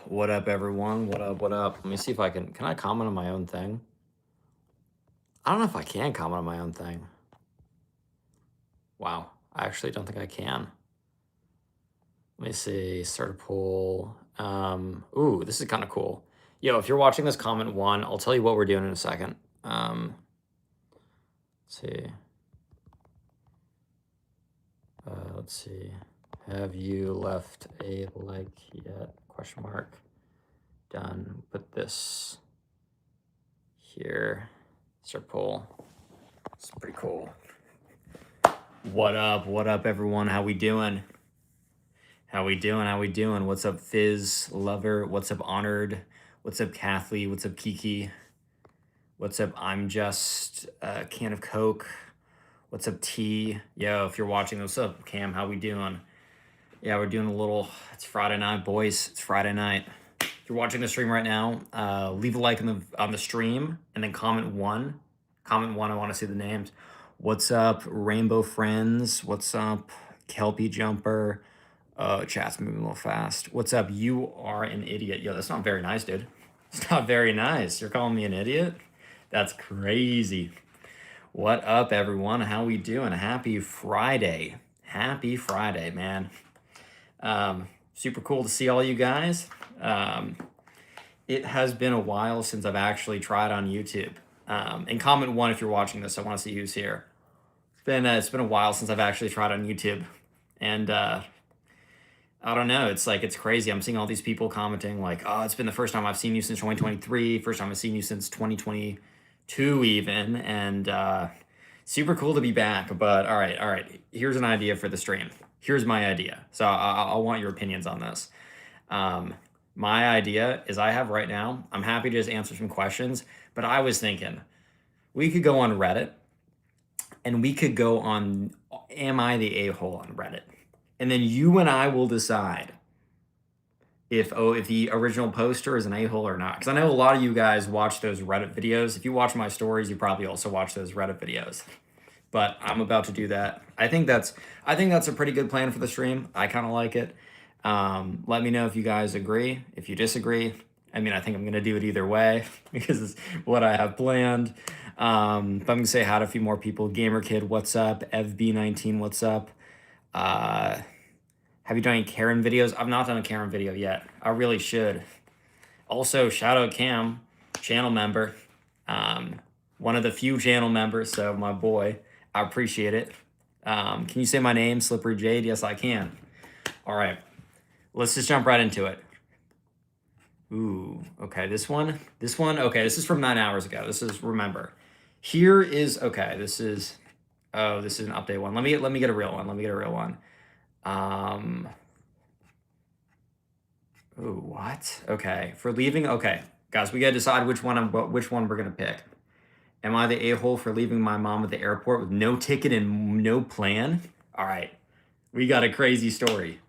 What up, everyone? What up? What up? Let me see if I can I comment on my own thing? I don't know if I can comment on my own thing. Wow. I actually don't think I can. Let me see. Start a poll. Ooh, this is kind of cool. Yo, if you're watching this, comment one. I'll tell you what we're doing in a second. Let's see. Let's see. Have you left a like yet? Question mark. Done. Put this here. Start poll. It's pretty cool. What up? What up, everyone? How we doing? How we doing? How we doing? What's up, Fizz Lover? What's up, Honored? What's up, Kathleen? What's up, Kiki? What's up? I'm just a can of Coke. What's up, T? Yo, if you're watching, what's up, Cam? How we doing? Yeah, we're doing a little. It's Friday night, boys. It's Friday night. If you're watching the stream right now, leave a like on the stream and then comment one. Comment one. I want to see the names. What's up, Rainbow Friends? What's up, Kelpie Jumper? Chat's moving a little fast. What's up? You are an idiot. Yo, that's not very nice, dude. It's not very nice. You're calling me an idiot? That's crazy. What up, everyone? How we doing? Happy Friday. Happy Friday, man. Super cool to see all you guys. It has been a while since I've actually tried on YouTube. And comment one if you're watching this. I want to see who's here. It's been a while since I've actually tried on YouTube, and I don't know. It's crazy. I'm seeing all these people commenting like, "Oh, it's been the first time I've seen you since 2023. First time I've seen you since 2022, even." And super cool to be back. But all right. Here's an idea for the stream. Here's my idea. So I want your opinions on this. My idea is I have right now. I'm happy to just answer some questions, but I was thinking we could go on Reddit. And we could go on, am I the a-hole on Reddit? And then you and I will decide if the original poster is an a-hole or not. Because I know a lot of you guys watch those Reddit videos. If you watch my stories, you probably also watch those Reddit videos. But I'm about to do that. I think that's a pretty good plan for the stream. I kind of like it. Let me know if you guys agree. If you disagree, I mean, I think I'm going to do it either way because it's what I have planned. But I'm going to say hi to a few more people. Gamer Kid, what's up? FB19, what's up? Have you done any Karen videos? I've not done a Karen video yet. I really should. Also, shout out Cam, channel member. One of the few channel members, so my boy. I appreciate it. Can you say my name, Slippery Jade? Yes, I can. All right. Let's just jump right into it. Ooh, okay, this one, okay, this is from 9 hours ago. Remember. Here is, okay, this is an update one. Let me get a real one. Ooh, what? Okay, for leaving, okay. Guys, we gotta decide which one we're gonna pick. Am I the a-hole for leaving my mom at the airport with no ticket and no plan? All right, we got a crazy story.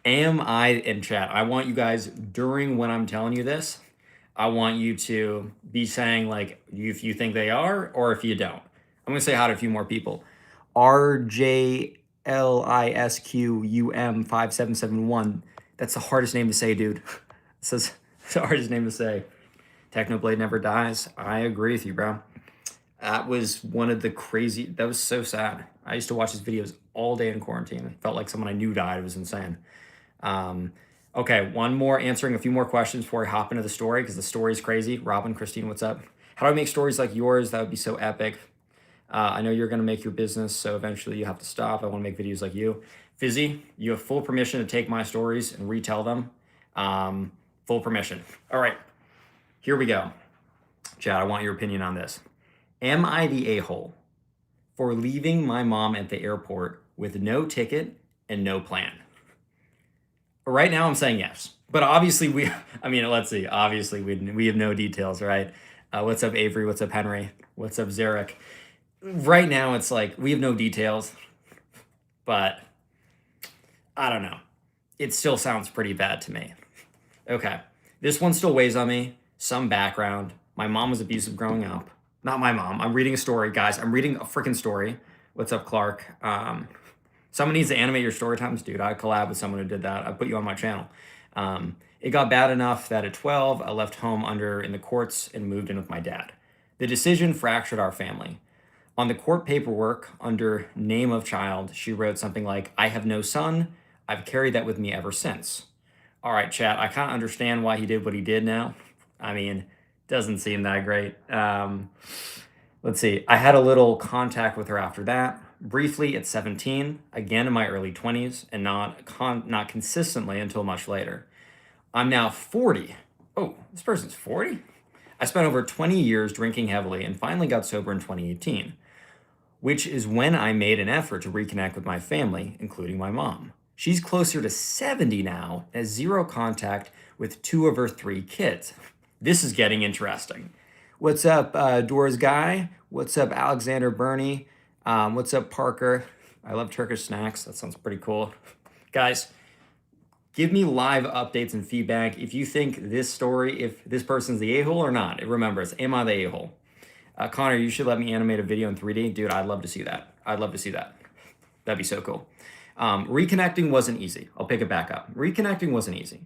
Am I in chat? I want you guys, during when I'm telling you this, I want you to be saying like if you think they are or if you don't. I'm gonna say hi to a few more people. RJLISQUM5771. That's the hardest name to say, dude. This is the hardest name to say. Technoblade never dies. I agree with you, bro. That was that was so sad. I used to watch his videos all day in quarantine. It felt like someone I knew died. It was insane. Okay, one more, answering a few more questions before I hop into the story, because the story is crazy. Robin, Christine, what's up? How do I make stories like yours? That would be so epic. I know you're going to make your business, so eventually you have to stop. I want to make videos like you. Fizzy, you have full permission to take my stories and retell them. Full permission. All right, here we go. Chad, I want your opinion on this. Am I the a-hole for leaving my mom at the airport with no ticket and no plan? Right now I'm saying yes, but obviously let's see. Obviously we have no details, right? What's up, Avery? What's up, Henry? What's up, Zarek? Right now it's like we have no details, but I don't know. It still sounds pretty bad to me. Okay, this one still weighs on me. Some background. My mom was abusive growing up. Not my mom. I'm reading a story, guys. I'm reading a freaking story. What's up, Clark? Someone needs to animate your story times, dude. I collab with someone who did that. I put you on my channel. It got bad enough that at 12, I left home under in the courts and moved in with my dad. The decision fractured our family. On the court paperwork, under name of child, she wrote something like, I have no son. I've carried that with me ever since. All right, chat, I kind of understand why he did what he did now. I mean, doesn't seem that great. Let's see. I had a little contact with her after that, briefly at 17, again in my early 20s, and not consistently until much later. I'm now 40. Oh, this person's 40? I spent over 20 years drinking heavily and finally got sober in 2018, which is when I made an effort to reconnect with my family, including my mom. She's closer to 70 now, has zero contact with 2 of her 3 kids. This is getting interesting. What's up, Doors Guy? What's up, Alexander Bernie? What's up, Parker? I love Turkish snacks. That sounds pretty cool. Guys, give me live updates and feedback if you think this story, if this person's the a-hole or not. Remember, it's am I the a-hole? Connor, you should let me animate a video in 3D. Dude, I'd love to see that. I'd love to see that. That'd be so cool. Reconnecting wasn't easy. I'll pick it back up. Reconnecting wasn't easy.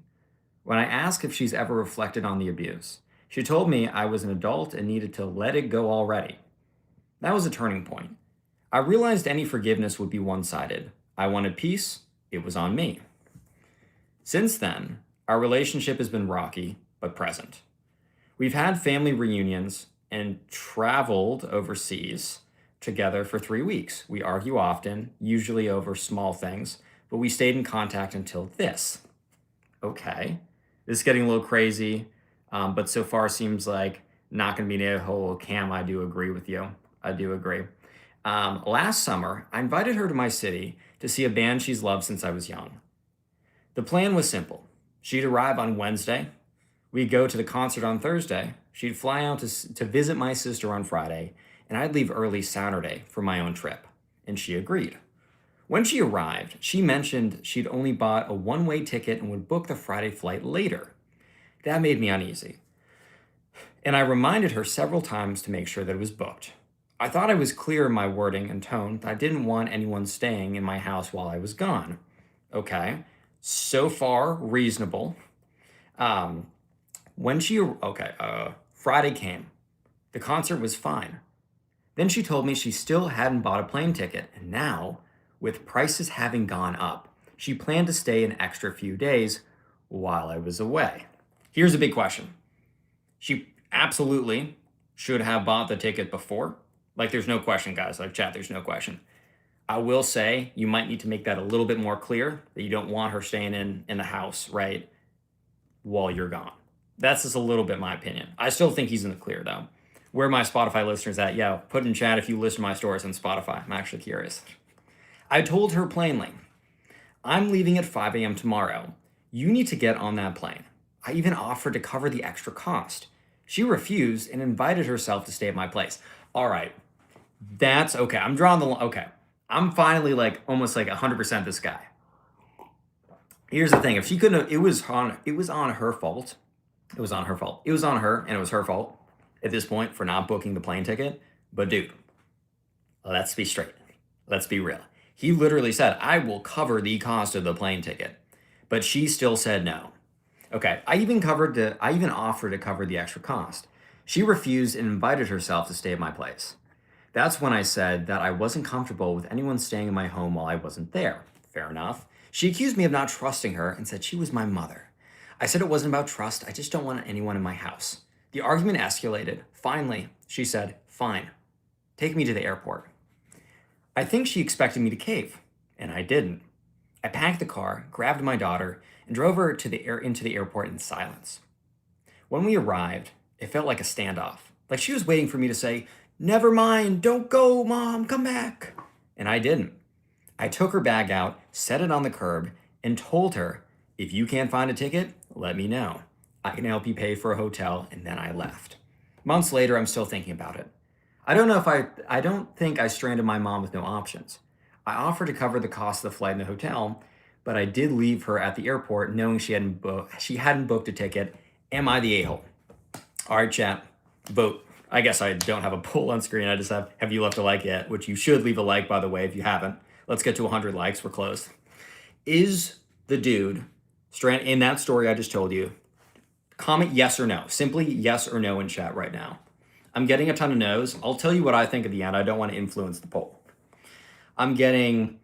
When I asked if she's ever reflected on the abuse, she told me I was an adult and needed to let it go already. That was a turning point. I realized any forgiveness would be one-sided. I wanted peace. It was on me. Since then, our relationship has been rocky, but present. We've had family reunions and traveled overseas together for 3 weeks. We argue often, usually over small things, but we stayed in contact until this. Okay, this is getting a little crazy, but so far seems like not going to be an a-hole. Cam, I do agree with you. I do agree. Last summer, I invited her to my city to see a band she's loved since I was young. The plan was simple. She'd arrive on Wednesday. We'd go to the concert on Thursday. She'd fly out to visit my sister on Friday, and I'd leave early Saturday for my own trip. And she agreed. When she arrived, she mentioned she'd only bought a one-way ticket and would book the Friday flight later. That made me uneasy. And I reminded her several times to make sure that it was booked. I thought I was clear in my wording and tone that I didn't want anyone staying in my house while I was gone. Okay, so far reasonable. Friday came. The concert was fine. Then she told me she still hadn't bought a plane ticket, and now, with prices having gone up, she planned to stay an extra few days while I was away. Here's a big question. She absolutely should have bought the ticket before. Like, there's no question, guys. Like, chat, there's no question. I will say you might need to make that a little bit more clear that you don't want her staying in the house, right, while you're gone. That's just a little bit my opinion. I still think he's in the clear, though. Where are my Spotify listeners at? Yeah, put in chat if you listen to my stories on Spotify. I'm actually curious. I told her plainly, I'm leaving at 5 a.m. tomorrow. You need to get on that plane. I even offered to cover the extra cost. She refused and invited herself to stay at my place. All right, that's okay. I'm drawing the line. Okay, I'm finally like almost like 100% this guy. Here's the thing: if she couldn't, it was on her fault. It was on her fault. It was on her, and it was her fault at this point for not booking the plane ticket. But dude, let's be straight. Let's be real. He literally said, I will cover the cost of the plane ticket. But she still said no. Okay, I even offered to cover the extra cost. She refused and invited herself to stay at my place. That's when I said that I wasn't comfortable with anyone staying in my home while I wasn't there. Fair enough. She accused me of not trusting her and said she was my mother. I said it wasn't about trust, I just don't want anyone in my house. The argument escalated. Finally, she said, fine, take me to the airport. I think she expected me to cave, and I didn't. I packed the car, grabbed my daughter, and drove her into the airport in silence. When we arrived, it felt like a standoff. Like she was waiting for me to say, never mind, don't go, Mom, come back. And I didn't. I took her bag out, set it on the curb, and told her, if you can't find a ticket, let me know. I can help you pay for a hotel, and then I left. Months later, I'm still thinking about it. I don't think I stranded my mom with no options. I offered to cover the cost of the flight and the hotel, but I did leave her at the airport knowing she hadn't booked a ticket. Am I the a-hole? All right, chat, vote. I guess I don't have a poll on screen. I just have you left a like yet, which you should leave a like, by the way, if you haven't. Let's get to 100 likes. We're close. Is the dude Strand, in that story I just told you, comment yes or no. Simply yes or no in chat right now. I'm getting a ton of no's. I'll tell you what I think at the end. I don't want to influence the poll. I'm getting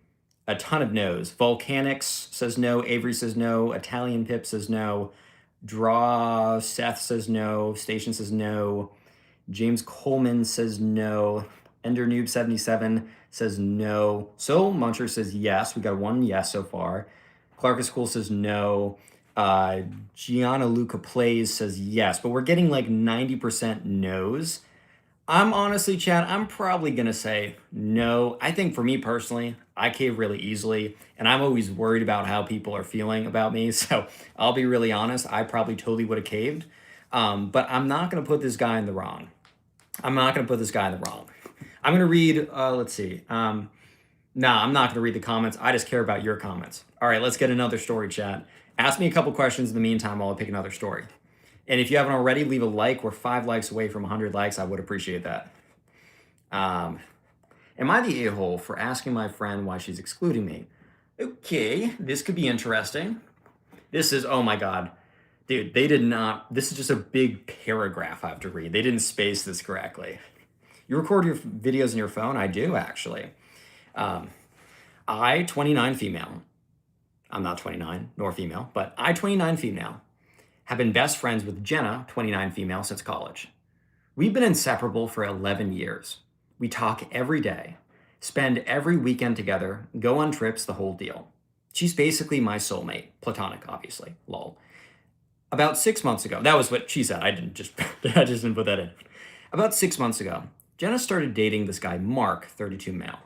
a ton of no's. Volcanics says no. Avery says no. Italian Pip says no. Draw Seth says no. Station says no. James Coleman says no. Ender Noob 77 says no. Soul Muncher says yes. We got one yes so far. Clark is Cool says no. Gianna Luca Plays says yes, but we're getting like 90% no's. I'm honestly, Chad, I'm probably going to say no. I think for me personally, I cave really easily, and I'm always worried about how people are feeling about me. So I'll be really honest, I probably totally would have caved. But I'm not going to put this guy in the wrong. I'm not going to put this guy in the wrong. I'm going to read, let's see. I'm not going to read the comments. I just care about your comments. All right, let's get another story, Chad. Ask me a couple questions in the meantime while I pick another story. And if you haven't already, leave a like. We're 5 likes away from 100 likes. I would appreciate that. Am I the a-hole for asking my friend why she's excluding me? Okay, this could be interesting. This is, oh my God. Dude, they did not, this is just a big paragraph I have to read. They didn't space this correctly. You record your videos on your phone? I do, actually. I, 29 female. I'm not 29, nor female, but I, 29 female, have been best friends with Jenna, 29 female, since college. We've been inseparable for 11 years. We talk every day, spend every weekend together, go on trips, the whole deal. She's basically my soulmate, platonic, obviously, lol. About 6 months ago, that was what she said, I just didn't put that in. About 6 months ago, Jenna started dating this guy, Mark, 32 male.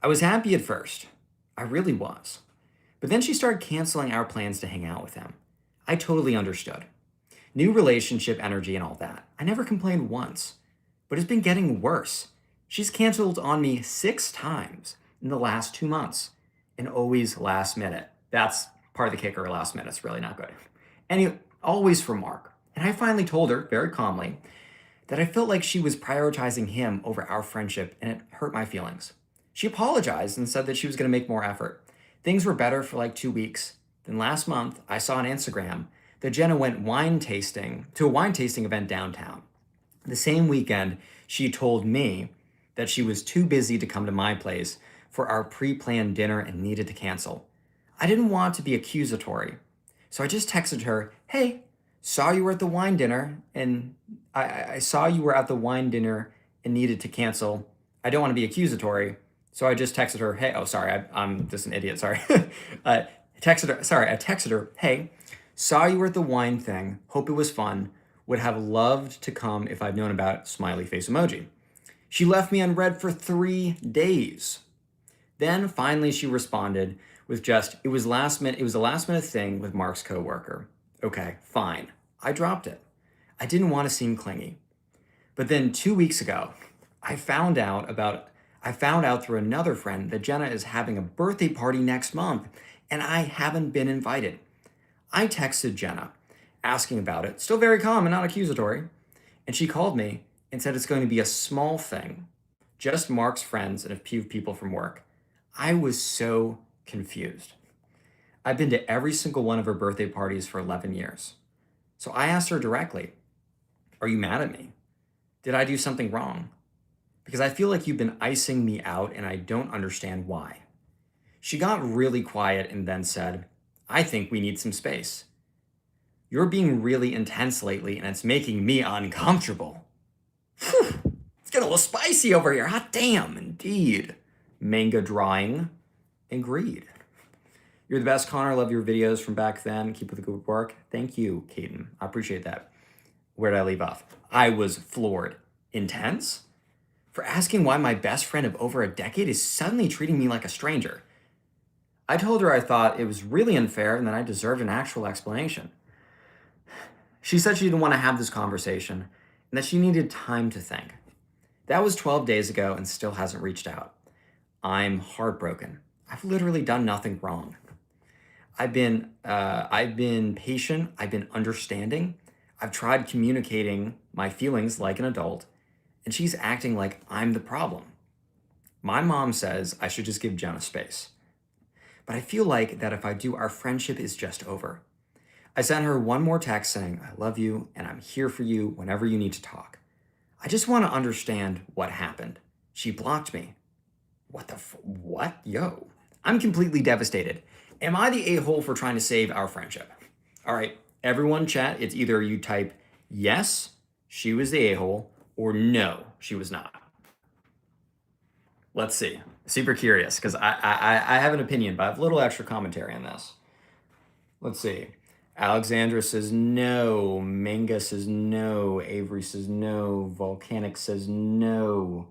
I was happy at first. I really was. But then she started canceling our plans to hang out with him. I totally understood. New relationship energy and all that. I never complained once. But it's been getting worse. She's canceled on me 6 times in the last 2 months. And always last minute. That's part of the kicker, last minute. It's really not good. And always for Mark. And I finally told her, very calmly, that I felt like she was prioritizing him over our friendship, and it hurt my feelings. She apologized and said that she was going to make more effort. Things were better for like 2 weeks. Then last month, I saw on Instagram that Jenna went to a wine tasting event downtown. The same weekend, she told me that she was too busy to come to my place for our pre-planned dinner and needed to cancel. I didn't want to be accusatory, so I just texted her, hey, saw you were at the wine dinner and I saw you were at the wine dinner and needed to cancel. I don't want to be accusatory, so I just texted her, hey, oh, sorry, I'm just an idiot, sorry. I texted her, hey, saw you were at the wine thing, hope it was fun, would have loved to come if I'd known about it, smiley face emoji. She left me unread for 3 days. Then finally she responded with just, it was a last minute thing with Mark's coworker. Okay, fine. I dropped it. I didn't want to seem clingy. But then 2 weeks ago, I found out through another friend that Jenna is having a birthday party next month, and I haven't been invited. I texted Jenna, asking about it, still very calm and not accusatory, and she called me and said it's going to be a small thing, just Mark's friends and a few people from work. I was so confused. I've been to every single one of her birthday parties for 11 years. So I asked her directly, are you mad at me? Did I do something wrong? Because I feel like you've been icing me out and I don't understand why. She got really quiet and then said, I think we need some space. You're being really intense lately and it's making me uncomfortable. Whew, it's getting a little spicy over here. Hot damn, indeed. Manga drawing and greed. You're the best, Connor. I love your videos from back then. Keep up the good work. Thank you, Caden. I appreciate that. Where did I leave off? I was floored. Intense? For asking why my best friend of over a decade is suddenly treating me like a stranger. I told her I thought it was really unfair and that I deserved an actual explanation. She said she didn't want to have this conversation and that she needed time to think. That was 12 days ago and still hasn't reached out. I'm heartbroken. I've literally done nothing wrong. I've been patient. I've been understanding. I've tried communicating my feelings like an adult, and she's acting like I'm the problem. My mom says I should just give Jenna space. but I feel like that if I do, our friendship is just over. I sent her one more text saying, I love you and I'm here for you whenever you need to talk. I just want to understand what happened. She blocked me. What? Yo. I'm completely devastated. Am I the a-hole for trying to save our friendship? All right, everyone chat, it's either you type yes, she was the a-hole, or no, she was not. Let's see. Super curious, because I have an opinion, but I have a little extra commentary on this. Let's see. Alexandra says no. Manga says no. Avery says no. Volcanic says no.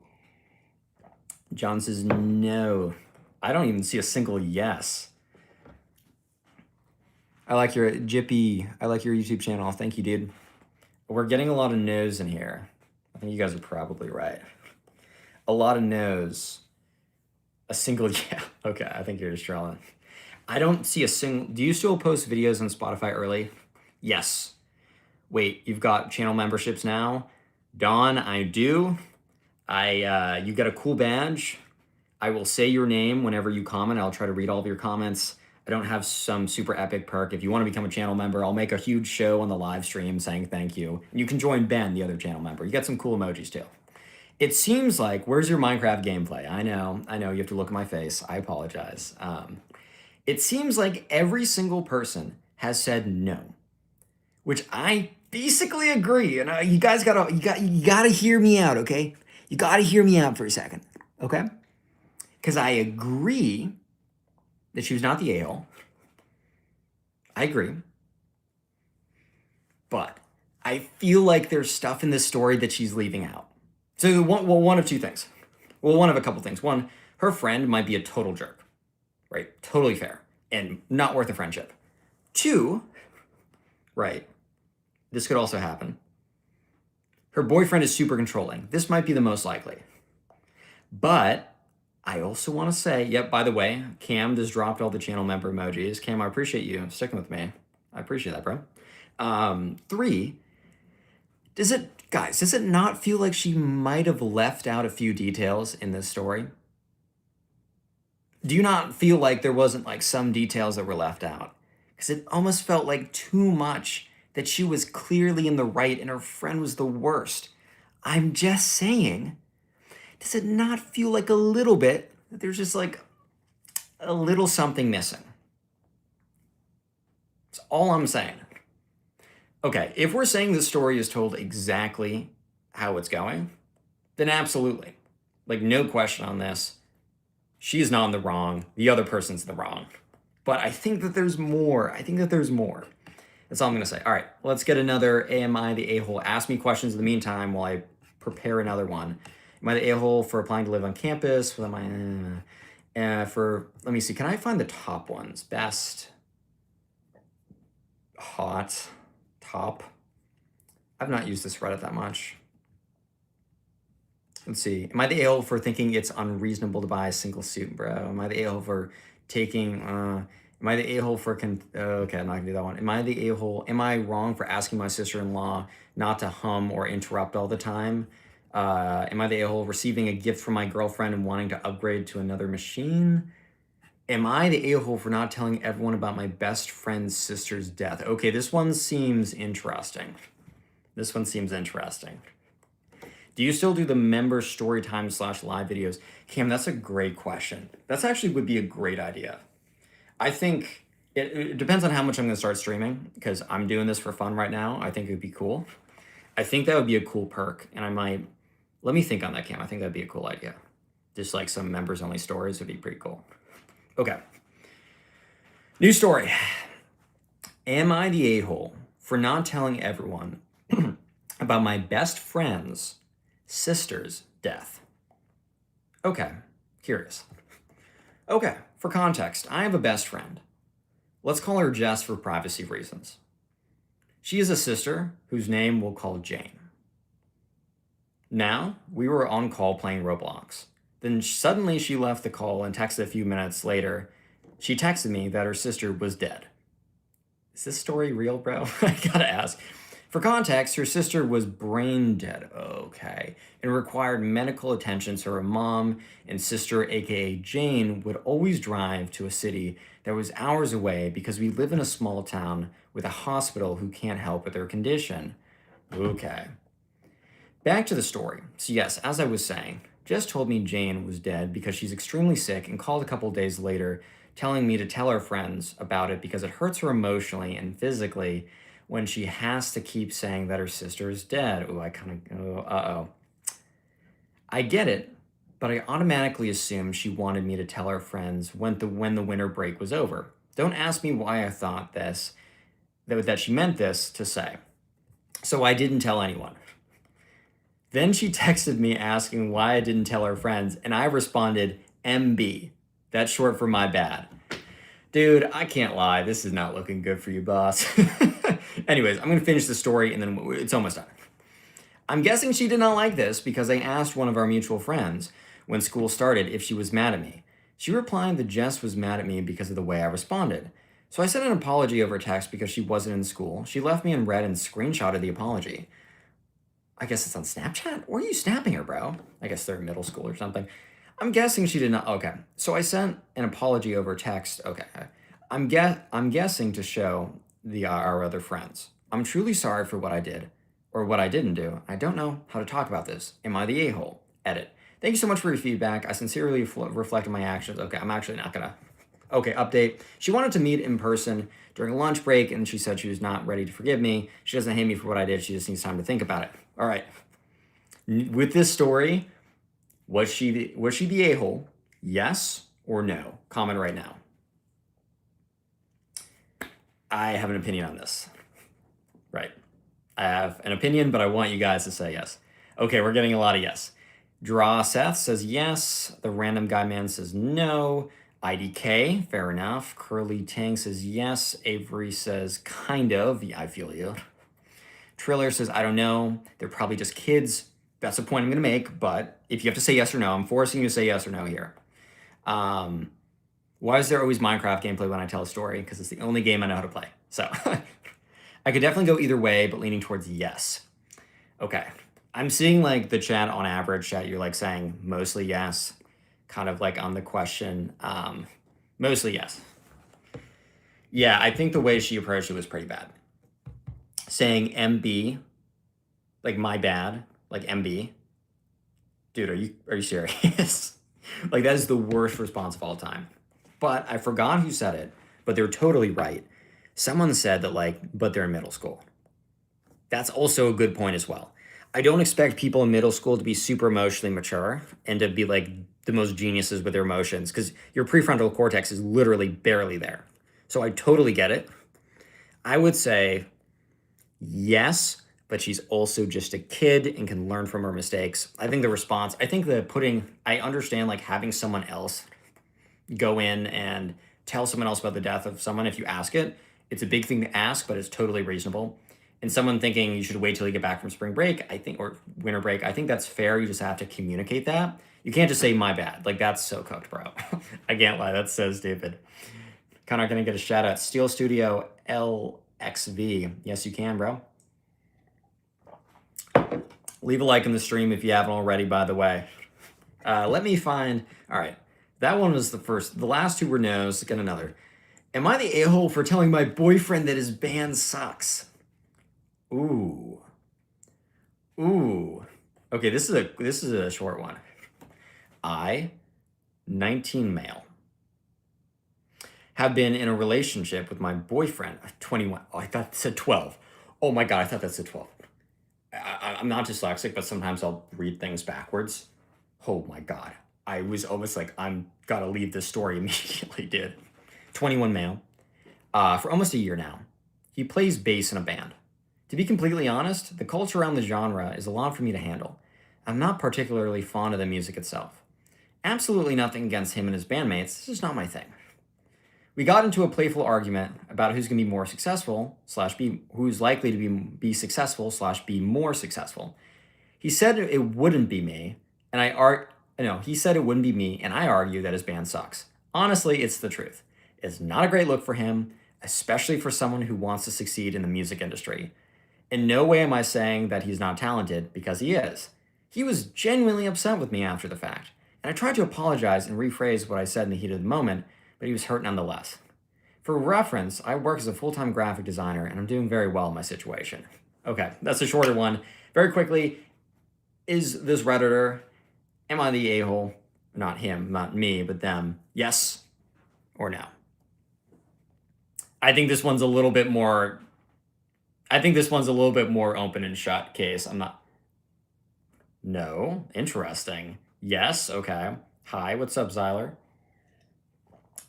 John says no. I don't even see a single yes. I like your Jippy. I like your YouTube channel. Thank you, dude. We're getting a lot of no's in here. I think you guys are probably right. A lot of no's. A single yeah. Okay, I think you're just trolling. I don't see a single. Do you still post videos on Spotify early? Yes. Wait, you've got channel memberships now? Dawn, I do. You got a cool badge. I will say your name whenever you comment. I'll try to read all of your comments. I don't have some super epic perk. If you want to become a channel member, I'll make a huge show on the live stream saying thank you. And you can join Ben, the other channel member. You got some cool emojis too. It seems like, where's your Minecraft gameplay? I know, you have to look at my face. I apologize. It seems like every single person has said no, which I basically agree. And you guys gotta hear me out, okay? You gotta hear me out for a second, okay? Because I agree that she was not the a-hole. I agree. But I feel like there's stuff in this story that she's leaving out. So one of two things. Well, one of a couple things. One, her friend might be a total jerk, right? Totally fair and not worth a friendship. Two, right? This could also happen. Her boyfriend is super controlling. This might be the most likely. But I also want to say, yep, by the way, Cam just dropped all the channel member emojis. Cam, I appreciate you sticking with me. I appreciate that, bro. Three, does it not feel like she might have left out a few details in this story? Do you not feel like there wasn't like some details that were left out? Because it almost felt like too much that she was clearly in the right and her friend was the worst. I'm just saying, does it not feel like a little bit that there's just like a little something missing? That's all I'm saying. Okay, if we're saying the story is told exactly how it's going, then absolutely. Like, no question on this. She's not in the wrong. The other person's in the wrong. But I think that there's more. That's all I'm going to say. All right, let's get another Am I the a-hole? Ask me questions in the meantime while I prepare another one. Am I the a-hole for applying to live on campus? Let me see. Can I find the top ones? Best, hot, top. I've not used this Reddit that much. Let's see. Am I the a-hole for thinking it's unreasonable to buy a single suit, bro? Am I the a-hole for taking... am I the a-hole for... okay, I'm not going to do that one. Am I the a-hole... Am I wrong for asking my sister-in-law not to hum or interrupt all the time? Am I the a-hole receiving a gift from my girlfriend and wanting to upgrade to another machine? Am I the a-hole for not telling everyone about my best friend's sister's death? Okay, this one seems interesting. Do you still do the member story time / live videos? Cam, that's a great question. That's actually would be a great idea. I think it depends on how much I'm going to start streaming, because I'm doing this for fun right now. I think it would be cool. I think that would be a cool perk, and I might... Let me think on that, Cam. I think that'd be a cool idea. Just like some members-only stories would be pretty cool. Okay. New story. Am I the a-hole for not telling everyone about my best friend's sister's death? Okay. Curious. Okay. For context, I have a best friend. Let's call her Jess for privacy reasons. She is a sister whose name we'll call Jane. Now, we were on call playing Roblox. Then suddenly she left the call and texted a few minutes later. She texted me that her sister was dead. Is this story real, bro? I gotta ask. For context, her sister was brain dead, okay, and required medical attention, so her mom and sister, aka Jane, would always drive to a city that was hours away because we live in a small town with a hospital who can't help with her condition. Okay. Back to the story. So, yes, as I was saying, Jess told me Jane was dead because she's extremely sick and called a couple days later telling me to tell her friends about it because it hurts her emotionally and physically when she has to keep saying that her sister is dead. Oh, I kind of, uh-oh. I get it, but I automatically assumed she wanted me to tell her friends when the winter break was over. Don't ask me why I thought this, that she meant this to say. So I didn't tell anyone. Then she texted me asking why I didn't tell her friends, and I responded, MB. That's short for my bad. Dude, I can't lie. This is not looking good for you, boss. Anyways, I'm going to finish the story, and then it's almost done. I'm guessing she did not like this because I asked one of our mutual friends when school started if she was mad at me. She replied that Jess was mad at me because of the way I responded. So I sent an apology over text because she wasn't in school. She left me in red and screenshotted the apology. I guess it's on Snapchat? Or are you snapping her, bro? I guess they're in middle school or something. I'm guessing she did not. Okay. So I sent an apology over text. Okay. I'm guessing to show our other friends. I'm truly sorry for what I did or what I didn't do. I don't know how to talk about this. Am I the a-hole? Edit. Thank you so much for your feedback. I sincerely reflect on my actions. Okay, I'm actually not gonna. Okay, update. She wanted to meet in person during a lunch break, and she said she was not ready to forgive me. She doesn't hate me for what I did. She just needs time to think about it. All right. With this story, was she the a-hole? Yes or no? Comment right now. I have an opinion on this. Right. I have an opinion, but I want you guys to say yes. Okay, we're getting a lot of yes. Draw Seth says yes. The random guy man says no. IDK, fair enough. Curly Tang says yes. Avery says kind of. Yeah, I feel you. Triller says, I don't know. They're probably just kids. That's the point I'm going to make. But if you have to say yes or no, I'm forcing you to say yes or no here. Why is there always Minecraft gameplay when I tell a story? Because it's the only game I know how to play. So I could definitely go either way, but leaning towards yes. Okay. I'm seeing like the chat on average, chat, you're like saying mostly yes. Kind of like on the question, mostly yes. Yeah, I think the way she approached it was pretty bad. Saying MB, like my bad, like MB. Dude, are you serious? Like that is the worst response of all time. But I forgot who said it, but they're totally right. Someone said that like, but they're in middle school. That's also a good point as well. I don't expect people in middle school to be super emotionally mature and to be like the most geniuses with their emotions because your prefrontal cortex is literally barely there. So I totally get it. I would say yes, but she's also just a kid and can learn from her mistakes. I think I understand like having someone else go in and tell someone else about the death of someone if you ask it. It's a big thing to ask, but it's totally reasonable. And someone thinking you should wait till you get back from spring break, I think, or winter break, I think that's fair. You just have to communicate that. You can't just say my bad. Like that's so cooked, bro. I can't lie. That's so stupid. Kind of gonna get a shout out. Steel Studio LXV. Yes, you can, bro. Leave a like in the stream if you haven't already, by the way. Let me find. All right. That one was the first. The last two were no's. Get another. Am I the a-hole for telling my boyfriend that his band sucks? Ooh. Okay, this is a short one. I, 19 male, have been in a relationship with my boyfriend, 21. Oh, I thought it said 12. Oh my God, I thought that said 12. I'm not dyslexic, but sometimes I'll read things backwards. Oh my God. I was almost like, I'm gotta leave this story immediately, dude. 21 male, for almost a year now. He plays bass in a band. To be completely honest, the culture around the genre is a lot for me to handle. I'm not particularly fond of the music itself. Absolutely nothing against him and his bandmates, this is not my thing. We got into a playful argument about who's gonna be more successful, who's likely to be successful, be more successful. He said it wouldn't be me, and he said it wouldn't be me, and I argue that his band sucks. Honestly, it's the truth. It's not a great look for him, especially for someone who wants to succeed in the music industry. In no way am I saying that he's not talented, because he is. He was genuinely upset with me after the fact, and I tried to apologize and rephrase what I said in the heat of the moment, but he was hurt nonetheless. For reference, I work as a full-time graphic designer, and I'm doing very well in my situation. Okay, that's a shorter one. Very quickly, is this Redditor, am I the a-hole? Not him, not me, but them. Yes or no? I think this one's a little bit more open and shut case. I'm not. No. Interesting. Yes. Okay. Hi. What's up, Zyler?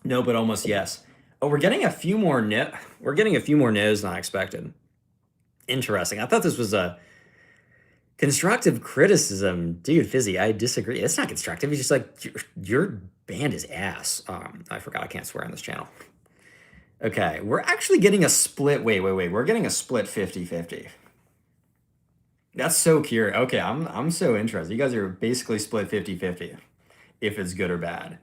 No, but almost yes. Oh, we're getting a few more We're getting a few more no's than I expected. Interesting. I thought this was a constructive criticism. Dude, Fizzy, I disagree. It's not constructive. It's just like, your band is ass. I forgot I can't swear on this channel. Okay, we're actually getting a split. Wait. We're getting a split 50-50. That's so curious. Okay, I'm so interested. You guys are basically split 50-50 if it's good or bad,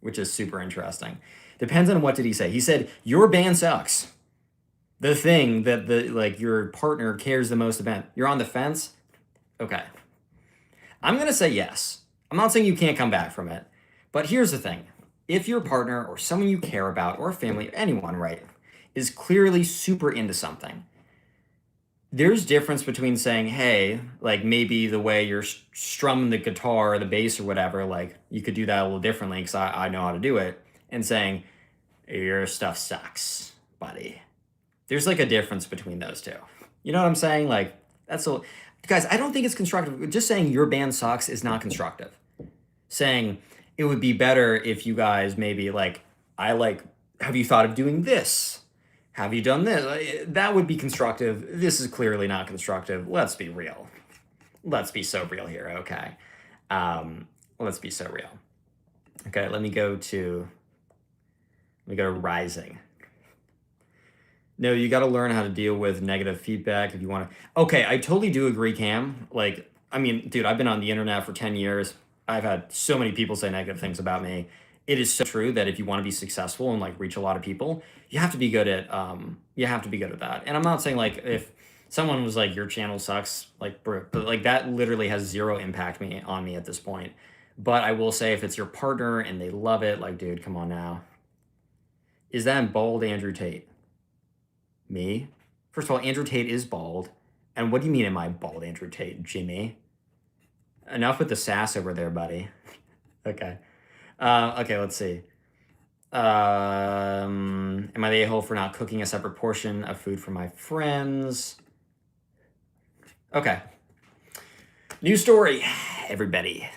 which is super interesting. Depends on what did he say. He said, your band sucks. The thing that your partner cares the most about. You're on the fence? Okay. I'm going to say yes. I'm not saying you can't come back from it, but here's the thing. If your partner or someone you care about or family, anyone, right, is clearly super into something, there's difference between saying, hey, like maybe the way you're strumming the guitar or the bass or whatever, like you could do that a little differently because I know how to do it, and saying, your stuff sucks, buddy. There's like a difference between those two. You know what I'm saying? Like, that's a... Guys, I don't think it's constructive. Just saying your band sucks is not constructive. Saying it would be better if you guys maybe have you thought of doing this? Have you done this? That would be constructive. This is clearly not constructive. Let's be real. Let's be so real here, okay? Let's be so real. Okay, let me go to Rising. No, you got to learn how to deal with negative feedback if you want to. Okay, I totally do agree, Cam. Like, I mean, dude, I've been on the internet for 10 years. I've had so many people say negative things about me. It is so true that if you want to be successful and like reach a lot of people, you have to be good at that. And I'm not saying like if someone was like, your channel sucks, like, but like that literally has zero impact on me at this point. But I will say if it's your partner and they love it, like, dude, come on now. Is that bald Andrew Tate? Me? First of all, Andrew Tate is bald. And what do you mean am I bald Andrew Tate, Jimmy? Enough with the sass over there, buddy. Okay. Okay, let's see. Am I the a-hole for not cooking a separate portion of food for my friends? Okay. New story, everybody.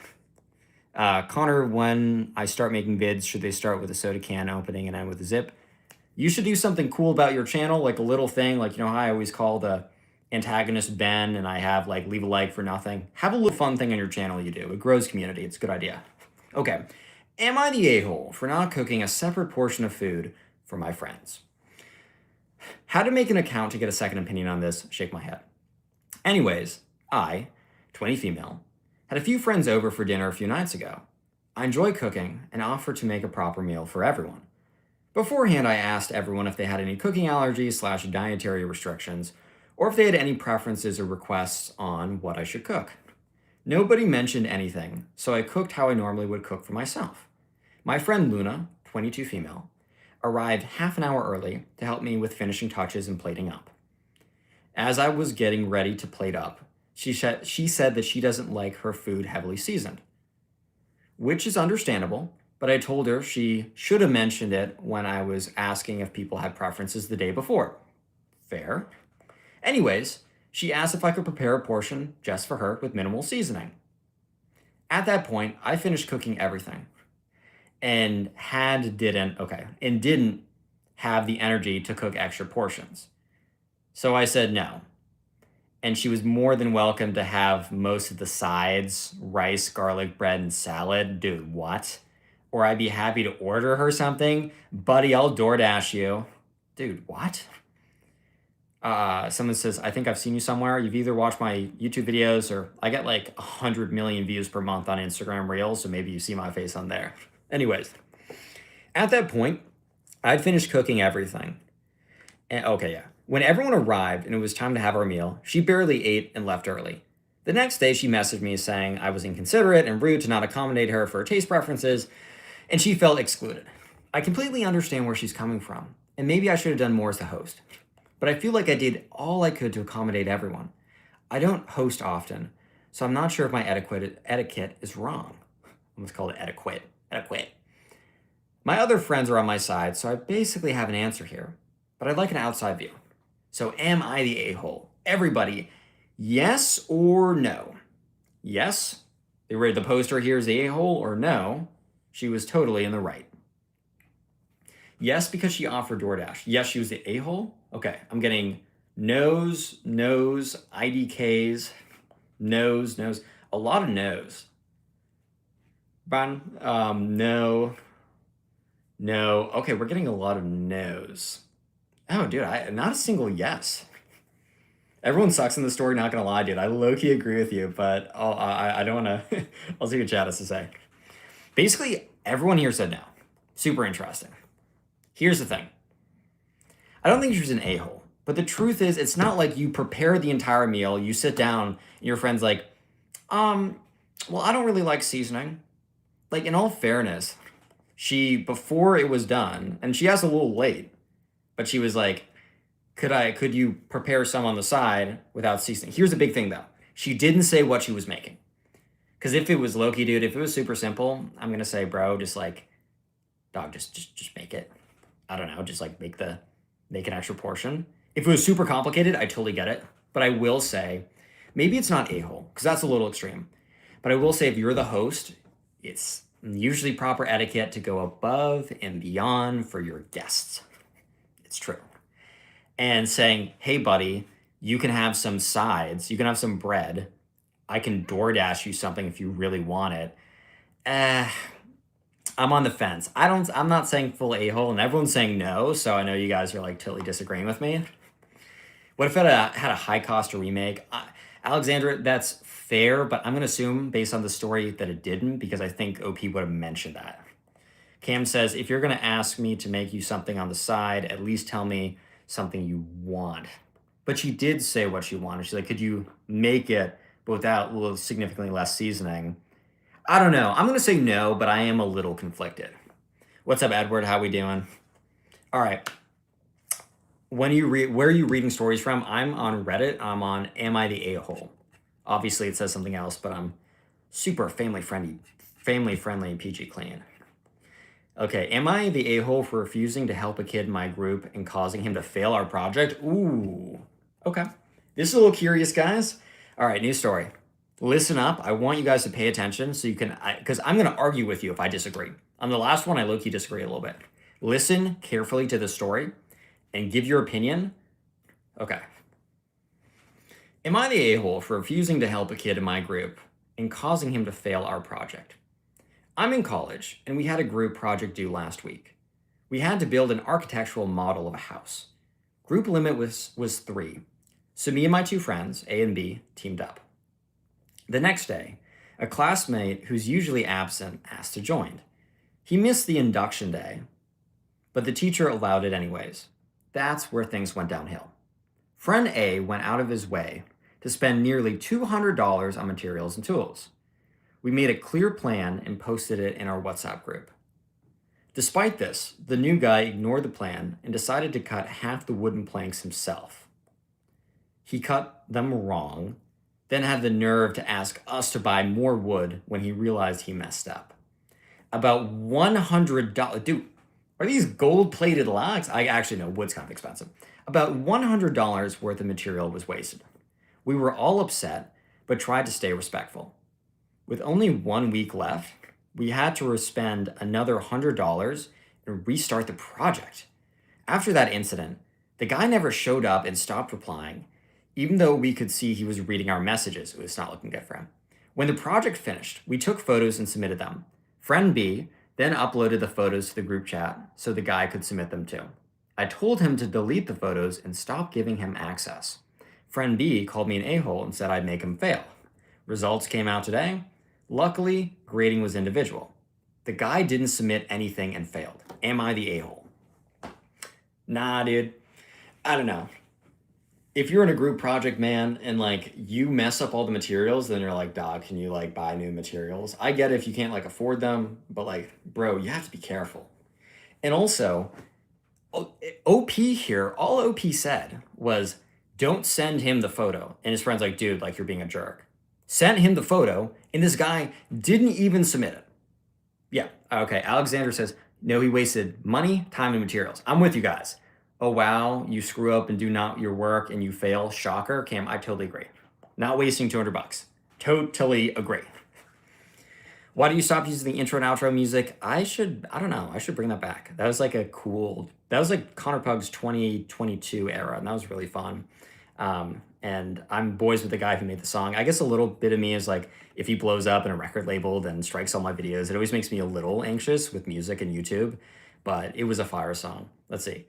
Connor, when I start making vids, should they start with a soda can opening and end with a zip? You should do something cool about your channel, like a little thing, like, you know how I always call the antagonist Ben and I have like leave a like for nothing? Have a little fun thing on your channel you do. It grows community. It's a good idea. Okay. Am I the a-hole for not cooking a separate portion of food for my friends? How to make an account to get a second opinion on this? Shake my head. Anyways, I, 20 female, had a few friends over for dinner a few nights ago. I enjoy cooking and offered to make a proper meal for everyone. Beforehand, I asked everyone if they had any cooking allergies / dietary restrictions, or if they had any preferences or requests on what I should cook. Nobody mentioned anything, so I cooked how I normally would cook for myself. My friend Luna, 22 female, arrived half an hour early to help me with finishing touches and plating up. As I was getting ready to plate up, she said that she doesn't like her food heavily seasoned, which is understandable, but I told her she should have mentioned it when I was asking if people had preferences the day before. Fair. Anyways, she asked if I could prepare a portion just for her with minimal seasoning. At that point, I finished cooking everything and didn't have the energy to cook extra portions. So I said no. And she was more than welcome to have most of the sides, rice, garlic bread, and salad. Dude, what? Or I'd be happy to order her something. Buddy, I'll DoorDash you. Dude, what? Someone says, I think I've seen you somewhere. You've either watched my YouTube videos or I get like 100 million views per month on Instagram Reels, so maybe you see my face on there. Anyways, at that point, I'd finished cooking everything. And, okay, yeah. When everyone arrived and it was time to have our meal, she barely ate and left early. The next day, she messaged me saying I was inconsiderate and rude to not accommodate her for her taste preferences, and she felt excluded. I completely understand where she's coming from, and maybe I should have done more as the host. But I feel like I did all I could to accommodate everyone. I don't host often, so I'm not sure if my etiquette is wrong. Let's call it etiquette. Etiquette. My other friends are on my side, so I basically have an answer here, but I'd like an outside view. So am I the a-hole? Everybody, yes or no? Yes, they rated the poster here as the a-hole, or no, she was totally in the right. Yes, because she offered DoorDash. Yes, she was the a-hole. Okay, I'm getting no's, IDKs, no's, a lot of no's. No. Okay, we're getting a lot of no's. Oh, dude, not a single yes. Everyone sucks in the story, not gonna lie, dude. I low-key agree with you, but I don't wanna... I'll see what chat has to say. Basically, everyone here said no. Super interesting. Here's the thing. I don't think she's an a-hole, but the truth is, it's not like you prepare the entire meal, you sit down, and your friend's like, well, I don't really like seasoning. Like, in all fairness, before it was done, and she asked a little late, but she was like, could you prepare some on the side without seasoning? Here's the big thing, though. She didn't say what she was making. Because if it was low-key, dude, if it was super simple, I'm going to say, bro, just like, dog, just make it. I don't know, just like make an extra portion. If it was super complicated, I totally get it. But I will say, maybe it's not a-hole, because that's a little extreme. But I will say, if you're the host, it's usually proper etiquette to go above and beyond for your guests. It's true. And saying, hey, buddy, you can have some sides. You can have some bread. I can DoorDash you something if you really want it. I'm on the fence. I'm not saying full a-hole, and everyone's saying no, so I know you guys are like totally disagreeing with me. What if it had a high cost to remake? Alexandra, that's fair, but I'm going to assume based on the story that it didn't, because I think OP would have mentioned that. Cam says, if you're going to ask me to make you something on the side, at least tell me something you want. But she did say what she wanted. She's like, could you make it but without significantly less seasoning? I don't know. I'm going to say no, but I am a little conflicted. What's up, Edward? How we doing? All right. Where are you reading stories from? I'm on Reddit. I'm on Am I the A-hole? Obviously, it says something else, but I'm super family-friendly, PG clean. Okay, am I the a-hole for refusing to help a kid in my group and causing him to fail our project? Ooh, okay. This is a little curious, guys. All right, new story. Listen up. I want you guys to pay attention so you can, because I'm going to argue with you if I disagree. On the last one, I low-key disagree a little bit. Listen carefully to the story and give your opinion. Okay. Am I the a-hole for refusing to help a kid in my group and causing him to fail our project? I'm in college, and we had a group project due last week. We had to build an architectural model of a house. Group limit was 3, so me and my 2 friends, A and B, teamed up. The next day, a classmate who's usually absent asked to join. He missed the induction day, but the teacher allowed it anyways. That's where things went downhill. Friend A went out of his way to spend nearly $200 on materials and tools. We made a clear plan and posted it in our WhatsApp group. Despite this, the new guy ignored the plan and decided to cut half the wooden planks himself. He cut them wrong, then had the nerve to ask us to buy more wood when he realized he messed up. About $100, dude, are these gold-plated logs? I actually know wood's kind of expensive. About $100 worth of material was wasted. We were all upset, but tried to stay respectful. With only 1 week left, we had to spend another $100 and restart the project. After that incident, the guy never showed up and stopped replying, even though we could see he was reading our messages. It was not looking good for him. When the project finished, we took photos and submitted them. Friend B then uploaded the photos to the group chat so the guy could submit them too. I told him to delete the photos and stop giving him access. Friend B called me an a-hole and said I'd make him fail. Results came out today. Luckily, grading was individual. The guy didn't submit anything and failed. Am I the a-hole? Nah, dude. I don't know. if you're in a group project, man, and like you mess up all the materials, then you're like, dog, can you like buy new materials? I get it if you can't like afford them, but like, bro, you have to be careful. And also, OP here, all OP said was, don't send him the photo. And his friend's like, dude, like you're being a jerk. Sent him the photo, and this guy didn't even submit it. Yeah, okay. Alexander says, no, he wasted money, time, and materials. I'm with you guys. Oh, wow, you screw up and do not your work and you fail. Shocker. Cam, I totally agree. Not wasting 200 bucks. Totally agree. Why do you stop using the intro and outro music? I don't know. I should bring that back. That was like that was like Connor Pugs 2022 era, and that was really fun. And I'm boys with the guy who made the song. I guess a little bit of me is like, if he blows up in a record label, then strikes all my videos. It always makes me a little anxious with music and YouTube, but it was a fire song. Let's see.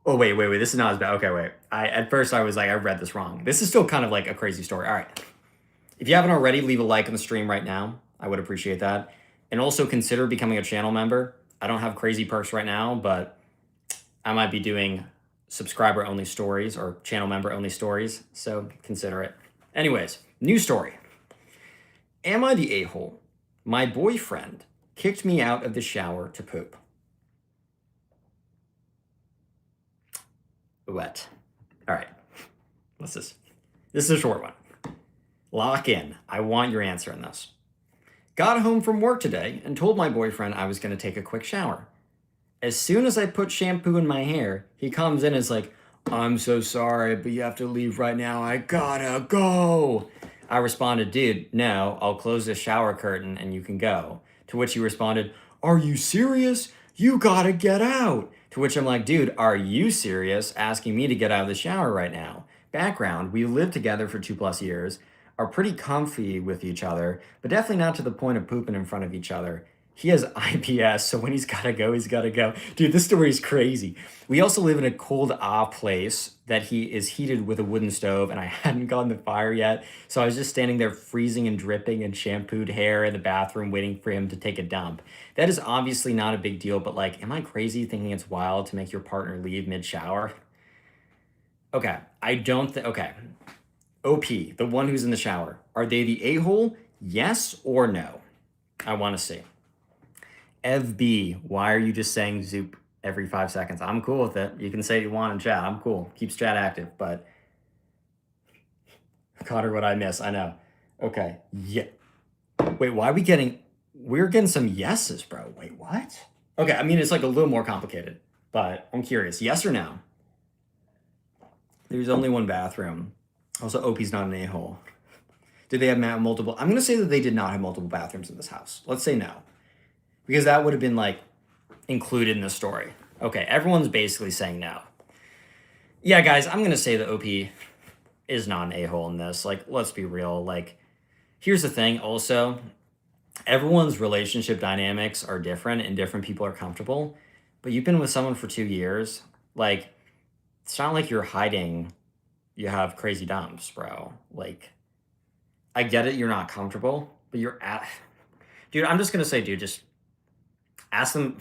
Oh, wait. This is not as bad. Okay, wait. At first I was like, I read this wrong. This is still kind of like a crazy story. All right. If you haven't already, leave a like on the stream right now. I would appreciate that. And also consider becoming a channel member. I don't have crazy perks right now, but I might be doing subscriber only stories or channel member only stories, so consider it. Anyways, new story. Am I the a-hole? My boyfriend kicked me out of the shower to poop. Wet. All right. This is a short one. Lock in. I want your answer on this. Got home from work today and told my boyfriend I was going to take a quick shower. As soon as I put shampoo in my hair, he comes in and is like, I'm so sorry, but you have to leave right now. I gotta go. I responded, dude, no, I'll close the shower curtain and you can go. To which he responded, are you serious? You gotta get out. To which I'm like, dude, are you serious asking me to get out of the shower right now? Background, we lived together for 2+ years, are pretty comfy with each other, but definitely not to the point of pooping in front of each other. He has IBS, so when he's gotta go, he's gotta go. Dude, this story is crazy. We also live in a cold place that he is heated with a wooden stove, and I hadn't gotten the fire yet, so I was just standing there freezing and dripping in shampooed hair in the bathroom waiting for him to take a dump. That is obviously not a big deal, but like, am I crazy thinking it's wild to make your partner leave mid-shower? Okay, I don't think, okay. OP, the one who's in the shower, are they the a-hole? Yes or no? I want to see. Ev B, why are you just saying Zoop every 5 seconds? I'm cool with it. You can say you want in chat. I'm cool. Keeps chat active, but Connor, what I miss? I know. Okay. Yeah. Wait, why are we getting? We're getting some yeses, bro. Wait, what? Okay, I mean it's like a little more complicated, but I'm curious. Yes or no? There's only one bathroom. Also, OP's not an a-hole. Did they have multiple? I'm gonna say that they did not have multiple bathrooms in this house. Let's say no. Because that would have been like included in the story. Okay, everyone's basically saying no. Yeah, guys, I'm gonna say that OP is not an a-hole in this. Like, let's be real. Like, here's the thing. Also, everyone's relationship dynamics are different, and different people are comfortable. But you've been with someone for 2 years. Like, it's not like you're hiding. You have crazy dumps, bro. Like, I get it. You're not comfortable, but you're at. Dude, I'm just gonna say, dude, just ask them.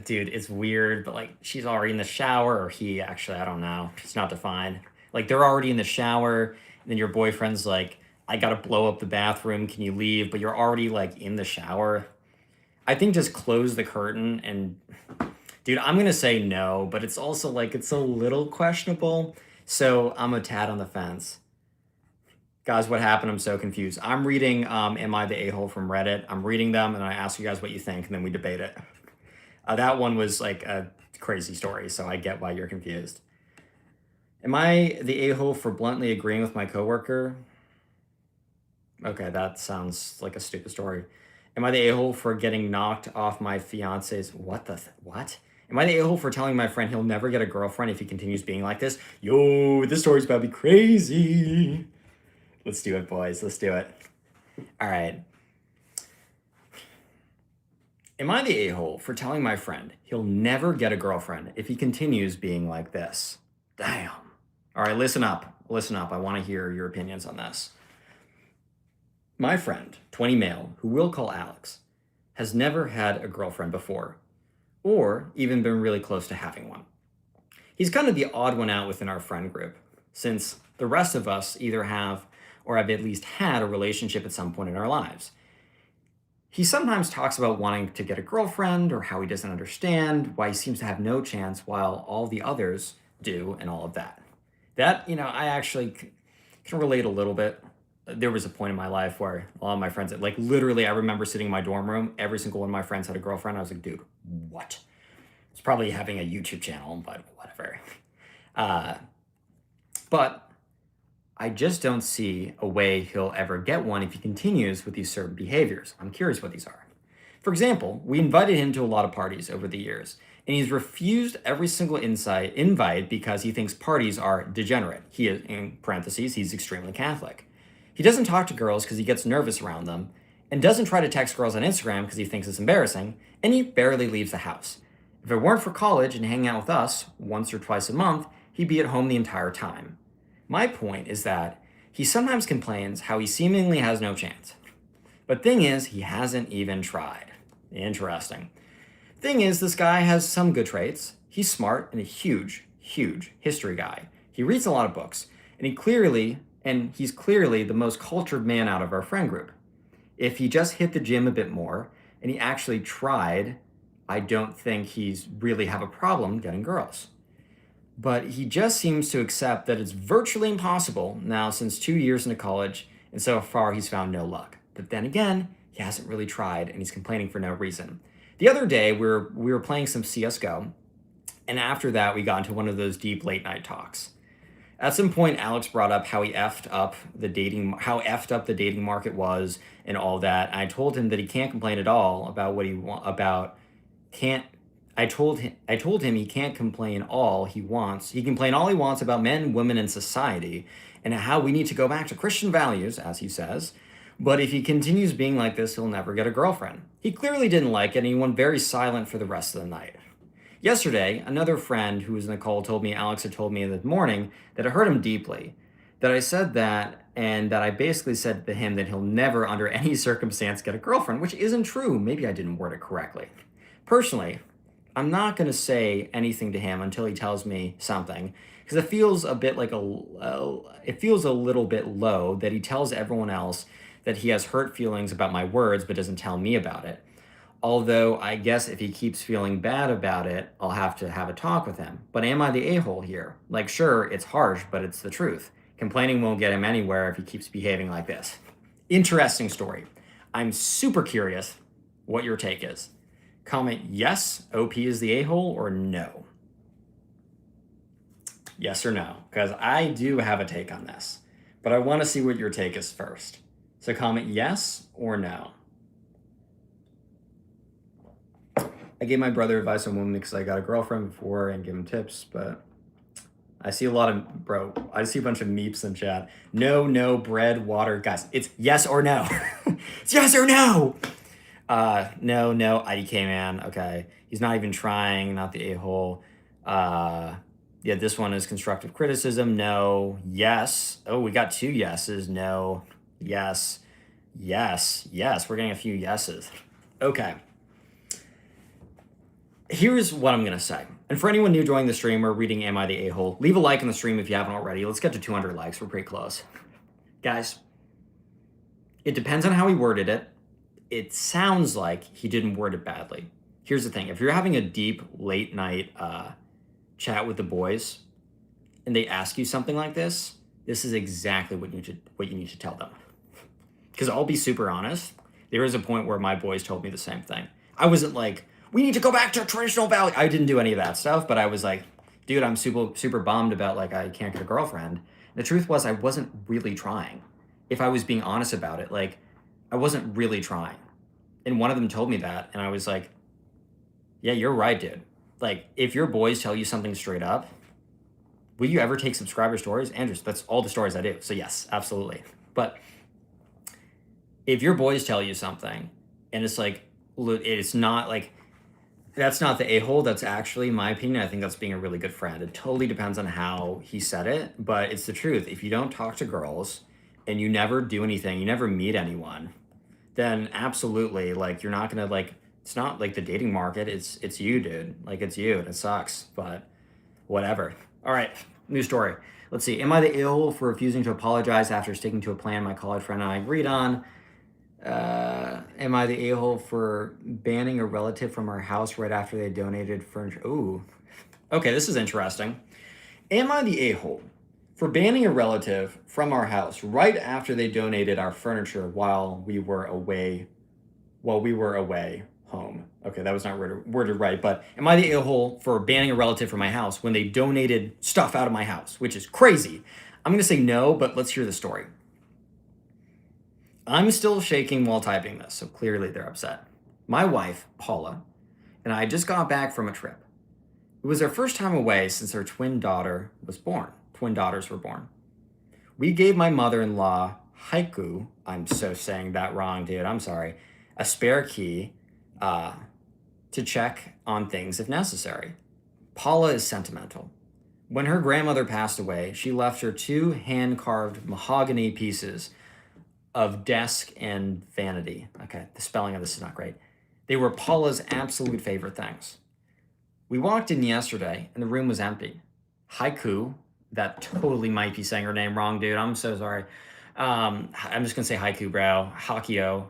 Dude, it's weird, but like she's already in the shower, or he actually, I don't know. It's not defined. Like they're already in the shower, and then your boyfriend's like, I gotta blow up the bathroom. Can you leave? But you're already like in the shower. I think just close the curtain and, dude, I'm gonna say no, but it's also like it's a little questionable. So I'm a tad on the fence. Guys, what happened? I'm so confused. I'm reading Am I the A-hole from Reddit. I'm reading them and I ask you guys what you think and then we debate it. That one was like a crazy story, so I get why you're confused. Am I the a-hole for bluntly agreeing with my coworker? Okay, that sounds like a stupid story. Am I the a-hole for getting knocked off my fiance's... What? Am I the a-hole for telling my friend he'll never get a girlfriend if he continues being like this? Yo, this story's about to be crazy. Let's do it, boys. Let's do it. All right. Am I the a-hole for telling my friend he'll never get a girlfriend if he continues being like this? Damn. All right, listen up. Listen up. I want to hear your opinions on this. My friend, 20 male, who we'll call Alex, has never had a girlfriend before. or even been really close to having one. He's kind of the odd one out within our friend group, since the rest of us either have or have at least had a relationship at some point in our lives. He sometimes talks about wanting to get a girlfriend or how he doesn't understand why he seems to have no chance while all the others do and all of that. That, I actually can relate a little bit. There was a point in my life where a lot of my friends, like literally, I remember sitting in my dorm room. Every single one of my friends had a girlfriend. I was like, dude, what? It's probably having a YouTube channel, but whatever. But I just don't see a way he'll ever get one if he continues with these certain behaviors. I'm curious what these are. For example, we invited him to a lot of parties over the years, and he's refused every single invite because he thinks parties are degenerate. He is, in parentheses, he's extremely Catholic. He doesn't talk to girls because he gets nervous around them, and doesn't try to text girls on Instagram because he thinks it's embarrassing, and he barely leaves the house. If it weren't for college and hanging out with us once or twice a month, he'd be at home the entire time. My point is that he sometimes complains how he seemingly has no chance. But thing is, he hasn't even tried. Interesting. Thing is, this guy has some good traits. He's smart and a huge history guy. He reads a lot of books, and he's clearly the most cultured man out of our friend group. If he just hit the gym a bit more, and he actually tried, I don't think he's really have a problem getting girls. But he just seems to accept that it's virtually impossible now since 2 years into college, and so far he's found no luck. But then again, he hasn't really tried, and he's complaining for no reason. The other day, we were playing some CSGO, and after that, we got into one of those deep late night talks. At some point, Alex brought up how effed up the dating market was, and all that. And I told him that he can't complain at all about what he can't. I told him he can't complain all he wants. He can complain all he wants about men, women, and society, and how we need to go back to Christian values, as he says. But if he continues being like this, he'll never get a girlfriend. He clearly didn't like it, and he went very silent for the rest of the night. Yesterday, another friend who was Nicole told me Alex had told me in the morning that it hurt him deeply. That I said that, and that I basically said to him that he'll never, under any circumstance, get a girlfriend, which isn't true. Maybe I didn't word it correctly. Personally, I'm not going to say anything to him until he tells me something, because it feels a little bit low that he tells everyone else that he has hurt feelings about my words but doesn't tell me about it. Although I guess if he keeps feeling bad about it, I'll have to have a talk with him. But am I the a-hole here? Like, sure, it's harsh, but it's the truth. Complaining won't get him anywhere if he keeps behaving like this. Interesting story. I'm super curious what your take is. Comment yes, OP is the a-hole, or no. Yes or no, because I do have a take on this, but I want to see what your take is first. So comment yes or no. I gave my brother advice on women because I got a girlfriend before and give him tips, but I see a lot of, I see a bunch of meeps in chat. No, bread, water. Guys, it's yes or no. It's yes or no. No, IDK man. Okay. He's not even trying, not the a-hole. Yeah, this one is constructive criticism. No, yes. Oh, we got 2 yeses. No, yes. We're getting a few yeses. Okay. Here's what I'm going to say. And for anyone new joining the stream or reading Am I the A-hole, leave a like on the stream if you haven't already. Let's get to 200 likes. We're pretty close. Guys, it depends on how he worded it. It sounds like he didn't word it badly. Here's the thing. If you're having a deep late night chat with the boys and they ask you something like this is exactly what you need to tell them. Because I'll be super honest. There is a point where my boys told me the same thing. I wasn't like, we need to go back to traditional value. I didn't do any of that stuff, but I was like, dude, I'm super bummed about like I can't get a girlfriend. The truth was I wasn't really trying. If I was being honest about it, like I wasn't really trying. And one of them told me that, and I was like, yeah, you're right, dude. Like if your boys tell you something straight up, will you ever take subscriber stories? Andrews, that's all the stories I do. So yes, absolutely. But if your boys tell you something and it's like, it's not like, that's not the a-hole. That's actually, in my opinion, I think that's being a really good friend. It totally depends on how he said it, but it's the truth. If you don't talk to girls and you never do anything, you never meet anyone, then absolutely, like, you're not going to, like, It's not like the dating market. It's you, dude. Like, it's you, and it sucks, but whatever. All right, new story. Let's see. Am I the a-hole for refusing to apologize after sticking to a plan my college friend and I agreed on? Am I the a-hole for banning a relative from our house right after they donated furniture? Ooh. Okay, this is interesting. Am I the a-hole for banning a relative from our house right after they donated our furniture while we were away home? Okay, that was not worded right, but am I the a-hole for banning a relative from my house when they donated stuff out of my house, which is crazy? I'm going to say no, but let's hear the story. I'm still shaking while typing this, so clearly they're upset. My wife, Paula, and I just got back from a trip. It was our first time away since our twin daughter was born. Twin daughters were born. We gave my mother-in-law, Haiku, I'm so saying that wrong, dude, I'm sorry, a spare key to check on things if necessary. Paula is sentimental. When her grandmother passed away, she left her 2 hand-carved mahogany pieces of desk and vanity. Okay, the spelling of this is not great. They were Paula's absolute favorite things. We walked in yesterday and the room was empty. Haiku, that totally might be saying her name wrong, dude. I'm so sorry. I'm just gonna say Haiku, bro. Hakiko,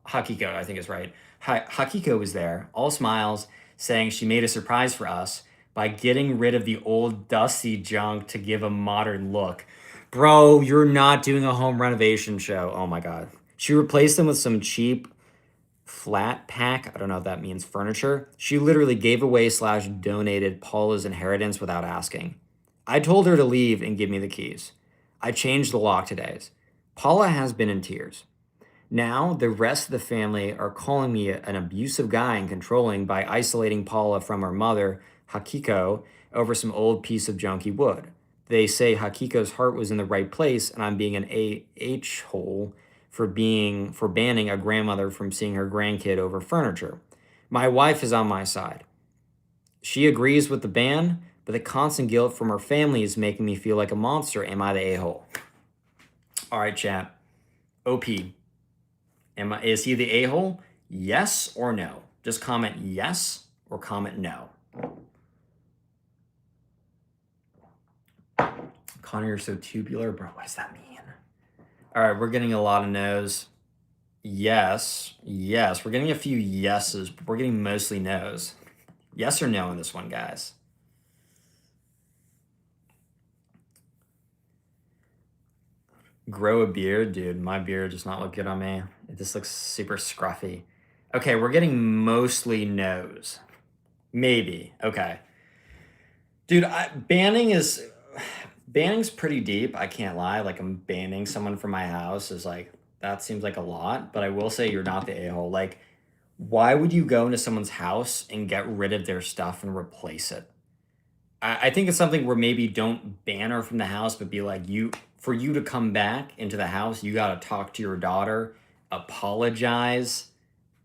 I think is right. Hakiko was there, all smiles, saying she made a surprise for us by getting rid of the old dusty junk to give a modern look. Bro, you're not doing a home renovation show. Oh my God. She replaced them with some cheap flat pack, I don't know if that means furniture. She literally gave away / donated Paula's inheritance without asking. I told her to leave and give me the keys. I changed the lock today. Paula has been in tears. Now the rest of the family are calling me an abusive guy and controlling by isolating Paula from her mother, Hakiko, over some old piece of junky wood. They say Hakiko's heart was in the right place and I'm being an a-hole for banning a grandmother from seeing her grandkid over furniture. My wife is on my side. She agrees with the ban, but the constant guilt from her family is making me feel like a monster. Am I the a-hole? All right, chat. OP. Is he the a-hole? Yes or no? Just comment yes or comment no. Connor, you're so tubular. Bro, what does that mean? All right, we're getting a lot of no's. Yes. We're getting a few yeses, but we're getting mostly no's. Yes or no on this one, guys? Grow a beard? Dude, my beard does not look good on me. It just looks super scruffy. Okay, we're getting mostly no's. Maybe. Okay. Dude, banning's pretty deep. I can't lie. Like, I'm banning someone from my house is like, that seems like a lot. But I will say you're not the a-hole. Like, why would you go into someone's house and get rid of their stuff and replace it? I think it's something where maybe don't ban her from the house, but be like, for you to come back into the house, you got to talk to your daughter, apologize.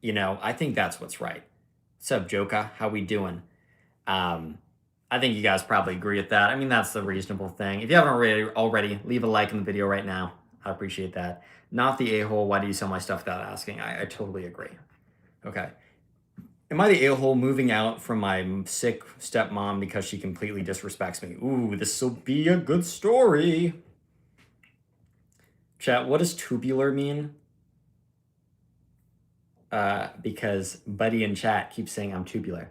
You know, I think that's what's right. What's up, Joka? How we doing? I think you guys probably agree with that. I mean, that's the reasonable thing. If you haven't already, leave a like in the video right now. I appreciate that. Not the a-hole, why do you sell my stuff without asking? I totally agree. Okay. Am I the a-hole moving out from my sick stepmom because she completely disrespects me? Ooh, this will be a good story. Chat, what does tubular mean? Because Buddy in chat keeps saying I'm tubular.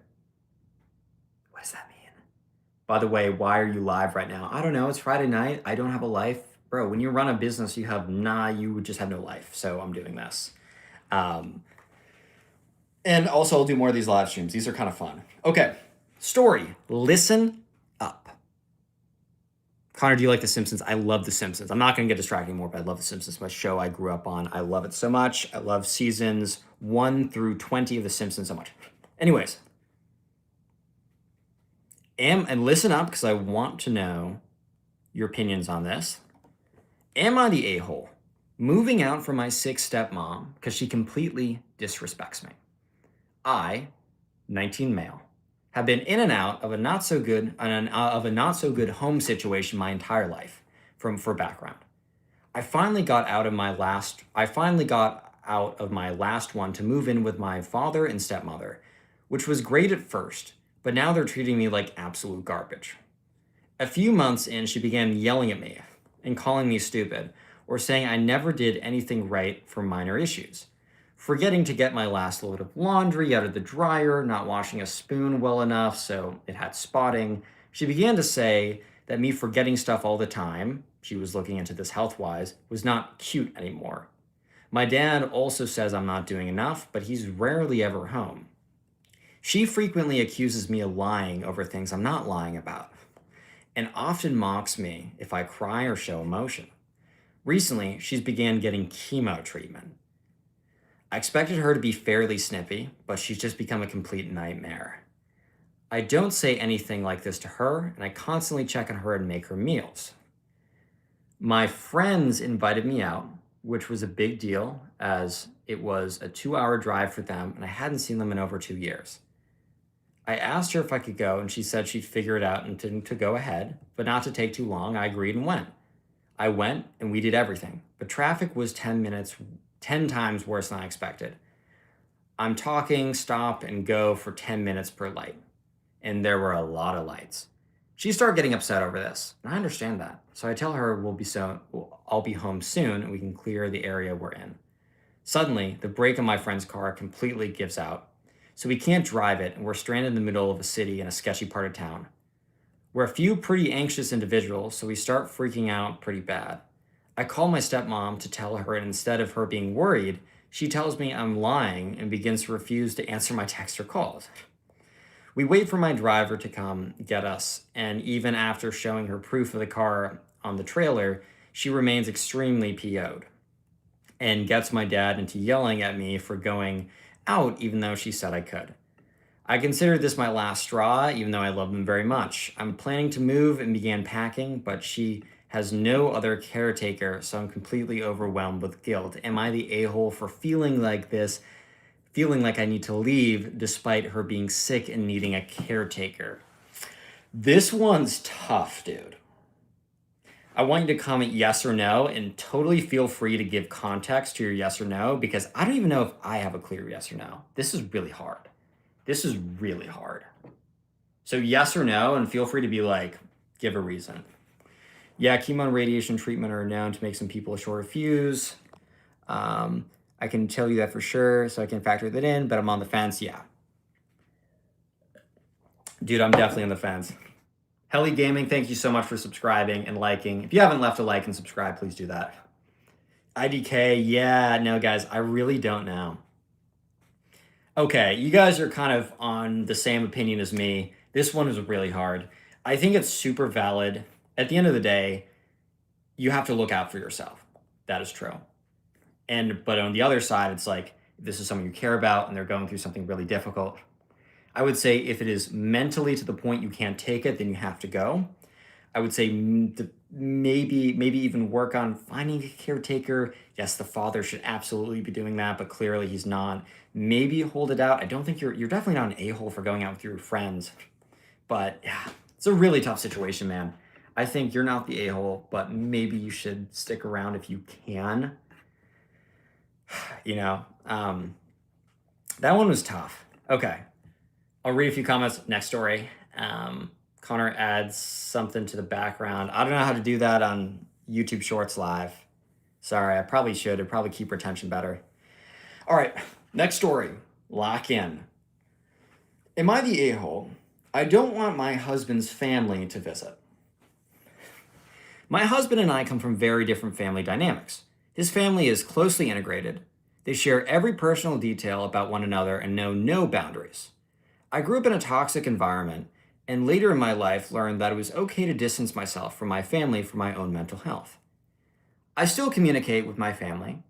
What does that mean? By the way, why are you live right now? I don't know. It's Friday night. I don't have a life. Bro, when you run a business, you just have no life. So I'm doing this. And also, I'll do more of these live streams. These are kind of fun. Okay, story. Listen up. Connor, do you like The Simpsons? I love The Simpsons. I'm not going to get distracted anymore, but I love The Simpsons. My show I grew up on. I love it so much. I love seasons 1 through 20 of The Simpsons so much. Anyways. And listen up, because I want to know your opinions on this. Am I the a-hole moving out from my sick stepmom because she completely disrespects me? I, 19 male, have been in and out of a not so good home situation my entire life. For background, I finally got out of my last one to move in with my father and stepmother, which was great at first, but now they're treating me like absolute garbage. A few months in, she began yelling at me and calling me stupid, or saying I never did anything right for minor issues. Forgetting to get my last load of laundry out of the dryer, not washing a spoon well enough so it had spotting. She began to say that me forgetting stuff all the time, she was looking into this health wise, was not cute anymore. My dad also says I'm not doing enough, but he's rarely ever home. She frequently accuses me of lying over things I'm not lying about, and often mocks me if I cry or show emotion. Recently, she's began getting chemo treatment. I expected her to be fairly snippy, but she's just become a complete nightmare. I don't say anything like this to her, and I constantly check on her and make her meals. My friends invited me out, which was a big deal as it was a 2-hour drive for them, and I hadn't seen them in over 2 years. I asked her if I could go, and she said she'd figure it out and to go ahead, but not to take too long. I agreed and went. I went, and we did everything, but traffic was 10 times worse than I expected. I'm talking stop and go for 10 minutes per light, and there were a lot of lights. She started getting upset over this, and I understand that. So I tell her I'll be home soon, and we can clear the area we're in. Suddenly, the brake on my friend's car completely gives out, so we can't drive it, and we're stranded in the middle of a city in a sketchy part of town. We're a few pretty anxious individuals, so we start freaking out pretty bad. I call my stepmom to tell her, and instead of her being worried, she tells me I'm lying and begins to refuse to answer my texts or calls. We wait for my driver to come get us, and even after showing her proof of the car on the trailer, she remains extremely PO'd and gets my dad into yelling at me for going out even though she said I could. I considered this my last straw, even though I love them very much. I'm planning to move and began packing, but she has no other caretaker, so I'm completely overwhelmed with guilt. Am I the a-hole for feeling like this, feeling like I need to leave despite her being sick and needing a caretaker? This one's tough, dude. I want you to comment yes or no, and totally feel free to give context to your yes or no, because I don't even know if I have a clear yes or no. This is really hard. This is really hard. So yes or no, and feel free to be like, give a reason. Yeah, chemo and radiation treatment are known to make some people a shorter fuse. I can tell you that for sure, so I can factor that in, but I'm on the fence, yeah. Dude, I'm definitely on the fence. Helly Gaming, thank you so much for subscribing and liking. If you haven't left a like and subscribe, please do that. IDK, yeah, no guys, I really don't know. Okay, you guys are kind of on the same opinion as me. This one is really hard. I think it's super valid. At the end of the day, you have to look out for yourself. That is true. But on the other side, it's like, if this is someone you care about and they're going through something really difficult, I would say if it is mentally to the point you can't take it, then you have to go. I would say maybe even work on finding a caretaker. Yes, the father should absolutely be doing that, but clearly he's not. Maybe hold it out. I don't think you're definitely not an a-hole for going out with your friends. But yeah, it's a really tough situation, man. I think you're not the a-hole, but maybe you should stick around if you can. You know, that one was tough. Okay. I'll read a few comments. Next story. Connor adds something to the background. I don't know how to do that on YouTube Shorts Live. Sorry, I probably should. It'd probably keep retention better. All right, next story. Lock in. Am I the a-hole? I don't want my husband's family to visit. My husband and I come from very different family dynamics. His family is closely integrated. They share every personal detail about one another and know no boundaries. I grew up in a toxic environment, and later in my life learned that it was okay to distance myself from my family for my own mental health. I still communicate with my family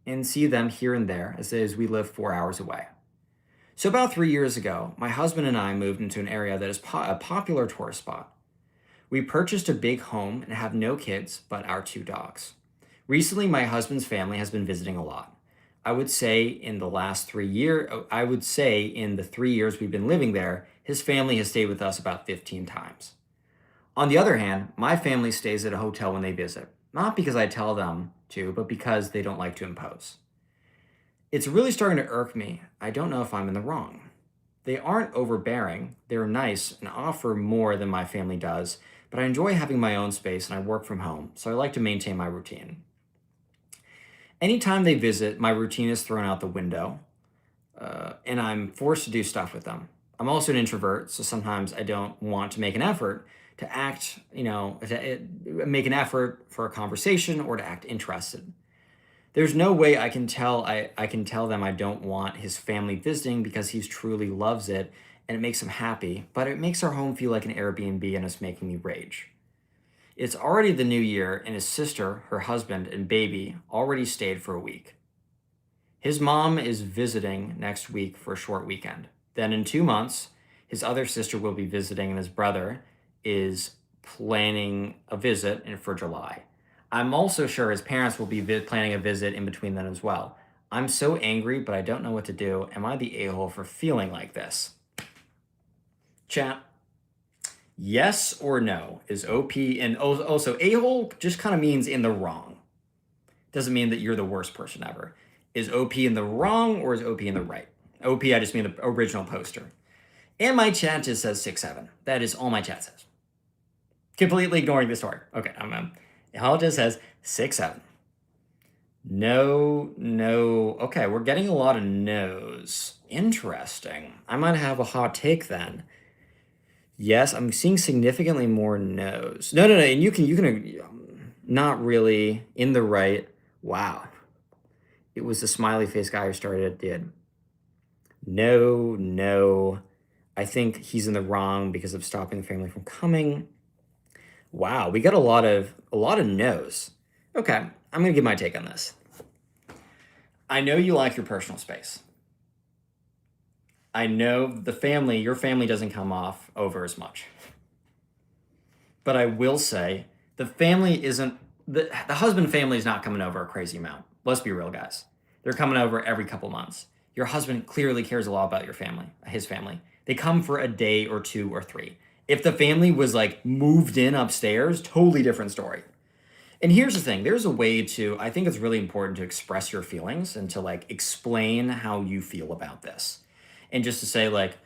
and see them here and there as we live 4 hours away. So about 3 years ago, my husband and I moved into an area that is a popular tourist spot. We purchased a big home and have no kids but our 2 dogs. Recently, my husband's family has been visiting a lot. I would say in the 3 years we've been living there, his family has stayed with us about 15 times. On the other hand, my family stays at a hotel when they visit, not because I tell them to, but because they don't like to impose. It's really starting to irk me. I don't know if I'm in the wrong. They aren't overbearing, they're nice and offer more than my family does, but I enjoy having my own space and I work from home, so I like to maintain my routine. Anytime they visit, my routine is thrown out the window, and I'm forced to do stuff with them. I'm also an introvert, so sometimes I don't want to make an effort to act, make an effort for a conversation or to act interested. There's no way I can tell them I don't want his family visiting because he truly loves it and it makes him happy, but it makes our home feel like an Airbnb and it's making me rage. It's already the new year and his sister, her husband, and baby already stayed for a week. His mom is visiting next week for a short weekend. Then in 2 months, his other sister will be visiting and his brother is planning a visit for July. I'm also sure his parents will be planning a visit in between then as well. I'm so angry, but I don't know what to do. Am I the a-hole for feeling like this? Chat. Yes or no is OP, and also a-hole just kind of means in the wrong. Doesn't mean that you're the worst person ever. Is OP in the wrong or is OP in the right? OP, I just mean the original poster. And my chat just says 6-7. That is all my chat says. Completely ignoring the story. Okay, it all just says 6-7. No, no. Okay, we're getting a lot of no's. Interesting. I might have a hot take then. Yes, I'm seeing significantly more no's. No. And you can not really in the right. Wow. It was the smiley face guy who started it. Did. No. I think he's in the wrong because of stopping the family from coming. Wow, we got a lot of no's. Okay, I'm gonna give my take on this. I know you like your personal space. I know your family doesn't come off over as much. But I will say the family isn't the husband family is not coming over a crazy amount. Let's be real, guys. They're coming over every couple months. Your husband clearly cares a lot about your family, his family. They come for a day or 2 or 3. If the family was like moved in upstairs, totally different story. And here's the thing, there's a way I think it's really important to express your feelings and to like explain how you feel about this. And just to say like,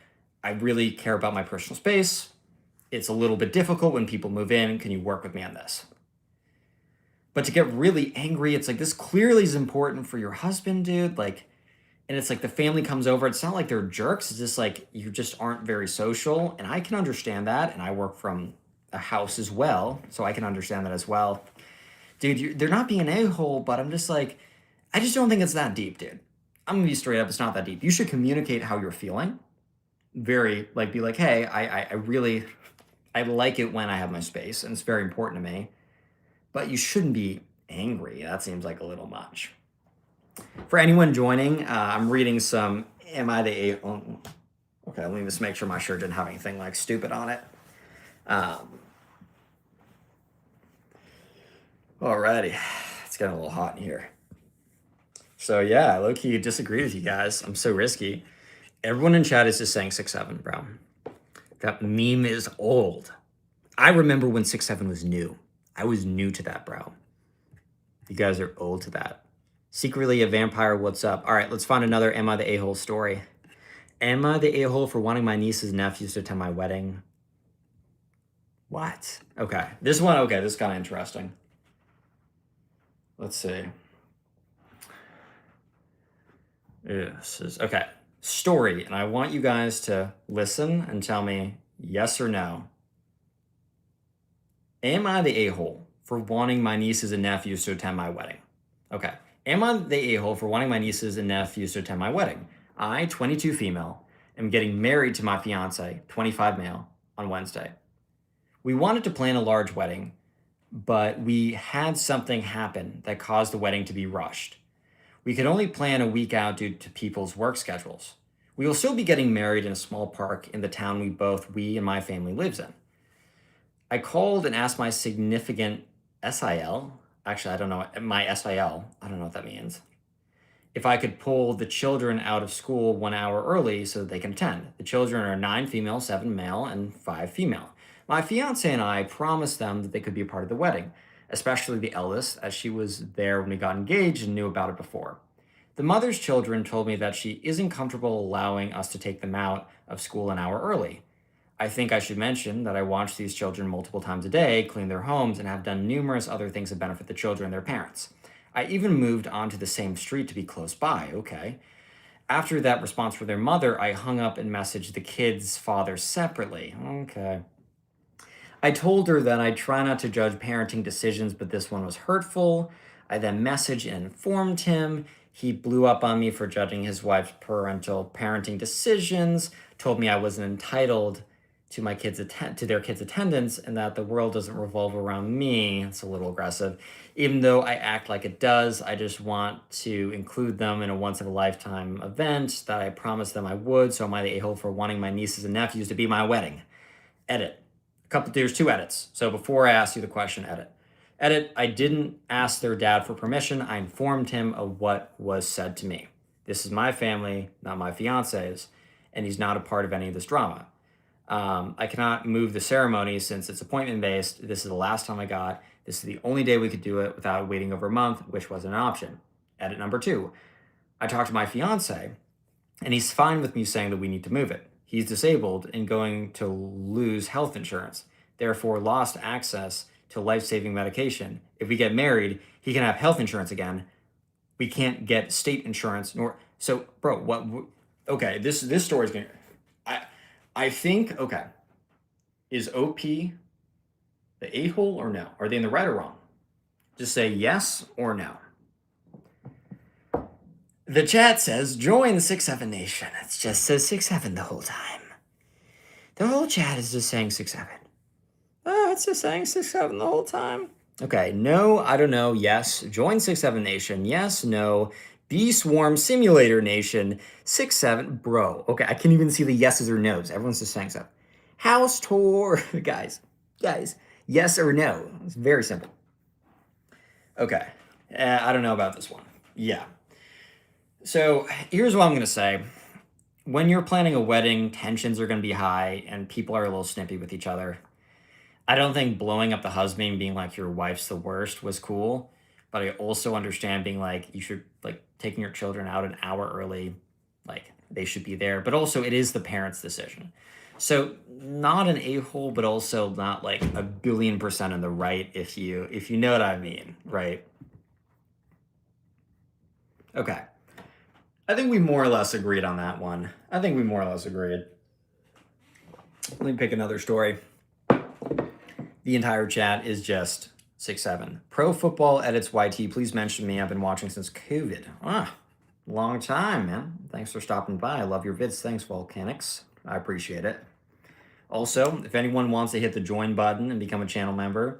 I really care about my personal space. It's a little bit difficult when people move in. Can you work with me on this? But to get really angry, it's like, this clearly is important for your husband, dude. Like, and it's like the family comes over. It's not like they're jerks. It's just like you just aren't very social. And I can understand that. And I work from a house as well. So I can understand that as well. Dude, they're not being an a-hole, but I'm just like, I just don't think it's that deep, dude. I'm gonna be straight up. It's not that deep. You should communicate how you're feeling. Be like, hey, I like it when I have my space. And it's very important to me. But you shouldn't be angry. That seems like a little much. For anyone joining, I'm reading some Am I the A-hole? Okay, let me just make sure my shirt didn't have anything like stupid on it. Alrighty, it's getting a little hot in here. So yeah, low-key disagree with you guys. I'm so risky. Everyone in chat is just saying 6-7, bro. That meme is old. I remember when 6-7 was new. I was new to that, bro. You guys are old to that. Secretly a vampire, what's up? All right, let's find another Am I the A-hole story. Am I the a-hole for wanting my nieces and nephews to attend my wedding? What? Okay, this is kind of interesting. Let's see. This is, okay, story, and I want you guys to listen and tell me yes or no. Am I the a-hole for wanting my nieces and nephews to attend my wedding? Okay. Am I the a-hole for wanting my nieces and nephews to attend my wedding? I, 22 female, am getting married to my fiance, 25 male, on Wednesday. We wanted to plan a large wedding, but we had something happen that caused the wedding to be rushed. We could only plan a week out due to people's work schedules. We will still be getting married in a small park in the town we and my family lives in. I called and asked my significant SIL, actually, I don't know, my SIL, I don't know what that means, if I could pull the children out of school 1 hour early so that they can attend. The children are 9 female, 7 male, and 5 female. My fiance and I promised them that they could be a part of the wedding, especially the eldest, as she was there when we got engaged and knew about it before. The mother's children told me that she isn't comfortable allowing us to take them out of school an hour early. I think I should mention that I watch these children multiple times a day, clean their homes, and have done numerous other things to benefit the children and their parents. I even moved onto the same street to be close by, okay. After that response from their mother, I hung up and messaged the kid's father separately. Okay. I told her that I try not to judge parenting decisions, but this one was hurtful. I then messaged and informed him. He blew up on me for judging his wife's parental parenting decisions, told me I wasn't entitled to to their kids' attendance, and that the world doesn't revolve around me. It's a little aggressive. Even though I act like it does, I just want to include them in a once in a lifetime event that I promised them I would. So am I the a-hole for wanting my nieces and nephews to be my wedding? Edit. There's 2 edits. So before I ask you the question, edit. Edit, I didn't ask their dad for permission. I informed him of what was said to me. This is my family, not my fiance's, and he's not a part of any of this drama. I cannot move the ceremony since it's appointment-based. This is the last time I got. This is the only day we could do it without waiting over a month, which wasn't an option. Edit number 2. I talked to my fiance, and he's fine with me saying that we need to move it. He's disabled and going to lose health insurance, therefore lost access to life-saving medication. If we get married, he can have health insurance again. We can't get state insurance nor so bro, what okay, this story's going to I think okay. Is OP the a-hole or no? Are they in the right or wrong? Just say yes or no. The chat says, join the 6-7 Nation. It just says 6-7 the whole time. The whole chat is just saying 6-7. Oh, it's just saying 6-7 the whole time. Okay, no, I don't know, yes. Join 6-7 Nation, yes, no. Bee Swarm Simulator Nation, 6-7. Bro, okay, I can't even see the yeses or nos. Everyone's just saying so. House tour. Guys, yes or no. It's very simple. Okay, I don't know about this one. Yeah. So here's what I'm going to say. When you're planning a wedding, tensions are going to be high and people are a little snippy with each other. I don't think blowing up the husband and being like your wife's the worst was cool. But I also understand being like, you should like taking your children out an hour early. Like they should be there. But also it is the parents' decision. So not an a-hole, but also not like 1,000,000,000% in the right if you know what I mean, right? Okay. I think we more or less agreed on that one. Let me pick another story. The entire chat is just 6-7. Pro Football edits YT. Please mention me. I've been watching since COVID. Long time, man. Thanks for stopping by. I love your vids. Thanks, Volcanics. I appreciate it. Also, if anyone wants to hit the join button and become a channel member,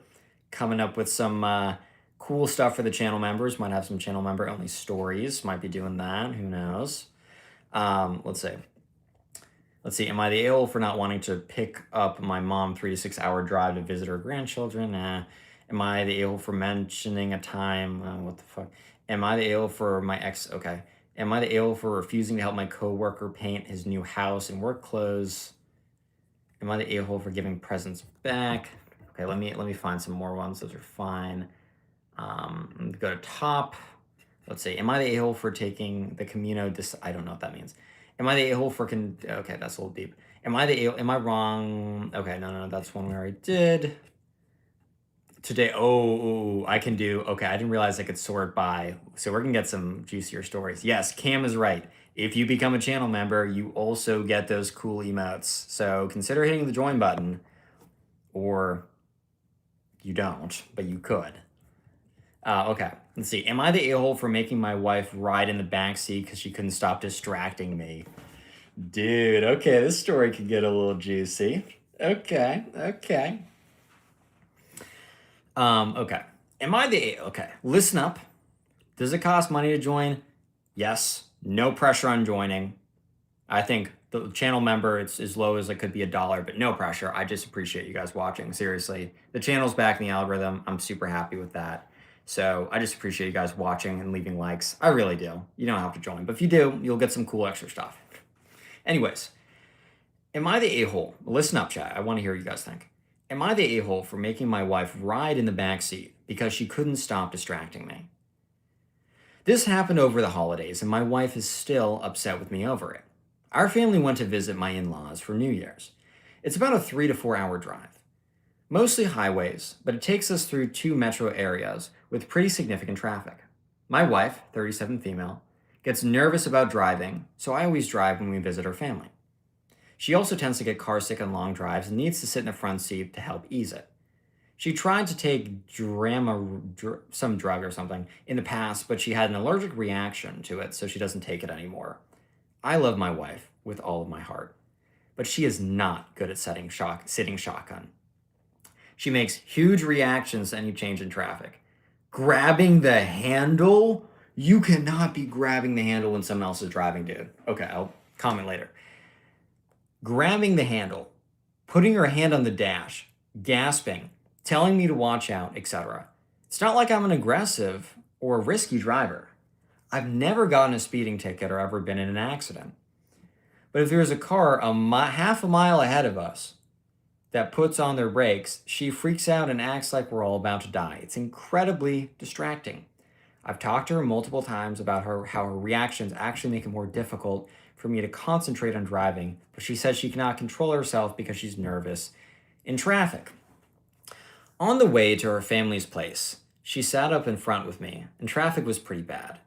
coming up with some cool stuff for the channel members. Might have some channel member only stories. Might be doing that. Who knows? Let's see. Am I the a-hole for not wanting to pick up my mom 3 to 6 hour drive to visit her grandchildren? Nah. Am I the a-hole for mentioning a time? What the fuck? Am I the a-hole for my ex? Okay. Am I the a-hole for refusing to help my coworker paint his new house and work clothes? Am I the a-hole for giving presents back? Okay, let me find some more ones. Those are fine. Go to top. Let's see. Am I the a-hole for taking the Camino? I don't know what that means. Am I the a-hole for okay, that's a little deep. Am I wrong? Okay, no, that's one we already did. Today, I can do, okay, I didn't realize I could sort by, so we're gonna get some juicier stories. Yes, Cam is right. If you become a channel member, you also get those cool emotes. So consider hitting the join button, or you don't, but you could. Okay, let's see. Am I the a-hole for making my wife ride in the backseat because she couldn't stop distracting me? Dude, okay, this story could get a little juicy. Okay. Okay. Okay, listen up. Does it cost money to join? Yes. No pressure on joining. I think the channel member, it's as low as it could be $1, but no pressure. I just appreciate you guys watching. Seriously. The channel's back in the algorithm. I'm super happy with that. So I just appreciate you guys watching and leaving likes. I really do. You don't have to join, but if you do, you'll get some cool extra stuff. Anyways, am I the a-hole? Listen up, chat. I want to hear what you guys think. Am I the a-hole for making my wife ride in the backseat because she couldn't stop distracting me? This happened over the holidays, and my wife is still upset with me over it. Our family went to visit my in laws for New Year's. It's about a 3 to 4 hour drive. Mostly highways, but it takes us through two metro areas with pretty significant traffic. My wife, 37 female, gets nervous about driving, so I always drive when we visit her family. She also tends to get carsick on long drives and needs to sit in the front seat to help ease it. She tried to take some drug or something in the past, but she had an allergic reaction to it, so she doesn't take it anymore. I love my wife with all of my heart, but she is not good at sitting shotgun. She makes huge reactions to any change in traffic. Grabbing the handle? You cannot be grabbing the handle when someone else is driving, dude. Okay, I'll comment later. Grabbing the handle, putting her hand on the dash, gasping, telling me to watch out, etc. It's not like I'm an aggressive or a risky driver. I've never gotten a speeding ticket or ever been in an accident. But if there's a car half a mile ahead of us that puts on their brakes, she freaks out and acts like we're all about to die. It's incredibly distracting. I've talked to her multiple times about how her reactions actually make it more difficult for me to concentrate on driving, but she says she cannot control herself because she's nervous in traffic. On the way to her family's place, she sat up in front with me, and traffic was pretty bad.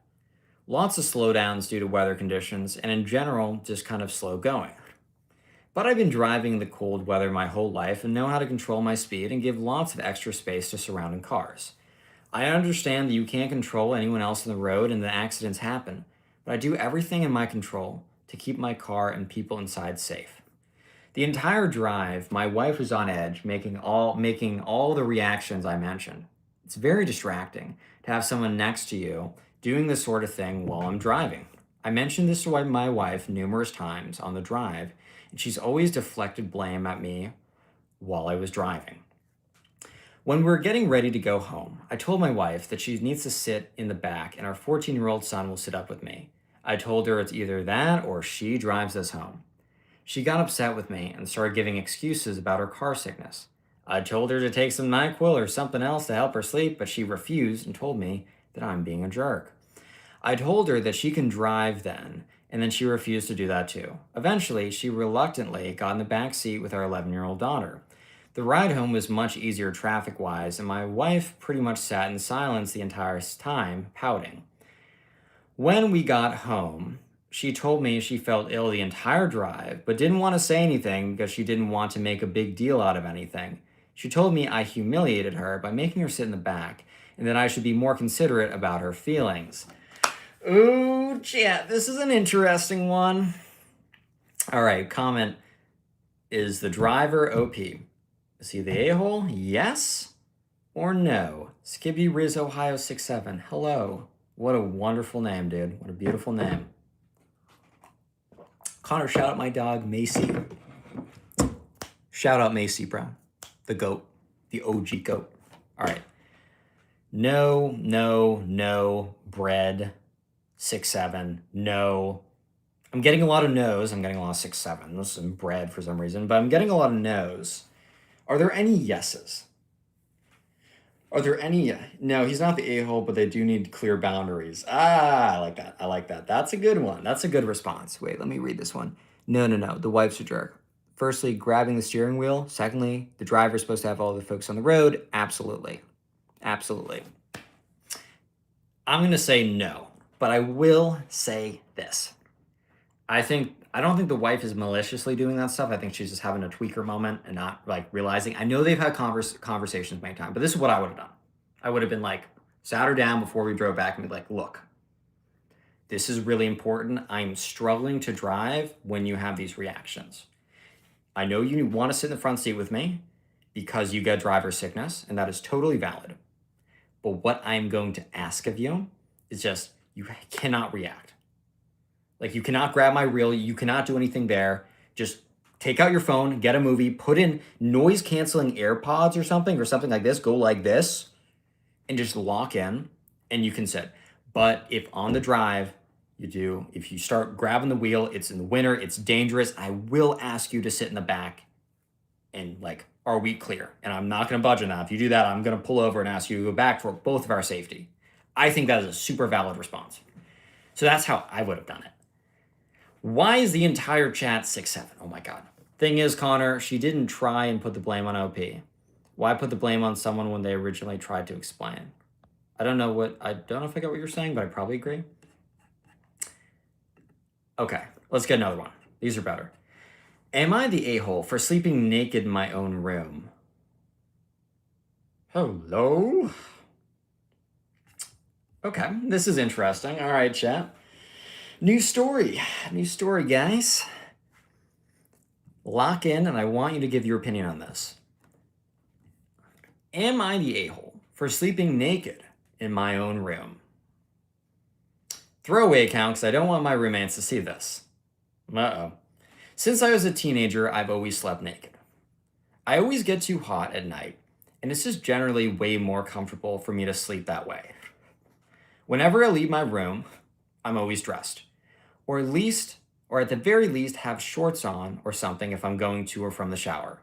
Lots of slowdowns due to weather conditions, and in general, just kind of slow going. But I've been driving in the cold weather my whole life and know how to control my speed and give lots of extra space to surrounding cars. I understand that you can't control anyone else on the road and that accidents happen, but I do everything in my control to keep my car and people inside safe. The entire drive, my wife was on edge, making all the reactions I mentioned. It's very distracting to have someone next to you doing this sort of thing while I'm driving. I mentioned this to my wife numerous times on the drive, and she's always deflected blame at me while I was driving. When we were getting ready to go home, I told my wife that she needs to sit in the back and our 14-year-old son will sit up with me. I told her it's either that or she drives us home. She got upset with me and started giving excuses about her car sickness. I told her to take some NyQuil or something else to help her sleep, but she refused and told me that I'm being a jerk. I told her that she can drive then, and then she refused to do that too. Eventually, she reluctantly got in the back seat with our 11-year-old daughter. The ride home was much easier traffic-wise, and my wife pretty much sat in silence the entire time, pouting. When we got home, she told me she felt ill the entire drive, but didn't want to say anything because she didn't want to make a big deal out of anything. She told me I humiliated her by making her sit in the back, and that I should be more considerate about her feelings. Ooh, chat, this is an interesting one. All right, comment. Is the driver OP? Is he the a-hole? Yes or no? Skibby Riz Ohio 67. Hello. What a wonderful name, dude. What a beautiful name. Connor, shout out my dog, Macy. Shout out Macy, bro. The goat. The OG goat. All right. No, bread. 6-7, no. I'm getting a lot of no's. I'm getting a lot of 6-7s and bread for some reason, but I'm getting a lot of no's. Are there any yeses? Are there any? No, he's not the a-hole, but they do need clear boundaries. I like that. I like that. That's a good one. That's a good response. Wait, let me read this one. No. The wife's a jerk. Firstly, grabbing the steering wheel. Secondly, the driver's supposed to have all the folks on the road. Absolutely. I'm going to say no. But I will say this. I don't think the wife is maliciously doing that stuff. I think she's just having a tweaker moment and not like realizing. I know they've had conversations many times, but this is what I would have done. I would have been like, sat her down before we drove back and be like, look, this is really important. I'm struggling to drive when you have these reactions. I know you want to sit in the front seat with me because you get driver sickness, and that is totally valid. But what I'm going to ask of you is just, you cannot react. Like, you cannot grab my reel. You cannot do anything there. Just take out your phone, get a movie, put in noise canceling AirPods or something like this. Go like this and just lock in and you can sit. But if on the drive, if you start grabbing the wheel, it's in the winter, it's dangerous. I will ask you to sit in the back and like, are we clear? And I'm not going to budge on that. If you do that, I'm going to pull over and ask you to go back for both of our safety. I think that is a super valid response. So that's how I would have done it. Why is the entire chat 6-7? Oh my God. Thing is, Connor, she didn't try and put the blame on OP. Why put the blame on someone when they originally tried to explain? I don't know if I get what you're saying, but I probably agree. Okay, let's get another one. These are better. Am I the a-hole for sleeping naked in my own room? Hello? Okay, this is interesting. All right, chat. New story, guys. Lock in, and I want you to give your opinion on this. Am I the a-hole for sleeping naked in my own room? Throwaway account, because I don't want my roommates to see this. Uh-oh. Since I was a teenager, I've always slept naked. I always get too hot at night, and it's just generally way more comfortable for me to sleep that way. Whenever I leave my room, I'm always dressed. Or at the very least, have shorts on or something if I'm going to or from the shower.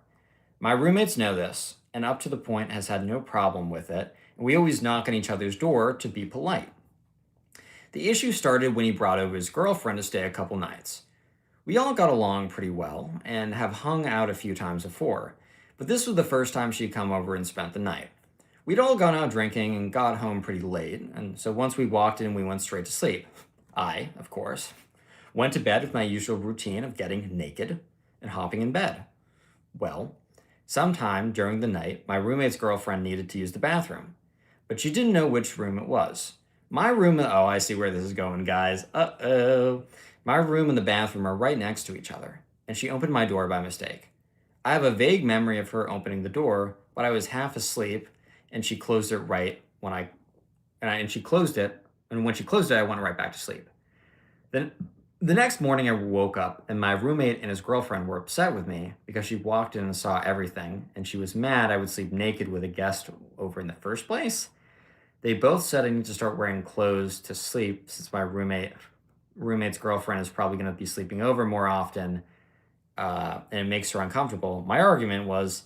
My roommates know this, and up to the point has had no problem with it, and we always knock on each other's door to be polite. The issue started when he brought over his girlfriend to stay a couple nights. We all got along pretty well, and have hung out a few times before, but this was the first time she'd come over and spent the night. We'd all gone out drinking and got home pretty late, and so once we walked in, we went straight to sleep. I, of course, went to bed with my usual routine of getting naked and hopping in bed. Well, sometime during the night, my roommate's girlfriend needed to use the bathroom, but she didn't know which room it was. My room, oh, I see where this is going, guys. Uh-oh. My room and the bathroom are right next to each other, and she opened my door by mistake. I have a vague memory of her opening the door, but I was half asleep, and she closed it and she closed it, and when she closed it, I went right back to sleep. Then the next morning I woke up, and my roommate and his girlfriend were upset with me because she walked in and saw everything, and she was mad I would sleep naked with a guest over in the first place. They both said I need to start wearing clothes to sleep since my roommate's girlfriend is probably going to be sleeping over more often, and it makes her uncomfortable. My argument was,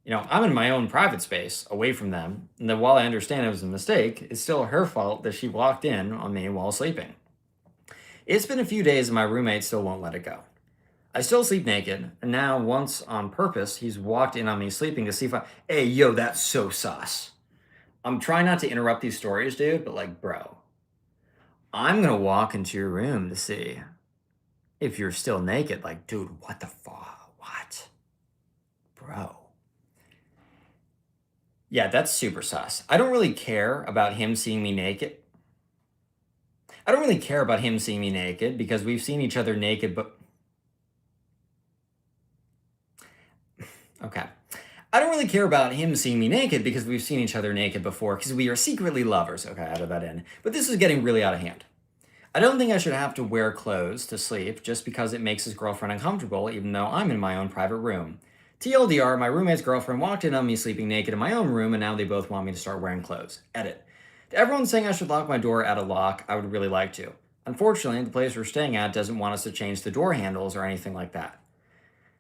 I'm in my own private space away from them, and that while I understand it was a mistake, it's still her fault that she walked in on me while sleeping. It's been a few days and my roommate still won't let it go. I still sleep naked, and now once on purpose, he's walked in on me sleeping to see if hey, yo, that's so sus. I'm trying not to interrupt these stories, dude, but bro, I'm gonna walk into your room to see if you're still naked. Dude, what the fuck? What? Bro. Yeah, that's super sus. I don't really care about him seeing me naked. Because we've seen each other naked, but... Okay. I don't really care about him seeing me naked because we've seen each other naked before because we are secretly lovers. Okay, I added that in. But this is getting really out of hand. I don't think I should have to wear clothes to sleep just because it makes his girlfriend uncomfortable, even though I'm in my own private room. TLDR, my roommate's girlfriend walked in on me sleeping naked in my own room, and now they both want me to start wearing clothes. Edit. To everyone saying I should lock my door at a lock, I would really like to. Unfortunately, the place we're staying at doesn't want us to change the door handles or anything like that.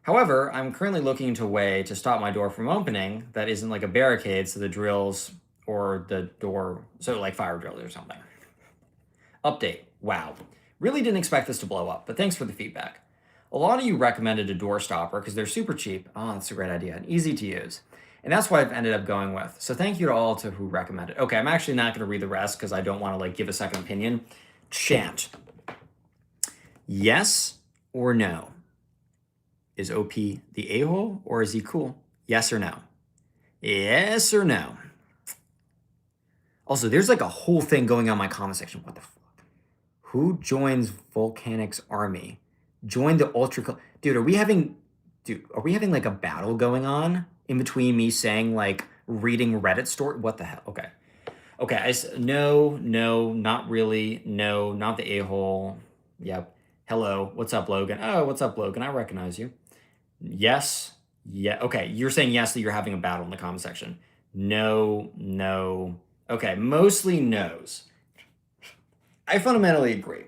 However, I'm currently looking into a way to stop my door from opening that isn't like a barricade, so the drills or the door, so like fire drills or something. Update. Wow. Really didn't expect this to blow up, but thanks for the feedback. A lot of you recommended a door stopper because they're super cheap. Oh, that's a great idea and easy to use. And that's what I've ended up going with. So thank you to all who recommended. Okay, I'm actually not going to read the rest because I don't want to give a second opinion. Chant. Yes or no? Is OP the a-hole or is he cool? Yes or no? Yes or no? Also, there's a whole thing going on in my comment section. What the fuck? Who joins Volcanic's army? Join the Ultra... Dude, are we having a battle going on in between me saying reading Reddit story? What the hell? Okay, no, not really. No, not the a-hole. Yep. Hello, what's up, Logan? Oh, what's up, Logan? I recognize you. Yes. Yeah. Okay, you're saying yes that you're having a battle in the comment section. No. Okay, mostly no's. I fundamentally agree.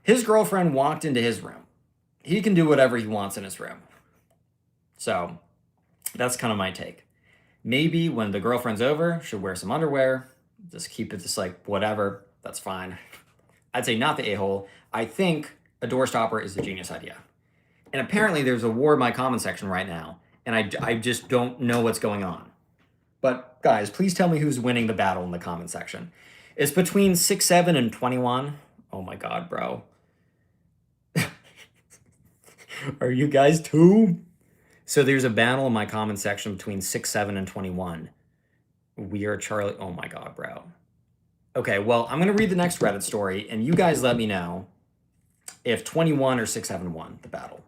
His girlfriend walked into his room. He can do whatever he wants in his room. So that's kind of my take. Maybe when the girlfriend's over, she'll wear some underwear. Just keep it just like whatever. That's fine. I'd say not the a-hole. I think a door stopper is a genius idea. And apparently there's a war in my comment section right now, and I just don't know what's going on. But guys, please tell me who's winning the battle in the comment section. It's between 6'7" and 21. Oh my god, bro. Are you guys too? So there's a battle in my comment section between 6'7" and 21. We are Charlie. Oh my god, bro. Okay, well, I'm going to read the next Reddit story, and you guys let me know if 21 or 6'7" won the battle.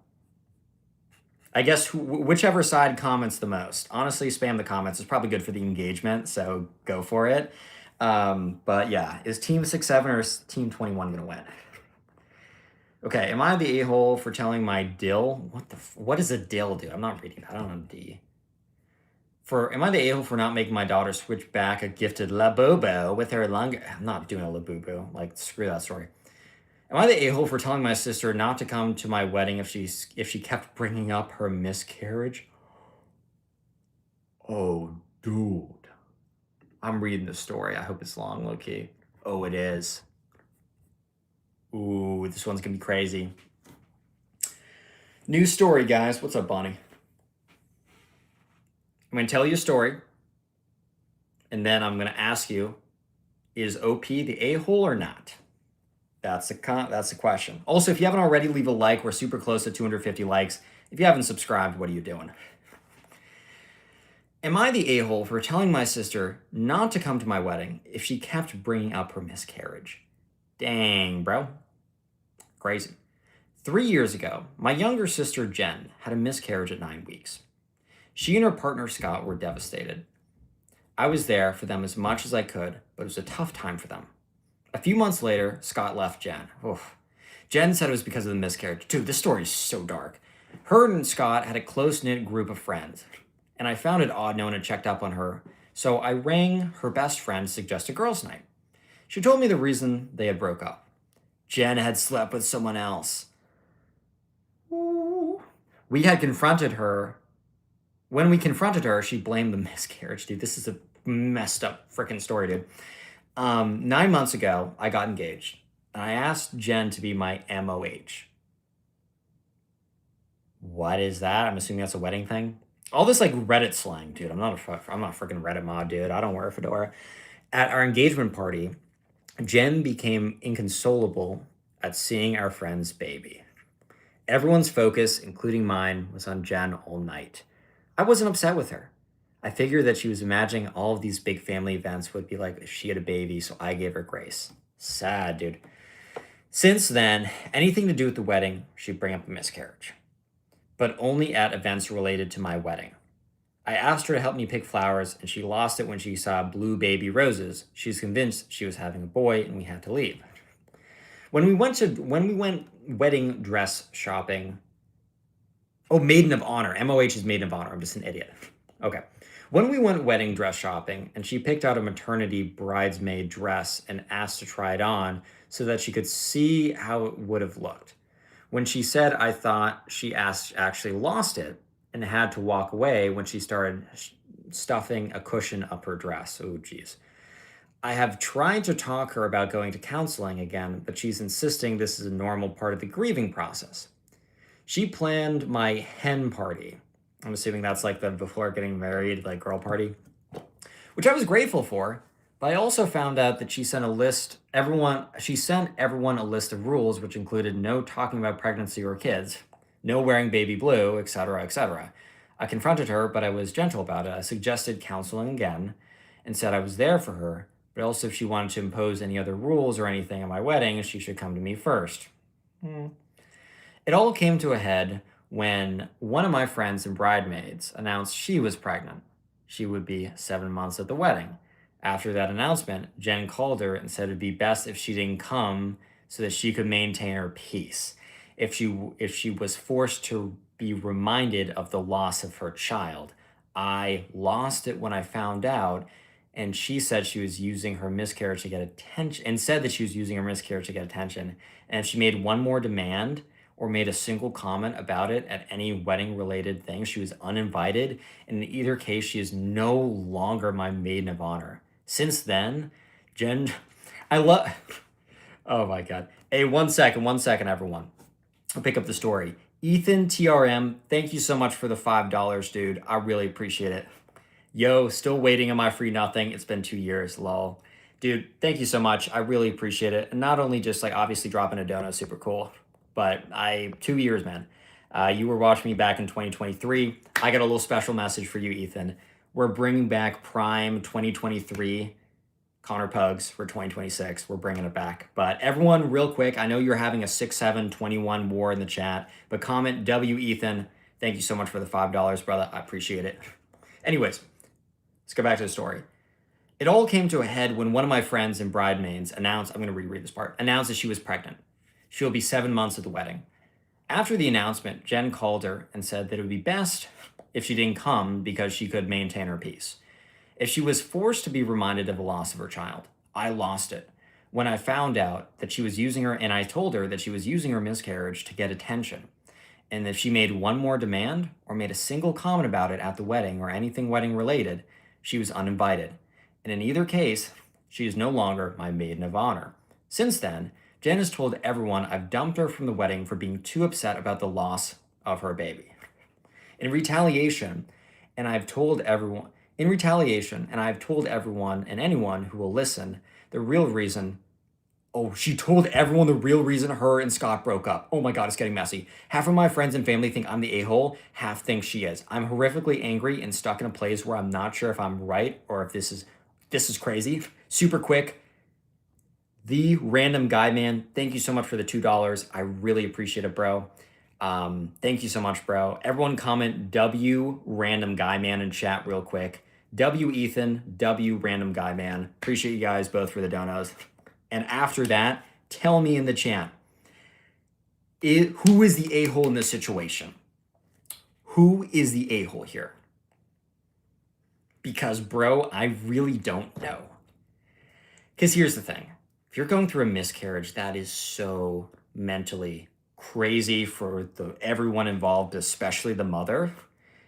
I guess whichever side comments the most. Honestly, spam the comments. It's probably good for the engagement, so go for it. But yeah, is Team 6'7" or is Team 21 going to win? Okay, am I the a-hole for telling my dill? What does a dill do? I'm not reading that. I don't know D. Am I the a-hole for not making my daughter switch back a gifted Labubu with her lung? I'm not doing a Labubu. Like, screw that story. Am I the a-hole for telling my sister not to come to my wedding if she kept bringing up her miscarriage? Oh, dude. I'm reading the story. I hope it's long, low-key. Oh, it is. Ooh, this one's gonna be crazy. New story, guys. What's up, Bonnie? I'm gonna tell you a story, and then I'm gonna ask you, is OP the a-hole or not? That's the question. Also, if you haven't already, leave a like. We're super close to 250 likes. If you haven't subscribed, what are you doing? Am I the a-hole for telling my sister not to come to my wedding if she kept bringing up her miscarriage? Dang, bro. Crazy. 3 years ago, my younger sister Jen had a miscarriage at 9 weeks. She and her partner Scott were devastated. I was there for them as much as I could, but it was a tough time for them. A few months later, Scott left Jen. Oof. Jen said it was because of the miscarriage. Dude, this story is so dark. Her and Scott had a close-knit group of friends, and I found it odd no one had checked up on her, so I rang her best friend to suggest a girls' night. She told me the reason they had broke up. Jen had slept with someone else. Ooh. We had confronted her. When we confronted her, she blamed the miscarriage. Dude, this is a messed up freaking story, dude. 9 months ago, I got engaged, and I asked Jen to be my MOH. What is that? I'm assuming that's a wedding thing. All this like Reddit slang, dude. I'm not a freaking Reddit mod, dude. I don't wear a fedora. At our engagement party, Jen became inconsolable at seeing our friend's baby. Everyone's focus, including mine, was on Jen all night. I wasn't upset with her. I figured that she was imagining all of these big family events would be like if she had a baby, so I gave her grace. Sad, dude. Since then, anything to do with the wedding, she'd bring up a miscarriage. But only at events related to my wedding. I asked her to help me pick flowers, and she lost it when she saw blue baby roses. She's convinced she was having a boy, and we had to leave. When we went wedding dress shopping. Oh, Maiden of Honor. MOH is Maiden of Honor. I'm just an idiot. Okay. When we went wedding dress shopping, and she picked out a maternity bridesmaid dress and asked to try it on so that she could see how it would have looked. When she said, I thought she actually lost it and had to walk away when she started stuffing a cushion up her dress. Oh, geez. I have tried to talk her about going to counseling again, but she's insisting this is a normal part of the grieving process. She planned my hen party. I'm assuming that's like the before getting married, like girl party, which I was grateful for. But I also found out that she sent everyone a list of rules, which included no talking about pregnancy or kids, no wearing baby blue, etc., etc. I confronted her, but I was gentle about it. I suggested counseling again and said I was there for her, but also if she wanted to impose any other rules or anything at my wedding, she should come to me first. It all came to a head when one of my friends and bridesmaids announced she was pregnant. She would be 7 months at the wedding. After that announcement, Jen called her and said it'd be best if she didn't come so that she could maintain her peace. If she was forced to be reminded of the loss of her child. I lost it when I found out, and she said she was using her miscarriage to get attention, and said that she was using her miscarriage to get attention. And if she made one more demand or made a single comment about it at any wedding-related thing, she was uninvited. And in either case, she is no longer my maiden of honor. Since then, Jen, I love. Oh my god. Hey, 1 second, everyone. I'll pick up the story. Ethan TRM, thank you so much for the $5, dude. I really appreciate it. Yo, still waiting on my free nothing. It's been 2 years, lol. Dude, thank you so much. I really appreciate it. And not only just like obviously dropping a dono, super cool, but 2 years, man. You were watching me back in 2023. I got a little special message for you, Ethan. We're bringing back Prime 2023 Connor Pugs for 2026. We're bringing it back. But everyone, real quick, I know you're having a 6-7-21 war in the chat, but comment W Ethan. Thank you so much for the $5, brother. I appreciate it. Anyways, let's go back to the story. It all came to a head when one of my friends and bridesmaids announced, I'm going to reread this part, announced that she was pregnant. She'll be 7 months at the wedding. After the announcement, Jen called her and said that it would be best if she didn't come because she could maintain her peace. If she was forced to be reminded of the loss of her child, I lost it. When I found out that she was using her, and I told her that she was using her miscarriage to get attention. And if she made one more demand or made a single comment about it at the wedding or anything wedding related, she was uninvited. And in either case, she is no longer my maiden of honor. Since then, Jen has told everyone I've dumped her from the wedding for being too upset about the loss of her baby. In retaliation, I've told everyone and anyone who will listen the real reason. Oh, she told everyone the real reason her and Scott broke up. Oh my God, it's getting messy. Half of my friends and family think I'm the a-hole. Half think she is. I'm horrifically angry and stuck in a place where I'm not sure if I'm right or if this is crazy. Super quick. The Random Guy Man, thank you so much for the $2. I really appreciate it, bro. Thank you so much, bro. Everyone comment W Random Guy Man in chat real quick. W Ethan, W Random Guy Man. Appreciate you guys both for the donos. And after that, tell me in the chat, who is the a-hole in this situation? Who is the a-hole here? Because, bro, I really don't know. Because here's the thing. If you're going through a miscarriage, that is so mentally crazy for everyone involved, especially the mother,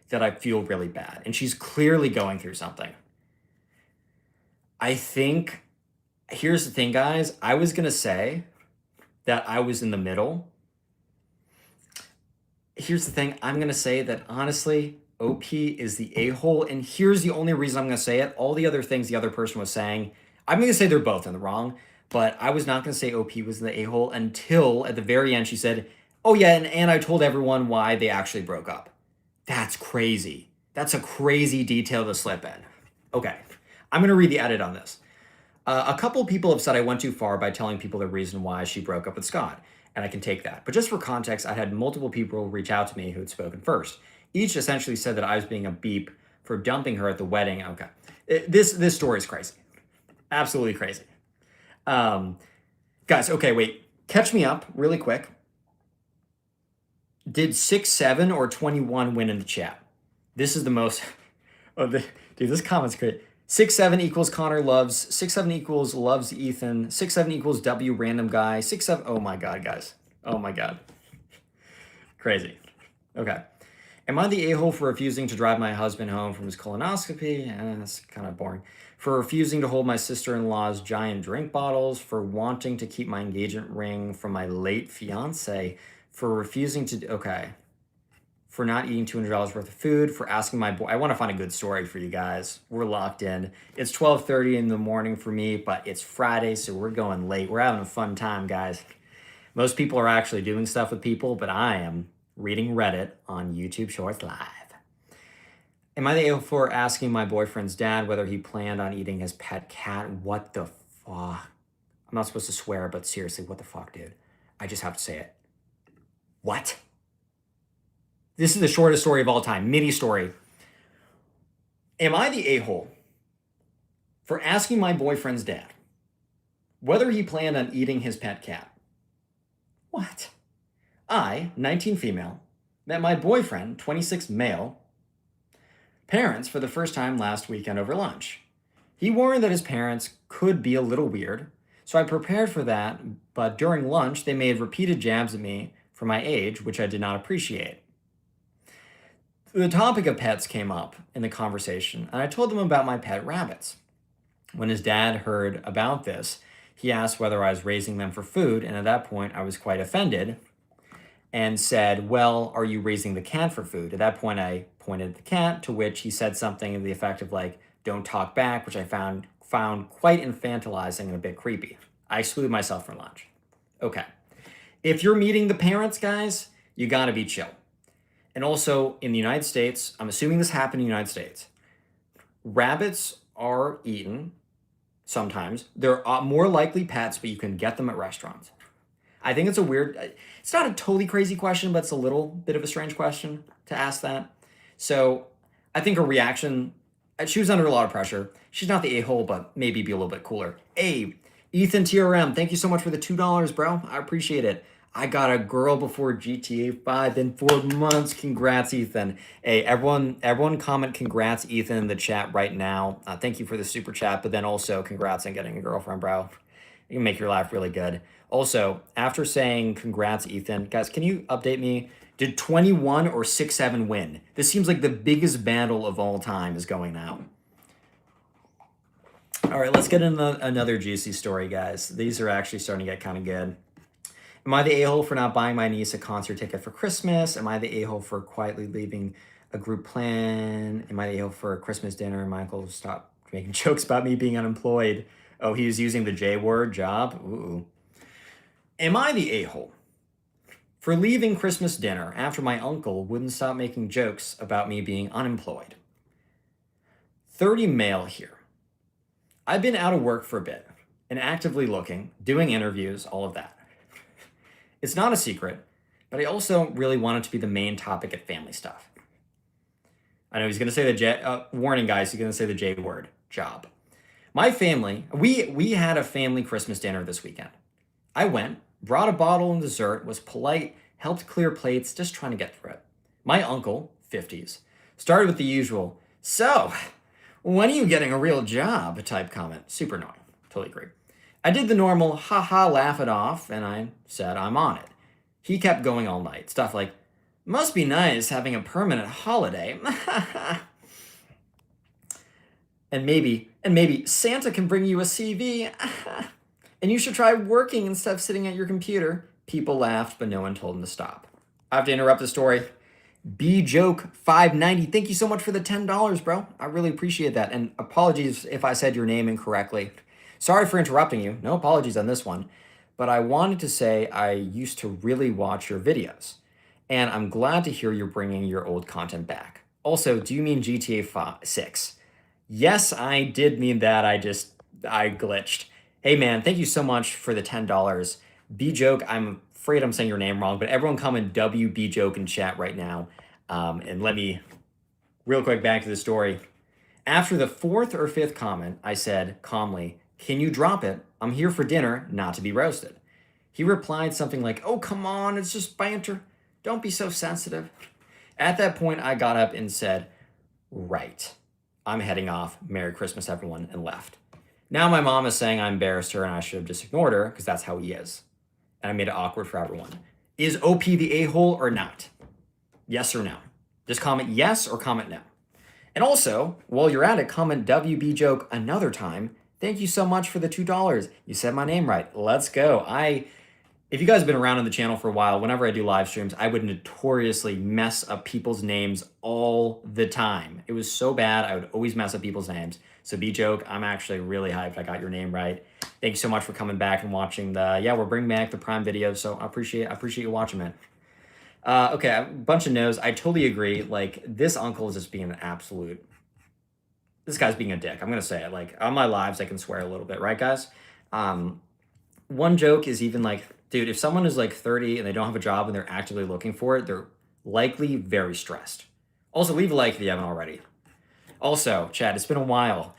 that I feel really bad. And she's clearly going through something. I think, here's the thing, guys. I was going to say that I was in the middle. Here's the thing. I'm going to say that, honestly, OP is the a-hole. And here's the only reason I'm going to say it. All the other things the other person was saying, I'm going to say they're both in the wrong. But I was not going to say OP was the a-hole until at the very end she said, oh yeah, and I told everyone why they actually broke up. That's crazy. That's a crazy detail to slip in. Okay, I'm going to read the edit on this. A couple of people have said I went too far by telling people the reason why she broke up with Scott, and I can take that. But just for context, I had multiple people reach out to me who had spoken first. Each essentially said that I was being a beep for dumping her at the wedding. Okay, this story is crazy. Absolutely crazy. Guys, okay, wait. Catch me up really quick. Did 6-7 or 21 win in the chat? This is the most... dude, this comment's great. 6-7 equals Connor loves. 6-7 equals loves Ethan. 6-7 equals W random guy. 6-7... Oh my God, guys. Oh my God. Crazy. Okay. Am I the a-hole for refusing to drive my husband home from his colonoscopy? That's kind of boring. For refusing to hold my sister-in-law's giant drink bottles, for wanting to keep my engagement ring from my late fiance, for refusing to, okay, for not eating $200 worth of food, for asking my boy, I want to find a good story for you guys. We're locked in. It's 12:30 in the morning for me, but it's Friday, so we're going late. We're having a fun time, guys. Most people are actually doing stuff with people, but I am reading Reddit on YouTube Shorts Live. Am I the a-hole for asking my boyfriend's dad whether he planned on eating his pet cat? What the fuck? I'm not supposed to swear, but seriously, what the fuck, dude? I just have to say it. What? This is the shortest story of all time. Mini story. Am I the a-hole for asking my boyfriend's dad whether he planned on eating his pet cat? What? I, 19 female, met my boyfriend, 26 male, parents for the first time last weekend over lunch. He warned that his parents could be a little weird, so I prepared for that, but during lunch they made repeated jabs at me for my age, which I did not appreciate. The topic of pets came up in the conversation, and I told them about my pet rabbits. When his dad heard about this, he asked whether I was raising them for food, and at that point, I was quite offended and said, "Well, are you raising the cat for food?" At that point, I pointed at the cat, to which he said something to the effect of like, "Don't talk back," which I found quite infantilizing and a bit creepy. I excluded myself from lunch. Okay. If you're meeting the parents, guys, you gotta be chill. And also, in the United States, I'm assuming this happened in the United States, rabbits are eaten sometimes. They're more likely pets, but you can get them at restaurants. I think it's a weird, it's not a totally crazy question, but it's a little bit of a strange question to ask that. So I think her reaction, she was under a lot of pressure. She's not the a-hole, but maybe be a little bit cooler. Hey, Ethan TRM, thank you so much for the $2, bro. I appreciate it. I got a girl before GTA 5 in 4 months. Congrats, Ethan. Hey, everyone comment congrats, Ethan, in the chat right now. Thank you for the super chat, but then also congrats on getting a girlfriend, bro. It can make your life really good. Also, after saying congrats, Ethan, guys, can you update me? Did 21 or 6-7 win? This seems like the biggest battle of all time is going now. All right, let's get into another juicy story, guys. These are actually starting to get kind of good. Am I the a-hole for not buying my niece a concert ticket for Christmas? Am I the a-hole for quietly leaving a group plan? Am I the a-hole for a Christmas dinner? Michael, stop making jokes about me being unemployed. Oh, he was using the J word, job? Ooh. Am I the a-hole for leaving Christmas dinner after my uncle wouldn't stop making jokes about me being unemployed? 30 male here. I've been out of work for a bit and actively looking, doing interviews, all of that. It's not a secret, but I also really want it to be the main topic at family stuff. I know he's going to say the J, warning guys, he's going to say the J word, job. My family, we had a family Christmas dinner this weekend. I went, brought a bottle and dessert, was polite, helped clear plates, just trying to get through it. My uncle, 50s, started with the usual, "So, when are you getting a real job?" type comment. Super annoying. Totally agree. I did the normal haha laugh it off, and I said I'm on it. He kept going all night. Stuff like, "Must be nice having a permanent holiday." and maybe Santa can bring you a CV. And you should try working instead of sitting at your computer. People laughed, but no one told him to stop. I have to interrupt the story. bjoke590, thank you so much for the $10, bro. I really appreciate that. And apologies if I said your name incorrectly. Sorry for interrupting you. No apologies on this one. But I wanted to say I used to really watch your videos. And I'm glad to hear you're bringing your old content back. Also, do you mean GTA 6? Yes, I did mean that. I glitched. Hey, man, thank you so much for the $10. bjoke, I'm afraid I'm saying your name wrong, but everyone comment WBjoke in chat right now. And let me, real quick, back to the story. After the 4th or 5th comment, I said calmly, "Can you drop it? I'm here for dinner, not to be roasted." He replied something like, "Oh, come on, it's just banter. Don't be so sensitive." At that point, I got up and said, "Right, I'm heading off. Merry Christmas, everyone," and left. Now my mom is saying I embarrassed her and I should have just ignored her because that's how he is. And I made it awkward for everyone. Is OP the a-hole or not? Yes or no? Just comment yes or comment no. And also, while you're at it, comment WBjoke another time. Thank you so much for the $2. You said my name right. Let's go. If you guys have been around on the channel for a while, whenever I do live streams, I would notoriously mess up people's names all the time. It was so bad, I would always mess up people's names. So bjoke, I'm actually really hyped I got your name right. Thank you so much for coming back and watching we're bringing back the Prime videos, so I appreciate you watching it. Okay, a bunch of no's. I totally agree. Like, this uncle is just being an absolute... This guy's being a dick. I'm going to say it. Like, on my lives, I can swear a little bit, right, guys? One joke is even like, dude, if someone is like 30 and they don't have a job and they're actively looking for it, they're likely very stressed. Also, leave a like if you haven't already. Also, Chad, it's been a while.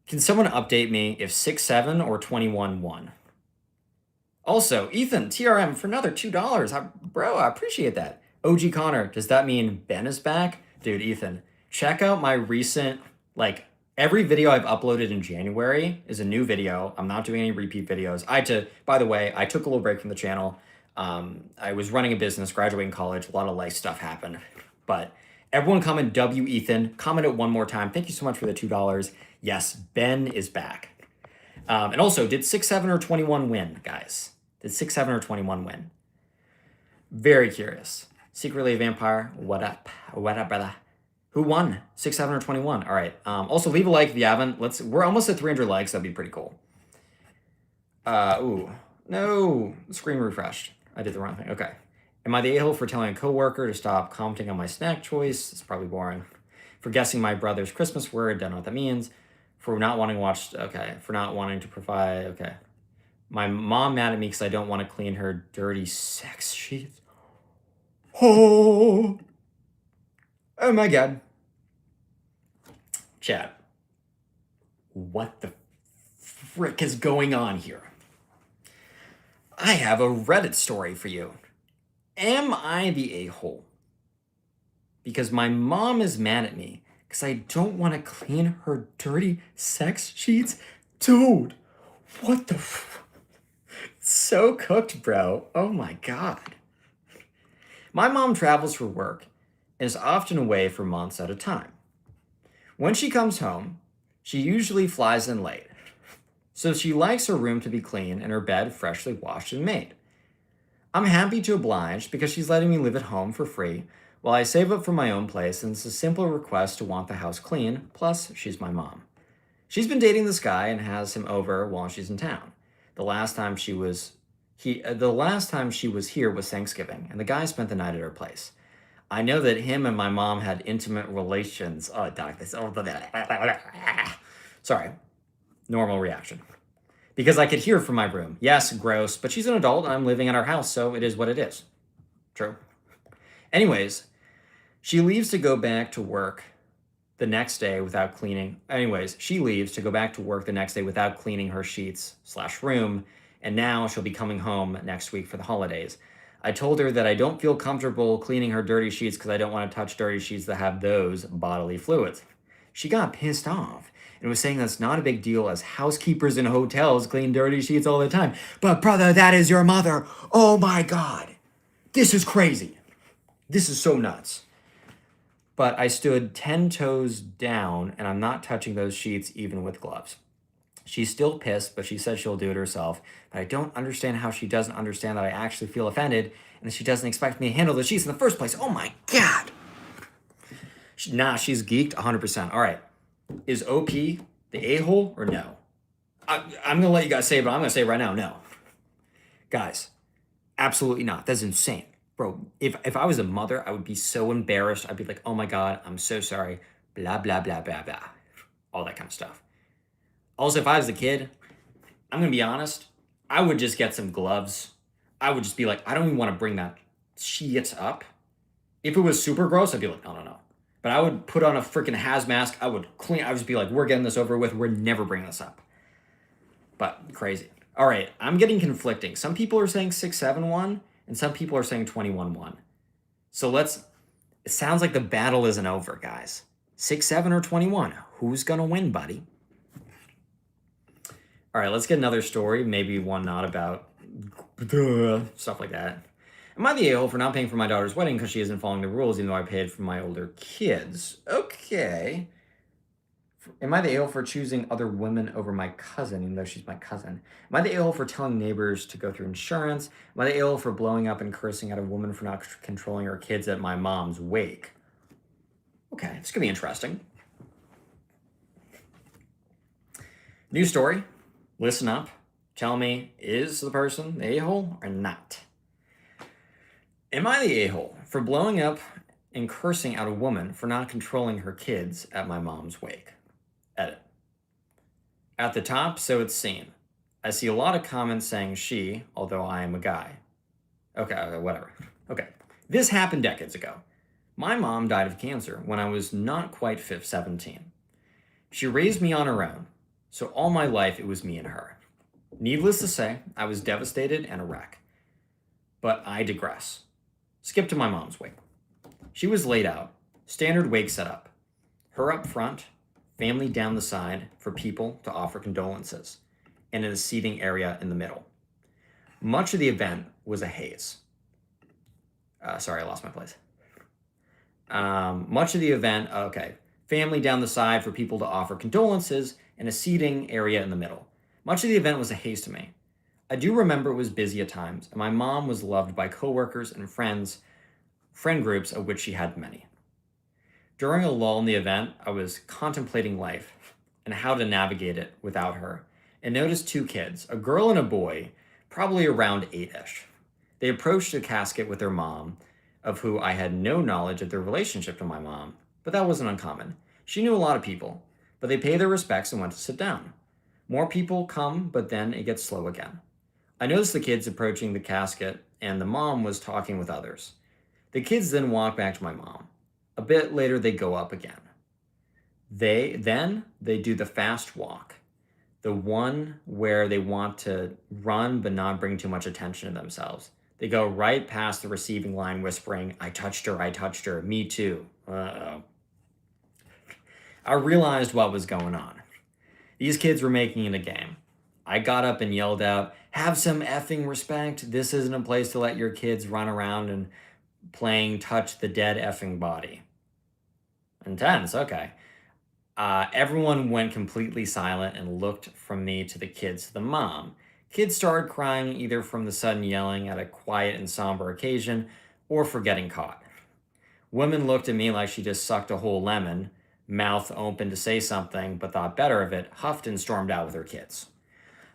Can someone update me if 6-7 or 21 won? Also, Ethan, TRM for another $2. Bro, I appreciate that. OG Connor, does that mean Ben is back? Dude, Ethan, check out my recent, every video I've uploaded in January is a new video. I'm not doing any repeat videos. By the way, I took a little break from the channel. I was running a business, graduating college, a lot of life stuff happened. But Everyone comment W Ethan. Comment it one more time. Thank you so much for the $2. Yes, Ben is back. And also, did 6, 7, or 21 win, guys? Did 6, 7, or 21 win? Very curious. Secretly a vampire. What up? What up, brother? Who won? 6, 7, or 21? All right. Also, leave a like if you haven't. We're almost at 300 likes. That'd be pretty cool. Ooh. No. Screen refreshed. I did the wrong thing. Okay. Am I the a-hole for telling a coworker to stop commenting on my snack choice? It's probably boring. For guessing my brother's Christmas word, don't know what that means. For not wanting to watch, okay. For not wanting to provide, okay. My mom mad at me because I don't want to clean her dirty sex sheets. Oh my God. Chat. What the frick is going on here? I have a Reddit story for you. Am I the a-hole? Because my mom is mad at me because I don't want to clean her dirty sex sheets? Dude, what the so cooked, bro. Oh my God. My mom travels for work and is often away for months at a time. When she comes home, she usually flies in late. So she likes her room to be clean and her bed freshly washed and made. I'm happy to oblige because she's letting me live at home for free while I save up for my own place, and it's a simple request to want the house clean, plus she's my mom. She's been dating this guy and has him over while she's in town. The last time she was here was Thanksgiving, and the guy spent the night at her place. I know that him and my mom had intimate relations. Oh, Doc, this. Sorry. Normal reaction. Because I could hear from my room. Yes, gross, but she's an adult and I'm living at our house, so it is what it is. True. Anyways, she leaves to go back to work the next day without cleaning. She leaves to go back to work the next day without cleaning her sheets/room, and now she'll be coming home next week for the holidays. I told her that I don't feel comfortable cleaning her dirty sheets because I don't want to touch dirty sheets that have those bodily fluids. She got pissed off and was saying that's not a big deal as housekeepers in hotels clean dirty sheets all the time. But brother, that is your mother. Oh my God. This is crazy. This is so nuts. But I stood 10 toes down and I'm not touching those sheets even with gloves. She's still pissed, but she said she'll do it herself. But I don't understand how she doesn't understand that I actually feel offended and that she doesn't expect me to handle the sheets in the first place. Oh my God. Nah, she's geeked 100%. All right. Is OP the a-hole or no? I'm going to let you guys say it, but I'm going to say it right now, no. Guys, absolutely not. That's insane. Bro, if I was a mother, I would be so embarrassed. I'd be like, oh my God, I'm so sorry. Blah, blah, blah, blah, blah. All that kind of stuff. Also, if I was a kid, I'm going to be honest, I would just get some gloves. I would just be like, I don't even want to bring that shit up. If it was super gross, I'd be like, no. But I would put on a freaking hazmat. I would just be like, we're getting this over with. We're never bringing this up. But crazy. All right, I'm getting conflicting. Some people are saying 6-7-1, and some people are saying 21-1. So it sounds like the battle isn't over, guys. 6-7 or 21. Who's going to win, buddy? All right, let's get another story. Maybe one not about stuff like that. Am I the a-hole for not paying for my daughter's wedding because she isn't following the rules, even though I paid for my older kids? Okay. Am I the a-hole for choosing other women over my cousin, even though she's my cousin? Am I the a-hole for telling neighbors to go through insurance? Am I the a-hole for blowing up and cursing at a woman for not controlling her kids at my mom's wake? Okay, this could be interesting. New story. Listen up. Tell me, is the person the a-hole or not? Am I the a-hole for blowing up and cursing at a woman for not controlling her kids at my mom's wake? Edit. At the top, so it's seen. I see a lot of comments saying she, although I am a guy. Okay, whatever. Okay. This happened decades ago. My mom died of cancer when I was not quite 17. She raised me on her own, so all my life it was me and her. Needless to say, I was devastated and a wreck. But I digress. Skip to my mom's wake. She was laid out, standard wake setup. Her up front, family down the side for people to offer condolences, and in a seating area in the middle. Much of the event was a haze. Sorry, I lost my place. Much of the event, okay, family down the side for people to offer condolences, and a seating area in the middle. Much of the event was a haze to me. I do remember it was busy at times, and my mom was loved by coworkers and friend groups of which she had many. During a lull in the event, I was contemplating life and how to navigate it without her, and noticed two kids, a girl and a boy, probably around 8-ish. They approached the casket with their mom, of who I had no knowledge of their relationship to my mom, but that wasn't uncommon. She knew a lot of people, but they paid their respects and went to sit down. More people come, but then it gets slow again. I noticed the kids approaching the casket, and the mom was talking with others. The kids then walk back to my mom. A bit later, they go up again. They do the fast walk, the one where they want to run but not bring too much attention to themselves. They go right past the receiving line whispering, I touched her, me too. Uh-oh. I realized what was going on. These kids were making it a game. I got up and yelled out, have some effing respect. This isn't a place to let your kids run around and playing touch the dead effing body. Intense, okay. Everyone went completely silent and looked from me to the kids to the mom. Kids started crying either from the sudden yelling at a quiet and somber occasion or for getting caught. Women looked at me like she just sucked a whole lemon, mouth open to say something, but thought better of it, huffed and stormed out with her kids.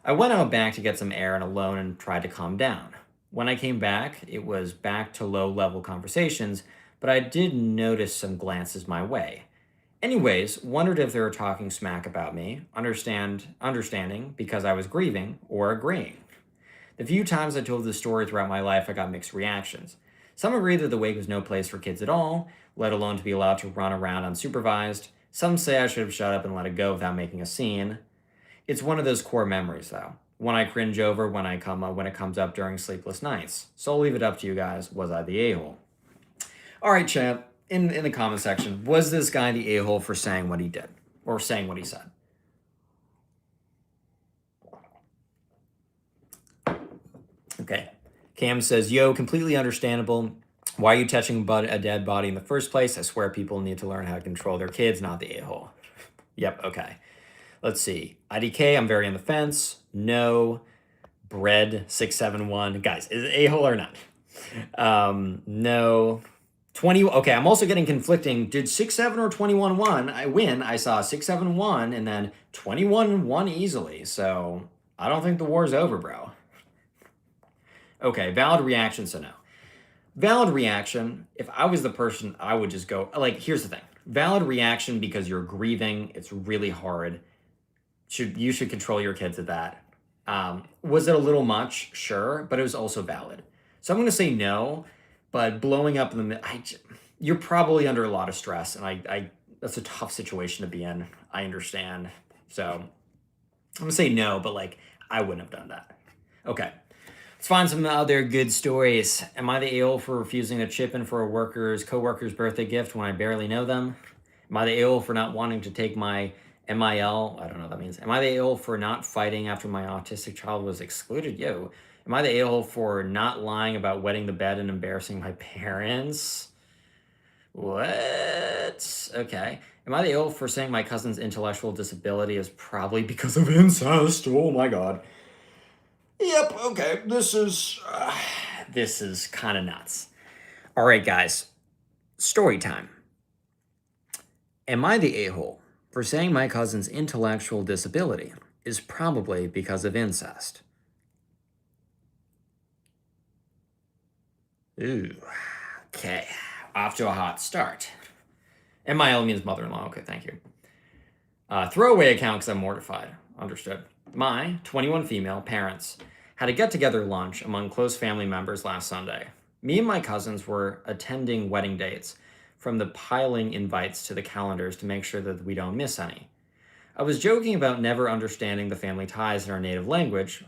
I went out back to get some air and alone and tried to calm down. When I came back, it was back to low-level conversations, but I did notice some glances my way. Anyways, wondered if they were talking smack about me, understanding because I was grieving, or agreeing. The few times I told this story throughout my life, I got mixed reactions. Some agreed that the wake was no place for kids at all, let alone to be allowed to run around unsupervised. Some say I should have shut up and let it go without making a scene. It's one of those core memories, though. One I cringe over when it comes up during sleepless nights. So I'll leave it up to you guys. Was I the a-hole? All right, champ. In the comment section, was this guy the a-hole for saying what he did? Or saying what he said? Okay. Cam says, yo, completely understandable. Why are you touching a dead body in the first place? I swear people need to learn how to control their kids, not the a-hole. Yep, okay. Let's see. IDK, I'm very on the fence. No. Bread671. Guys, is it a-hole or not? No. 20. Okay, I'm also getting conflicting. Did 6-7 or 21-1? I win. I saw 6-7-1 and then 21-1 easily. So I don't think the war's over, bro. Okay, valid reaction, so no. Valid reaction, if I was the person, I would just go, like, here's the thing. Valid reaction because you're grieving. It's really hard. You should control your kids at that. Was it a little much? Sure, but it was also valid. So I'm going to say no, but blowing up in the you're probably under a lot of stress, and I that's a tough situation to be in. I understand. So I'm going to say no, but like I wouldn't have done that. Okay. Let's find some other good stories. Am I the a-hole for refusing to chip in for a coworker's birthday gift when I barely know them? Am I the a-hole for not wanting to take my MIL? I don't know what that means. Am I the a-hole for not fighting after my autistic child was excluded? Yo. Am I the a-hole for not lying about wetting the bed and embarrassing my parents? What? Okay. Am I the a-hole for saying my cousin's intellectual disability is probably because of incest? Oh my god. Yep, okay. This is kind of nuts. All right, guys. Story time. Am I the a-hole for saying my cousin's intellectual disability is probably because of incest? Ooh, okay. Off to a hot start. MIL means mother-in-law. Okay, thank you. Throwaway account because I'm mortified. Understood. My 21 female parents had a get-together lunch among close family members last Sunday. Me and my cousins were attending wedding dates from the piling invites to the calendars to make sure that we don't miss any. I was joking about never understanding the family ties in our native language,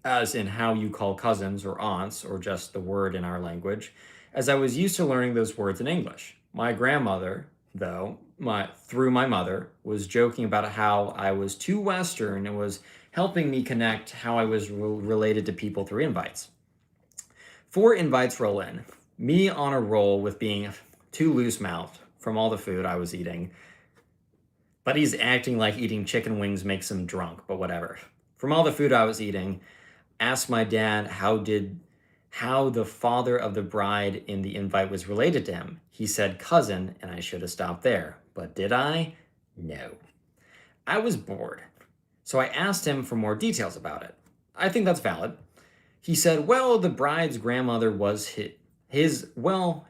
as in how you call cousins or aunts, or just the word in our language, as I was used to learning those words in English. My grandmother, though, through my mother, was joking about how I was too Western and was helping me connect how I was related to people through invites. 4 invites roll in. Me on a roll with being too loose-mouthed from all the food I was eating. But he's acting like eating chicken wings makes him drunk, but whatever. From all the food I was eating, asked my dad how the father of the bride in the invite was related to him. He said cousin, and I should have stopped there. But did I? No. I was bored, so I asked him for more details about it. I think that's valid. He said, well, the bride's grandmother was he said, well,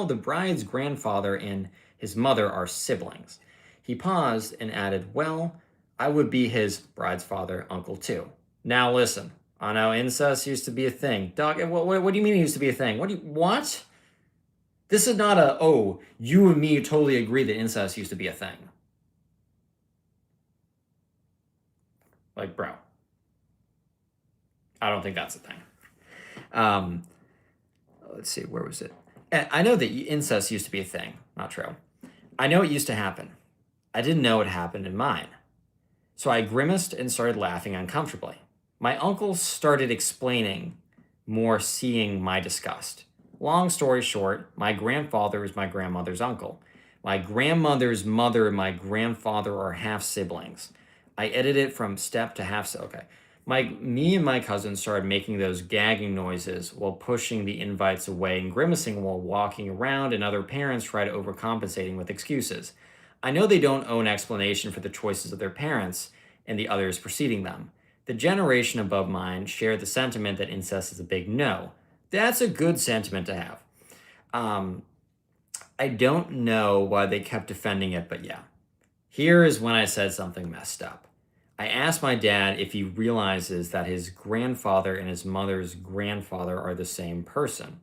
the bride's grandfather and his mother are siblings. He paused and added, well, I would be his bride's father, uncle too. Now listen, I know incest used to be a thing. Dog, what do you mean it used to be a thing? What? This is not you and me totally agree that incest used to be a thing. Like, bro. I don't think that's a thing. Let's see, where was it? I know that incest used to be a thing. Not true. I know it used to happen. I didn't know it happened in mine. So I grimaced and started laughing uncomfortably. My uncle started explaining more, seeing my disgust. Long story short, my grandfather is my grandmother's uncle. My grandmother's mother and my grandfather are half siblings. I edited it from step to half. Okay. Me and my cousin started making those gagging noises while pushing the invites away and grimacing while walking around, and other parents tried overcompensating with excuses. I know they don't owe an explanation for the choices of their parents and the others preceding them. The generation above mine shared the sentiment that incest is a big no. That's a good sentiment to have. I don't know why they kept defending it, but yeah. Here is when I said something messed up. I asked my dad if he realizes that his grandfather and his mother's grandfather are the same person.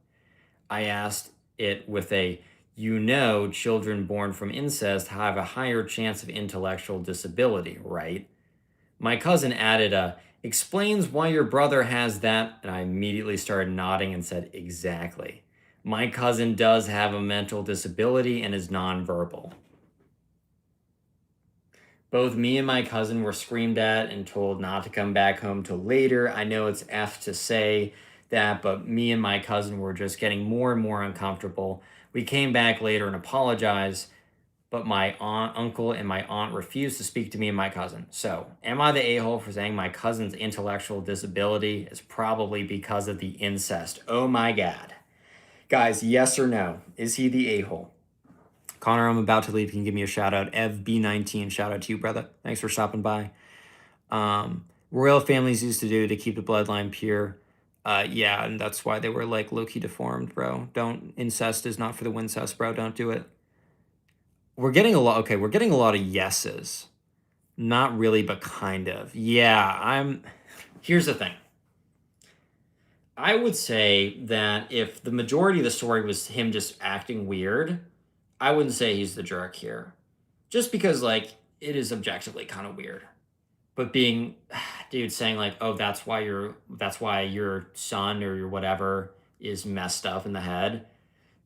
I asked it with children born from incest have a higher chance of intellectual disability, right? My cousin added explains why your brother has that, and I immediately started nodding and said, exactly. My cousin does have a mental disability and is nonverbal. Both me and my cousin were screamed at and told not to come back home till later. I know it's F to say that, but me and my cousin were just getting more and more uncomfortable. We came back later and apologized, but my uncle and my aunt refused to speak to me and my cousin. So, am I the a-hole for saying my cousin's intellectual disability is probably because of the incest? Oh my God. Guys, yes or no? Is he the a-hole? Connor, I'm about to leave. You can give me a shout out. EvB19, shout out to you, brother. Thanks for stopping by. Royal families used to do to keep the bloodline pure. Yeah, and that's why they were like low-key deformed, bro. Incest is not for the wincest, bro. Don't do it. We're getting a lot of yeses. Not really, but kind of. Yeah, here's the thing. I would say that if the majority of the story was him just acting weird, I wouldn't say he's the jerk here. Just because, like, it is objectively kind of weird. But saying like, oh, that's why your son or your whatever is messed up in the head.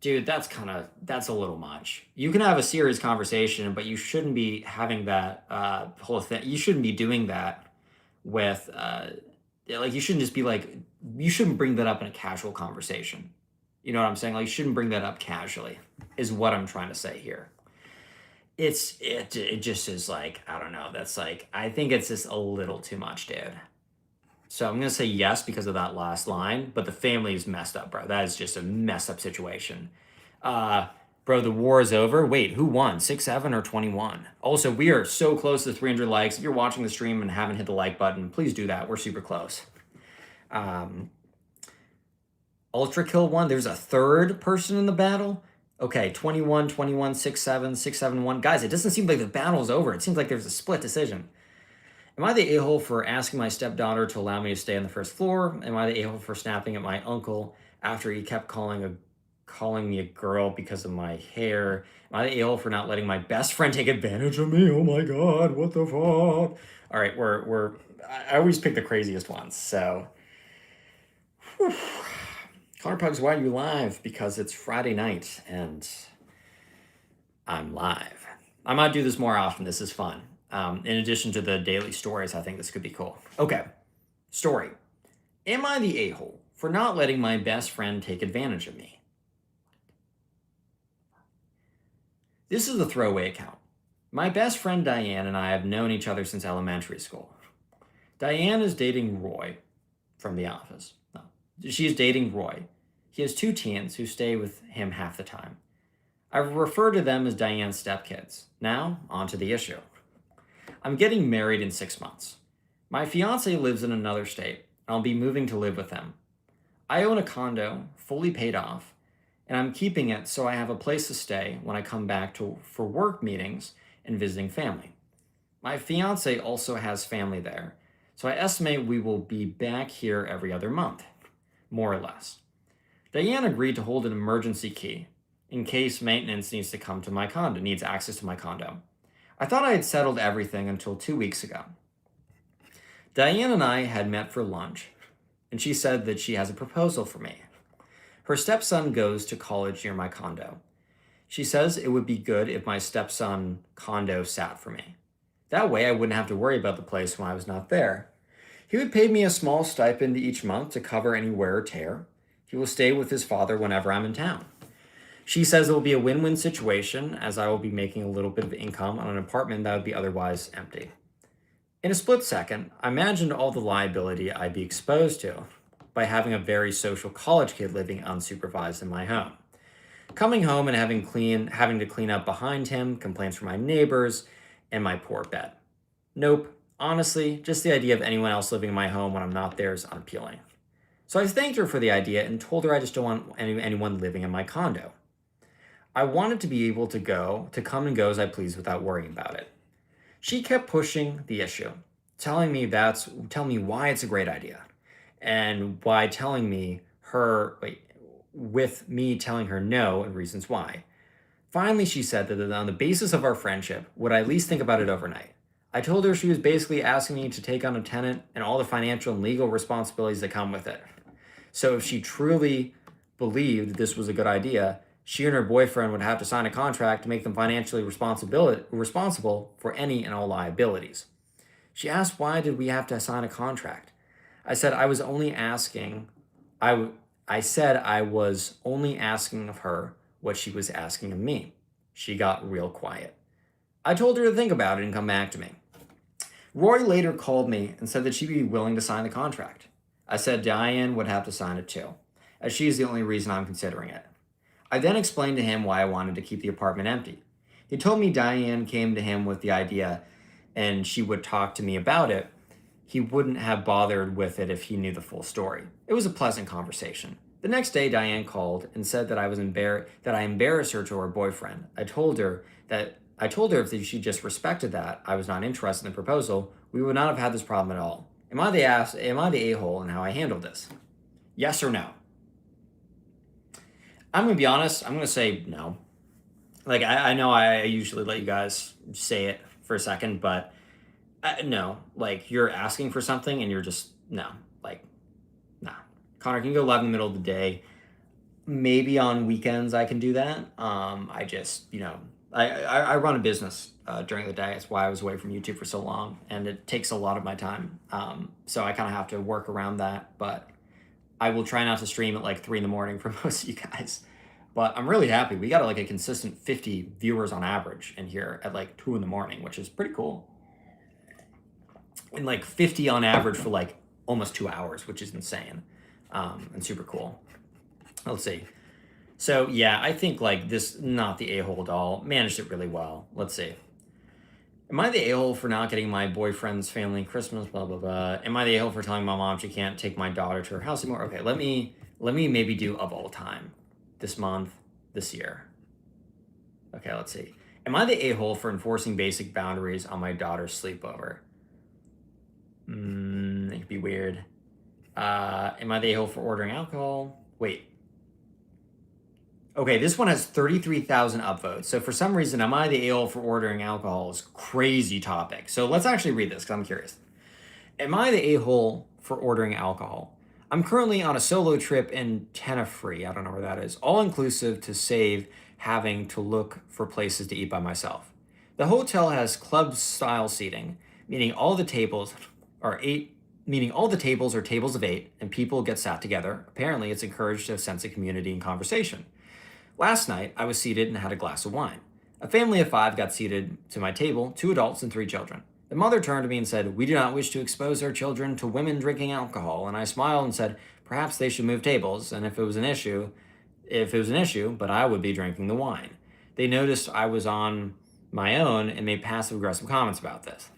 Dude, that's a little much. You can have a serious conversation, but you shouldn't be having that whole thing. You shouldn't be doing that with, you shouldn't just be like, you shouldn't bring that up in a casual conversation. You know what I'm saying? Like, you shouldn't bring that up casually, is what I'm trying to say here. It just is like, I don't know. That's like, I think it's just a little too much, dude. So I'm going to say yes because of that last line, but the family is messed up, bro. That is just a messed up situation. Bro, the war is over. Wait, who won? 6-7 or 21? Also, we are so close to 300 likes. If you're watching the stream and haven't hit the like button, please do that. We're super close. Ultra Kill won. There's a third person in the battle. Okay, 21, 21, 6-7, 6-7-1. Guys, it doesn't seem like the battle's over. It seems like there's a split decision. Am I the a-hole for asking my stepdaughter to allow me to stay on the first floor? Am I the a-hole for snapping at my uncle after he kept calling me a girl because of my hair? Am I the a-hole for not letting my best friend take advantage of me? Oh my God, what the fuck? All right, I always pick the craziest ones, so. Whew. Connor Pugs, why are you live? Because it's Friday night and I'm live. I might do this more often. This is fun. In addition to the daily stories, I think this could be cool. Okay, story. Am I the a-hole for not letting my best friend take advantage of me? This is a throwaway account. My best friend Diane and I have known each other since elementary school. Diane is dating Roy from The Office. No, she's dating Roy. He has 2 teens who stay with him half the time. I refer to them as Diane's stepkids. Now, on to the issue. I'm getting married in 6 months. My fiance lives in another state, and I'll be moving to live with him. I own a condo, fully paid off, and I'm keeping it so I have a place to stay when I come back for work meetings and visiting family. My fiance also has family there, so I estimate we will be back here every other month, more or less. Diane agreed to hold an emergency key in case maintenance needs access to my condo. I thought I had settled everything until 2 weeks ago. Diane and I had met for lunch, and she said that she has a proposal for me. Her stepson goes to college near my condo. She says it would be good if my stepson condo sat for me. That way I wouldn't have to worry about the place when I was not there. He would pay me a small stipend each month to cover any wear or tear. He will stay with his father whenever I'm in town. She says it will be a win-win situation, as I will be making a little bit of income on an apartment that would be otherwise empty. In a split second, I imagined all the liability I'd be exposed to by having a very social college kid living unsupervised in my home. Coming home and having to clean up behind him, complaints from my neighbors, and my poor bed. Nope. Honestly, just the idea of anyone else living in my home when I'm not there is unappealing. So I thanked her for the idea and told her I just don't want anyone living in my condo. I wanted to be able to come and go as I please without worrying about it. She kept pushing the issue, telling me why it's a great idea, and with me telling her no and reasons why. Finally, she said that on the basis of our friendship, would I at least think about it overnight? I told her she was basically asking me to take on a tenant and all the financial and legal responsibilities that come with it. So if she truly believed this was a good idea, she and her boyfriend would have to sign a contract to make them financially responsible for any and all liabilities. She asked why did we have to sign a contract. I said I was only asking of her what she was asking of me. She got real quiet. I told her to think about it and come back to me. Roy later called me and said that she'd be willing to sign the contract. I said Diane would have to sign it too, as she's the only reason I'm considering it. I then explained to him why I wanted to keep the apartment empty. He told me Diane came to him with the idea and she would talk to me about it. He wouldn't have bothered with it if he knew the full story. It was a pleasant conversation. The next day, Diane called and said that I embarrassed her to her boyfriend. I told her if she just respected that I was not interested in the proposal, we would not have had this problem at all. Am I the a-hole in how I handled this? Yes or no? I'm going to be honest. I'm going to say no. Like, I know I usually let you guys say it for a second, but no. Like, you're asking for something and you're just, no. Like, nah. Connor, can you go live in the middle of the day? Maybe on weekends I can do that. I just, I run a business during the day. That's why I was away from YouTube for so long, and it takes a lot of my time. So I kind of have to work around that, but I will try not to stream at like 3 a.m. for most of you guys. But I'm really happy. We got like a consistent 50 viewers on average in here at like 2 a.m, which is pretty cool. And like 50 on average for like almost 2 hours, which is insane and super cool. Let's see. So yeah, I think like this, not the a-hole doll, managed it really well. Let's see. Am I the a-hole for not getting my boyfriend's family Christmas, blah, blah, blah? Am I the a-hole for telling my mom she can't take my daughter to her house anymore? Okay, let me maybe do of all time. This month, this year. Okay, let's see. Am I the a-hole for enforcing basic boundaries on my daughter's sleepover? It could be weird. Am I the a-hole for ordering alcohol? Wait. Okay, this one has 33,000 upvotes. So for some reason, am I the a-hole for ordering alcohol is crazy topic. So let's actually read this because I'm curious. Am I the a-hole for ordering alcohol? I'm currently on a solo trip in Tenerife. I don't know where that is. All inclusive to save having to look for places to eat by myself. The hotel has club style seating, meaning all the tables are tables of 8 and people get sat together. Apparently, it's encouraged a sense of community and conversation. Last night, I was seated and had a glass of wine. A family of 5 got seated to my table, 2 adults and 3 children. The mother turned to me and said, "We do not wish to expose our children to women drinking alcohol." And I smiled and said, "Perhaps they should move tables, and if it was an issue, but I would be drinking the wine." They noticed I was on my own and made passive aggressive comments about this.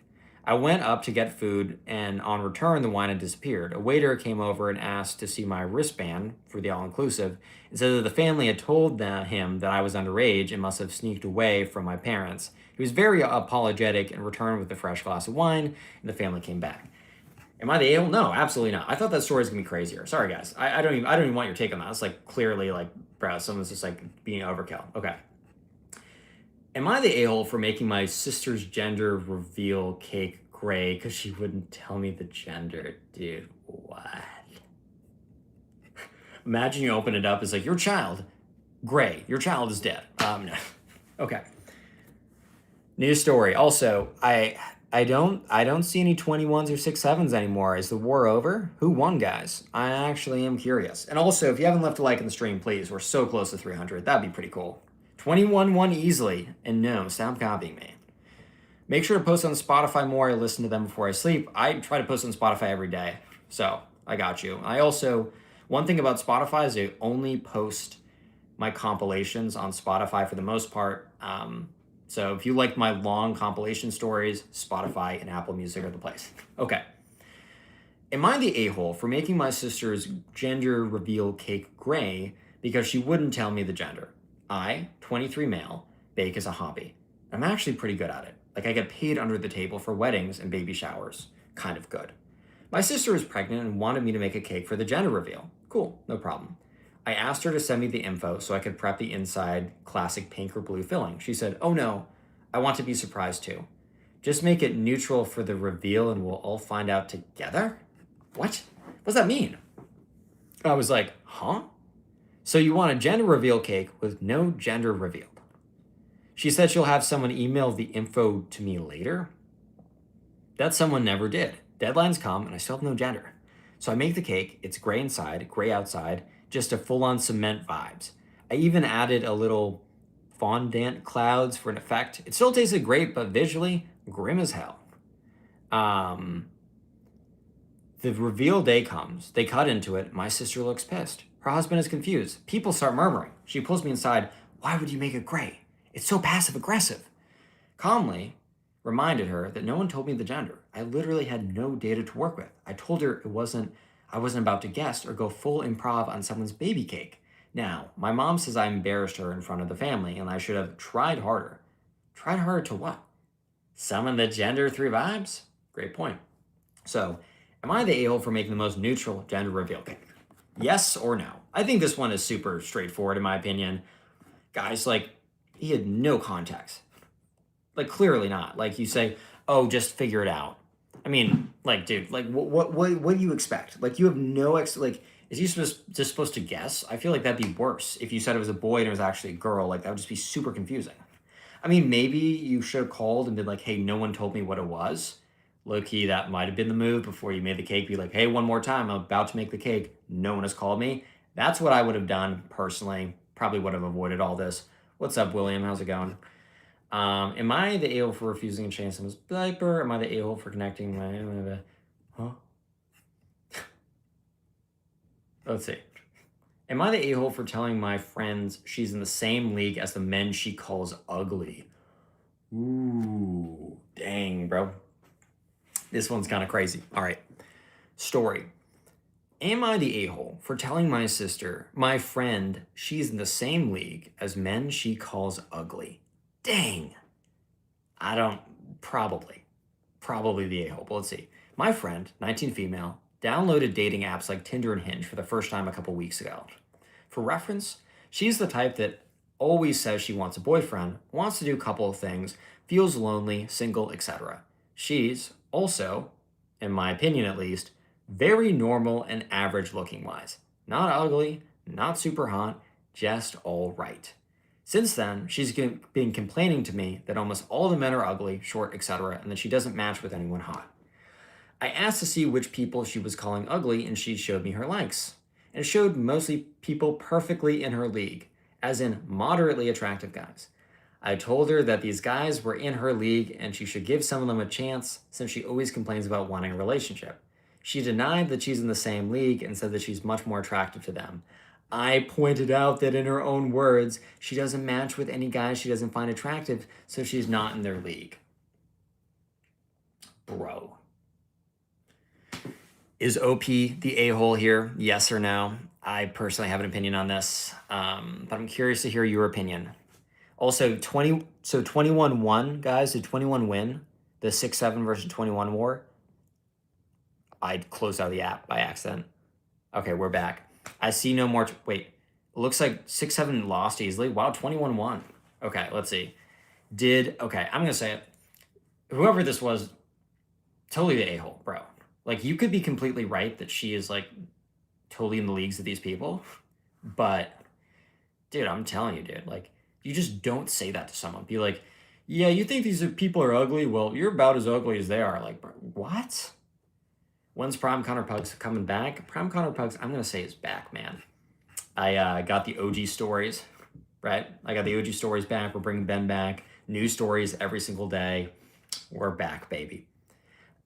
I went up to get food, and on return, the wine had disappeared. A waiter came over and asked to see my wristband for the all inclusive, and said that the family had told him that I was underage and must have sneaked away from my parents. He was very apologetic and returned with a fresh glass of wine, and the family came back. Am I the a-hole? No, absolutely not. I thought that story was gonna be crazier. Sorry, guys. I don't even want your take on that. It's like clearly like, bro, someone's just like being overkill. Okay. Am I the a-hole for making my sister's gender reveal cake gray because she wouldn't tell me the gender? Dude, what? Imagine you open it up, it's like, your child, gray, your child is dead. No. Okay. News story. Also, I don't see any 21s or 6-7s anymore. Is the war over? Who won, guys? I actually am curious. And also, if you haven't left a like in the stream, please. We're so close to 300. That'd be pretty cool. 21 won easily. And no, stop copying me. Make sure to post on Spotify more. I listen to them before I sleep. I try to post on Spotify every day. So I got you. I also, one thing about Spotify is I only post my compilations on Spotify for the most part. So if you like my long compilation stories, Spotify and Apple Music are the place. Okay. Am I the a-hole for making my sister's gender reveal cake gray because she wouldn't tell me the gender? I, 23 male, bake as a hobby. I'm actually pretty good at it. Like, I get paid under the table for weddings and baby showers. Kind of good. My sister is pregnant and wanted me to make a cake for the gender reveal. Cool, no problem. I asked her to send me the info so I could prep the inside classic pink or blue filling. She said, "Oh no, I want to be surprised too. Just make it neutral for the reveal and we'll all find out together?" What? What does that mean? I was like, huh? So you want a gender reveal cake with no gender revealed? She said she'll have someone email the info to me later. That someone never did. Deadlines come and I still have no gender. So I make the cake. It's gray inside, gray outside, just a full-on cement vibes. I even added a little fondant clouds for an effect. It still tasted great, but visually, grim as hell. The reveal day comes. They cut into it. My sister looks pissed. Her husband is confused. People start murmuring. She pulls me inside. "Why would you make it gray? It's so passive aggressive." Calmly reminded her that no one told me the gender. I literally had no data to work with. I told her I wasn't about to guess or go full improv on someone's baby cake. Now, my mom says I embarrassed her in front of the family and I should have tried harder. Tried harder to what? Summon the gender through vibes? Great point. So, am I the a-hole for making the most neutral gender reveal cake? Yes or no? I think this one is super straightforward in my opinion. Guys, like, he had no context. Like, clearly not. Like, you say, "Oh, just figure it out." I mean, like, dude, like, what do you expect? Like, you have no like, is he just supposed to guess? I feel like that'd be worse if you said it was a boy and it was actually a girl. Like, that would just be super confusing. I mean, maybe you should have called and been like, "Hey, no one told me what it was." Low key, that might have been the move before you made the cake. Be like, "Hey, one more time, I'm about to make the cake. No one has called me." That's what I would have done personally. Probably would have avoided all this. What's up, William? How's it going? Am I the a-hole for refusing to change someone's diaper? Am I the a-hole for connecting my... Huh? Let's see. Am I the a-hole for telling my friends she's in the same league as the men she calls ugly? Ooh, dang, bro. This one's kind of crazy. All right. Story. Am I the a-hole for telling my sister, my friend, she's in the same league as men she calls ugly? Dang. I don't, probably the a-hole, but let's see. My friend, 19 female, downloaded dating apps like Tinder and Hinge for the first time a couple weeks ago. For reference, she's the type that always says she wants a boyfriend, wants to do a couple of things, feels lonely, single, etc. She's also, in my opinion at least, very normal and average looking wise. Not ugly, not super hot, just all right. Since then, she's been complaining to me that almost all the men are ugly, short, etc., and that she doesn't match with anyone hot. I asked to see which people she was calling ugly, and she showed me her likes. And it showed mostly people perfectly in her league, as in moderately attractive guys. I told her that these guys were in her league and she should give some of them a chance since she always complains about wanting a relationship. She denied that she's in the same league and said that she's much more attractive to them. I pointed out that in her own words, she doesn't match with any guys she doesn't find attractive, so she's not in their league. Bro. Is OP the a-hole here? Yes or no? I personally have an opinion on this, but I'm curious to hear your opinion. Also, 21 won, guys. Did 21 win the 6-7 versus 21 war? I closed out the app by accident. Okay, we're back. I see no more. Wait, it looks like 6-7 lost easily. Wow, 21 won. Okay, let's see. Okay, I'm going to say it. Whoever this was, totally the a-hole, bro. Like, you could be completely right that she is, like, totally in the leagues of these people. But, dude, I'm telling you, dude, like, you just don't say that to someone. Be like, yeah, you think these people are ugly? Well, you're about as ugly as they are. Like, bro, what? When's Prime Connor Pugs coming back? Prime Connor Pugs, I'm going to say, is back, man. I got the OG stories, right? I got the OG stories back. We're bringing Ben back. New stories every single day. We're back, baby.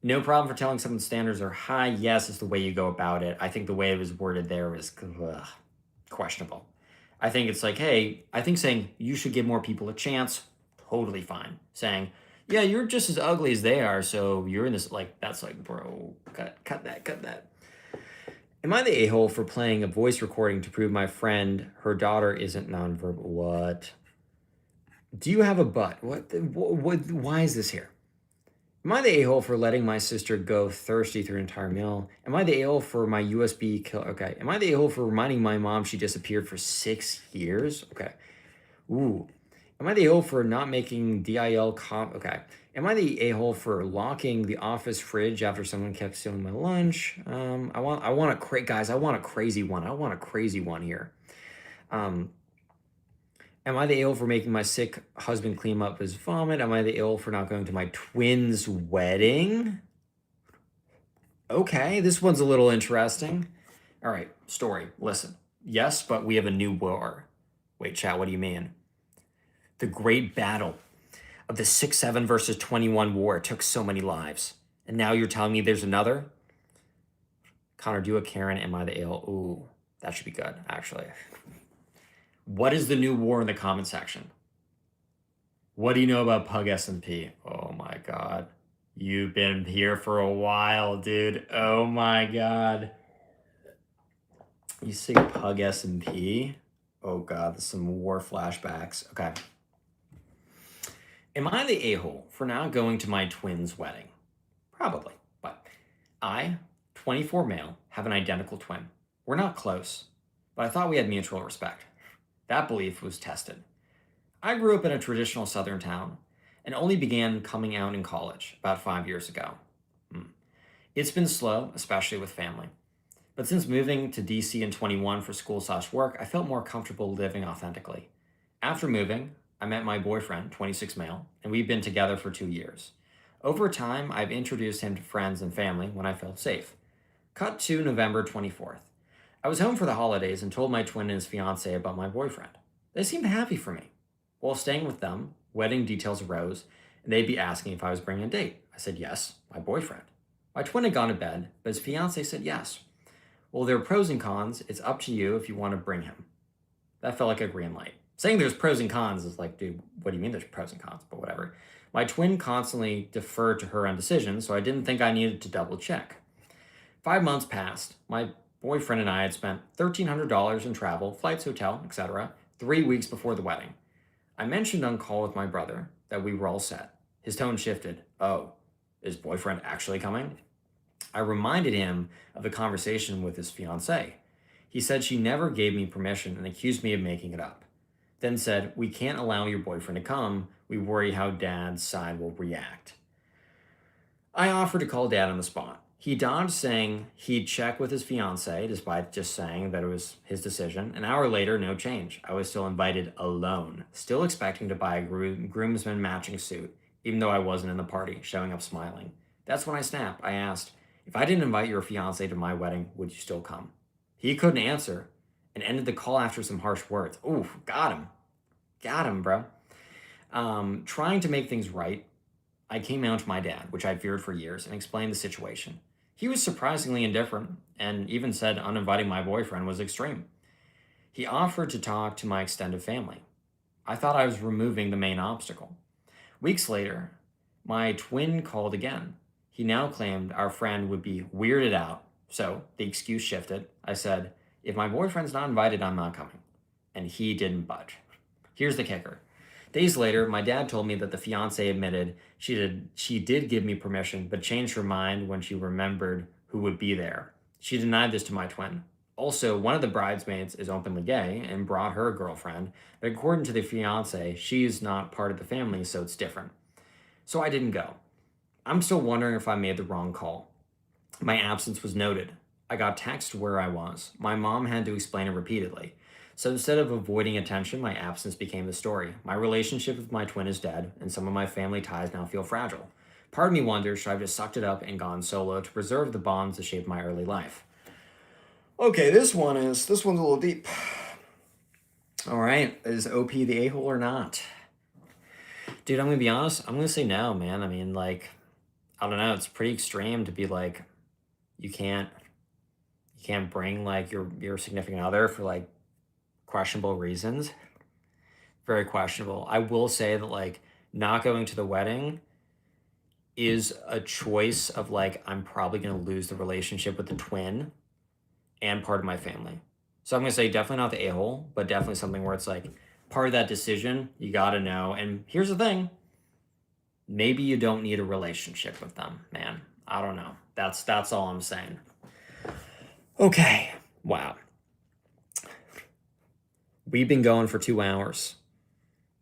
No problem for telling someone's standards are high. Yes, it's the way you go about it. I think the way it was worded there was questionable. I think it's like, hey, I think saying you should give more people a chance, totally fine. Saying, yeah, you're just as ugly as they are, so you're in this, like, that's like, bro, cut that. Am I the a-hole for playing a voice recording to prove my friend, her daughter isn't nonverbal? What? Do you have a butt? What? Why is this here? Am I the a-hole for letting my sister go thirsty through an entire meal? Am I the a-hole for my USB kill? Okay. Am I the a-hole for reminding my mom she disappeared for 6 years? Okay. Ooh. Am I the a-hole for not making DIL Okay. Am I the a-hole for locking the office fridge after someone kept stealing my lunch? I want a guys, I want a crazy one. I want a crazy one here. Am I the a-hole for making my sick husband clean up his vomit? Am I the a-hole for not going to my twins' wedding? Okay, this one's a little interesting. All right, story, listen. Yes, but we have a new war. Wait, chat, what do you mean? The great battle of the 6-7 versus 21 war took so many lives. And now you're telling me there's another? Connor, do a Karen, am I the a-hole? Ooh, that should be good, actually. What is the new war in the comment section? What do you know about Pug S&P? Oh my God. You've been here for a while, dude. Oh my God. You say Pug S&P? Oh God, there's some war flashbacks. Okay. Am I the a-hole for not going to my twins' wedding? Probably, but I, 24 male, have an identical twin. We're not close, but I thought we had mutual respect. That belief was tested. I grew up in a traditional southern town and only began coming out in college about 5 years ago. It's been slow, especially with family. But since moving to DC in 21 for school/work, I felt more comfortable living authentically. After moving, I met my boyfriend, 26 male, and we've been together for 2 years. Over time, I've introduced him to friends and family when I felt safe. Cut to November 24th. I was home for the holidays and told my twin and his fiance about my boyfriend. They seemed happy for me. While staying with them, wedding details arose, and they'd be asking if I was bringing a date. I said yes, my boyfriend. My twin had gone to bed, but his fiance said yes. Well, there are pros and cons. It's up to you if you want to bring him. That felt like a green light. Saying there's pros and cons is like, dude, what do you mean there's pros and cons? But whatever. My twin constantly deferred to her own decision, so I didn't think I needed to double check. 5 months passed. My boyfriend and I had spent $1,300 in travel, flights, hotel, etc., 3 weeks before the wedding. I mentioned on call with my brother that we were all set. His tone shifted. Oh, is boyfriend actually coming? I reminded him of the conversation with his fiancée. He said she never gave me permission and accused me of making it up. Then said, we can't allow your boyfriend to come. We worry how dad's side will react. I offered to call dad on the spot. He dodged, saying he'd check with his fiancée, despite just saying that it was his decision. An hour later, no change. I was still invited alone, still expecting to buy a groomsman matching suit, even though I wasn't in the party, showing up smiling. That's when I snapped. I asked, if I didn't invite your fiancé to my wedding, would you still come? He couldn't answer and ended the call after some harsh words. Ooh, got him. Got him, bro. Trying to make things right, I came out to my dad, which I feared for years, and explained the situation. He was surprisingly indifferent and even said uninviting my boyfriend was extreme. He offered to talk to my extended family. I thought I was removing the main obstacle. Weeks later, my twin called again. He now claimed our friend would be weirded out, so the excuse shifted. I said, if my boyfriend's not invited, I'm not coming. And he didn't budge. Here's the kicker. Days later, my dad told me that the fiance admitted she did give me permission, but changed her mind when she remembered who would be there. She denied this to my twin. Also, one of the bridesmaids is openly gay and brought her girlfriend, but according to the fiance, she's not part of the family, so it's different. So I didn't go. I'm still wondering if I made the wrong call. My absence was noted. I got text where I was. My mom had to explain it repeatedly. So instead of avoiding attention, my absence became the story. My relationship with my twin is dead, and some of my family ties now feel fragile. Part of me wonders, should I have just sucked it up and gone solo to preserve the bonds that shaped my early life? Okay, this one's a little deep. All right, is OP the a-hole or not? Dude, I'm gonna be honest. I'm gonna say no, man. I mean, like, I don't know. It's pretty extreme to be like, you can't bring like your significant other for like questionable reasons. Very questionable. I will say that like not going to the wedding is a choice of like I'm probably gonna lose the relationship with the twin and part of my family. So I'm gonna say definitely not the a-hole, but definitely something where it's like part of that decision, you gotta know. And here's the thing, maybe you don't need a relationship with them, man. I don't know. That's all I'm saying. Okay. Wow. We've been going for 2 hours.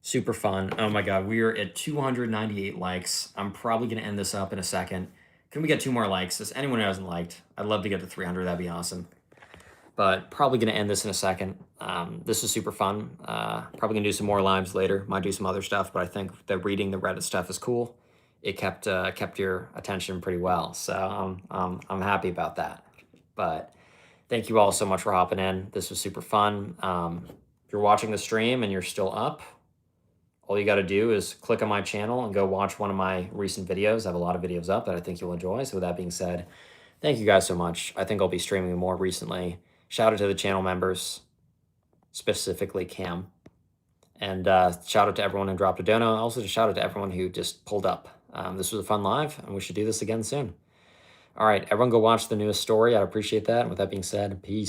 Super fun. Oh my God, we are at 298 likes. I'm probably gonna end this up in a second. Can we get 2 more likes? Does anyone who hasn't liked? I'd love to get to 300. That'd be awesome. But probably gonna end this in a second. This is super fun. Probably gonna do some more lives later. Might do some other stuff, but I think that reading the Reddit stuff is cool. It kept your attention pretty well, so I'm happy about that. But thank you all so much for hopping in. This was super fun. If you're watching the stream and you're still up, all you got to do is click on my channel and go watch one of my recent videos. I have a lot of videos up that I think you'll enjoy. So with that being said, thank you guys so much. I think I'll be streaming more recently. Shout out to the channel members, specifically Cam. And shout out to everyone who dropped a dono. Also just shout out to everyone who just pulled up. This was a fun live, and we should do this again soon. All right, everyone go watch the newest story. I'd appreciate that. And with that being said, peace.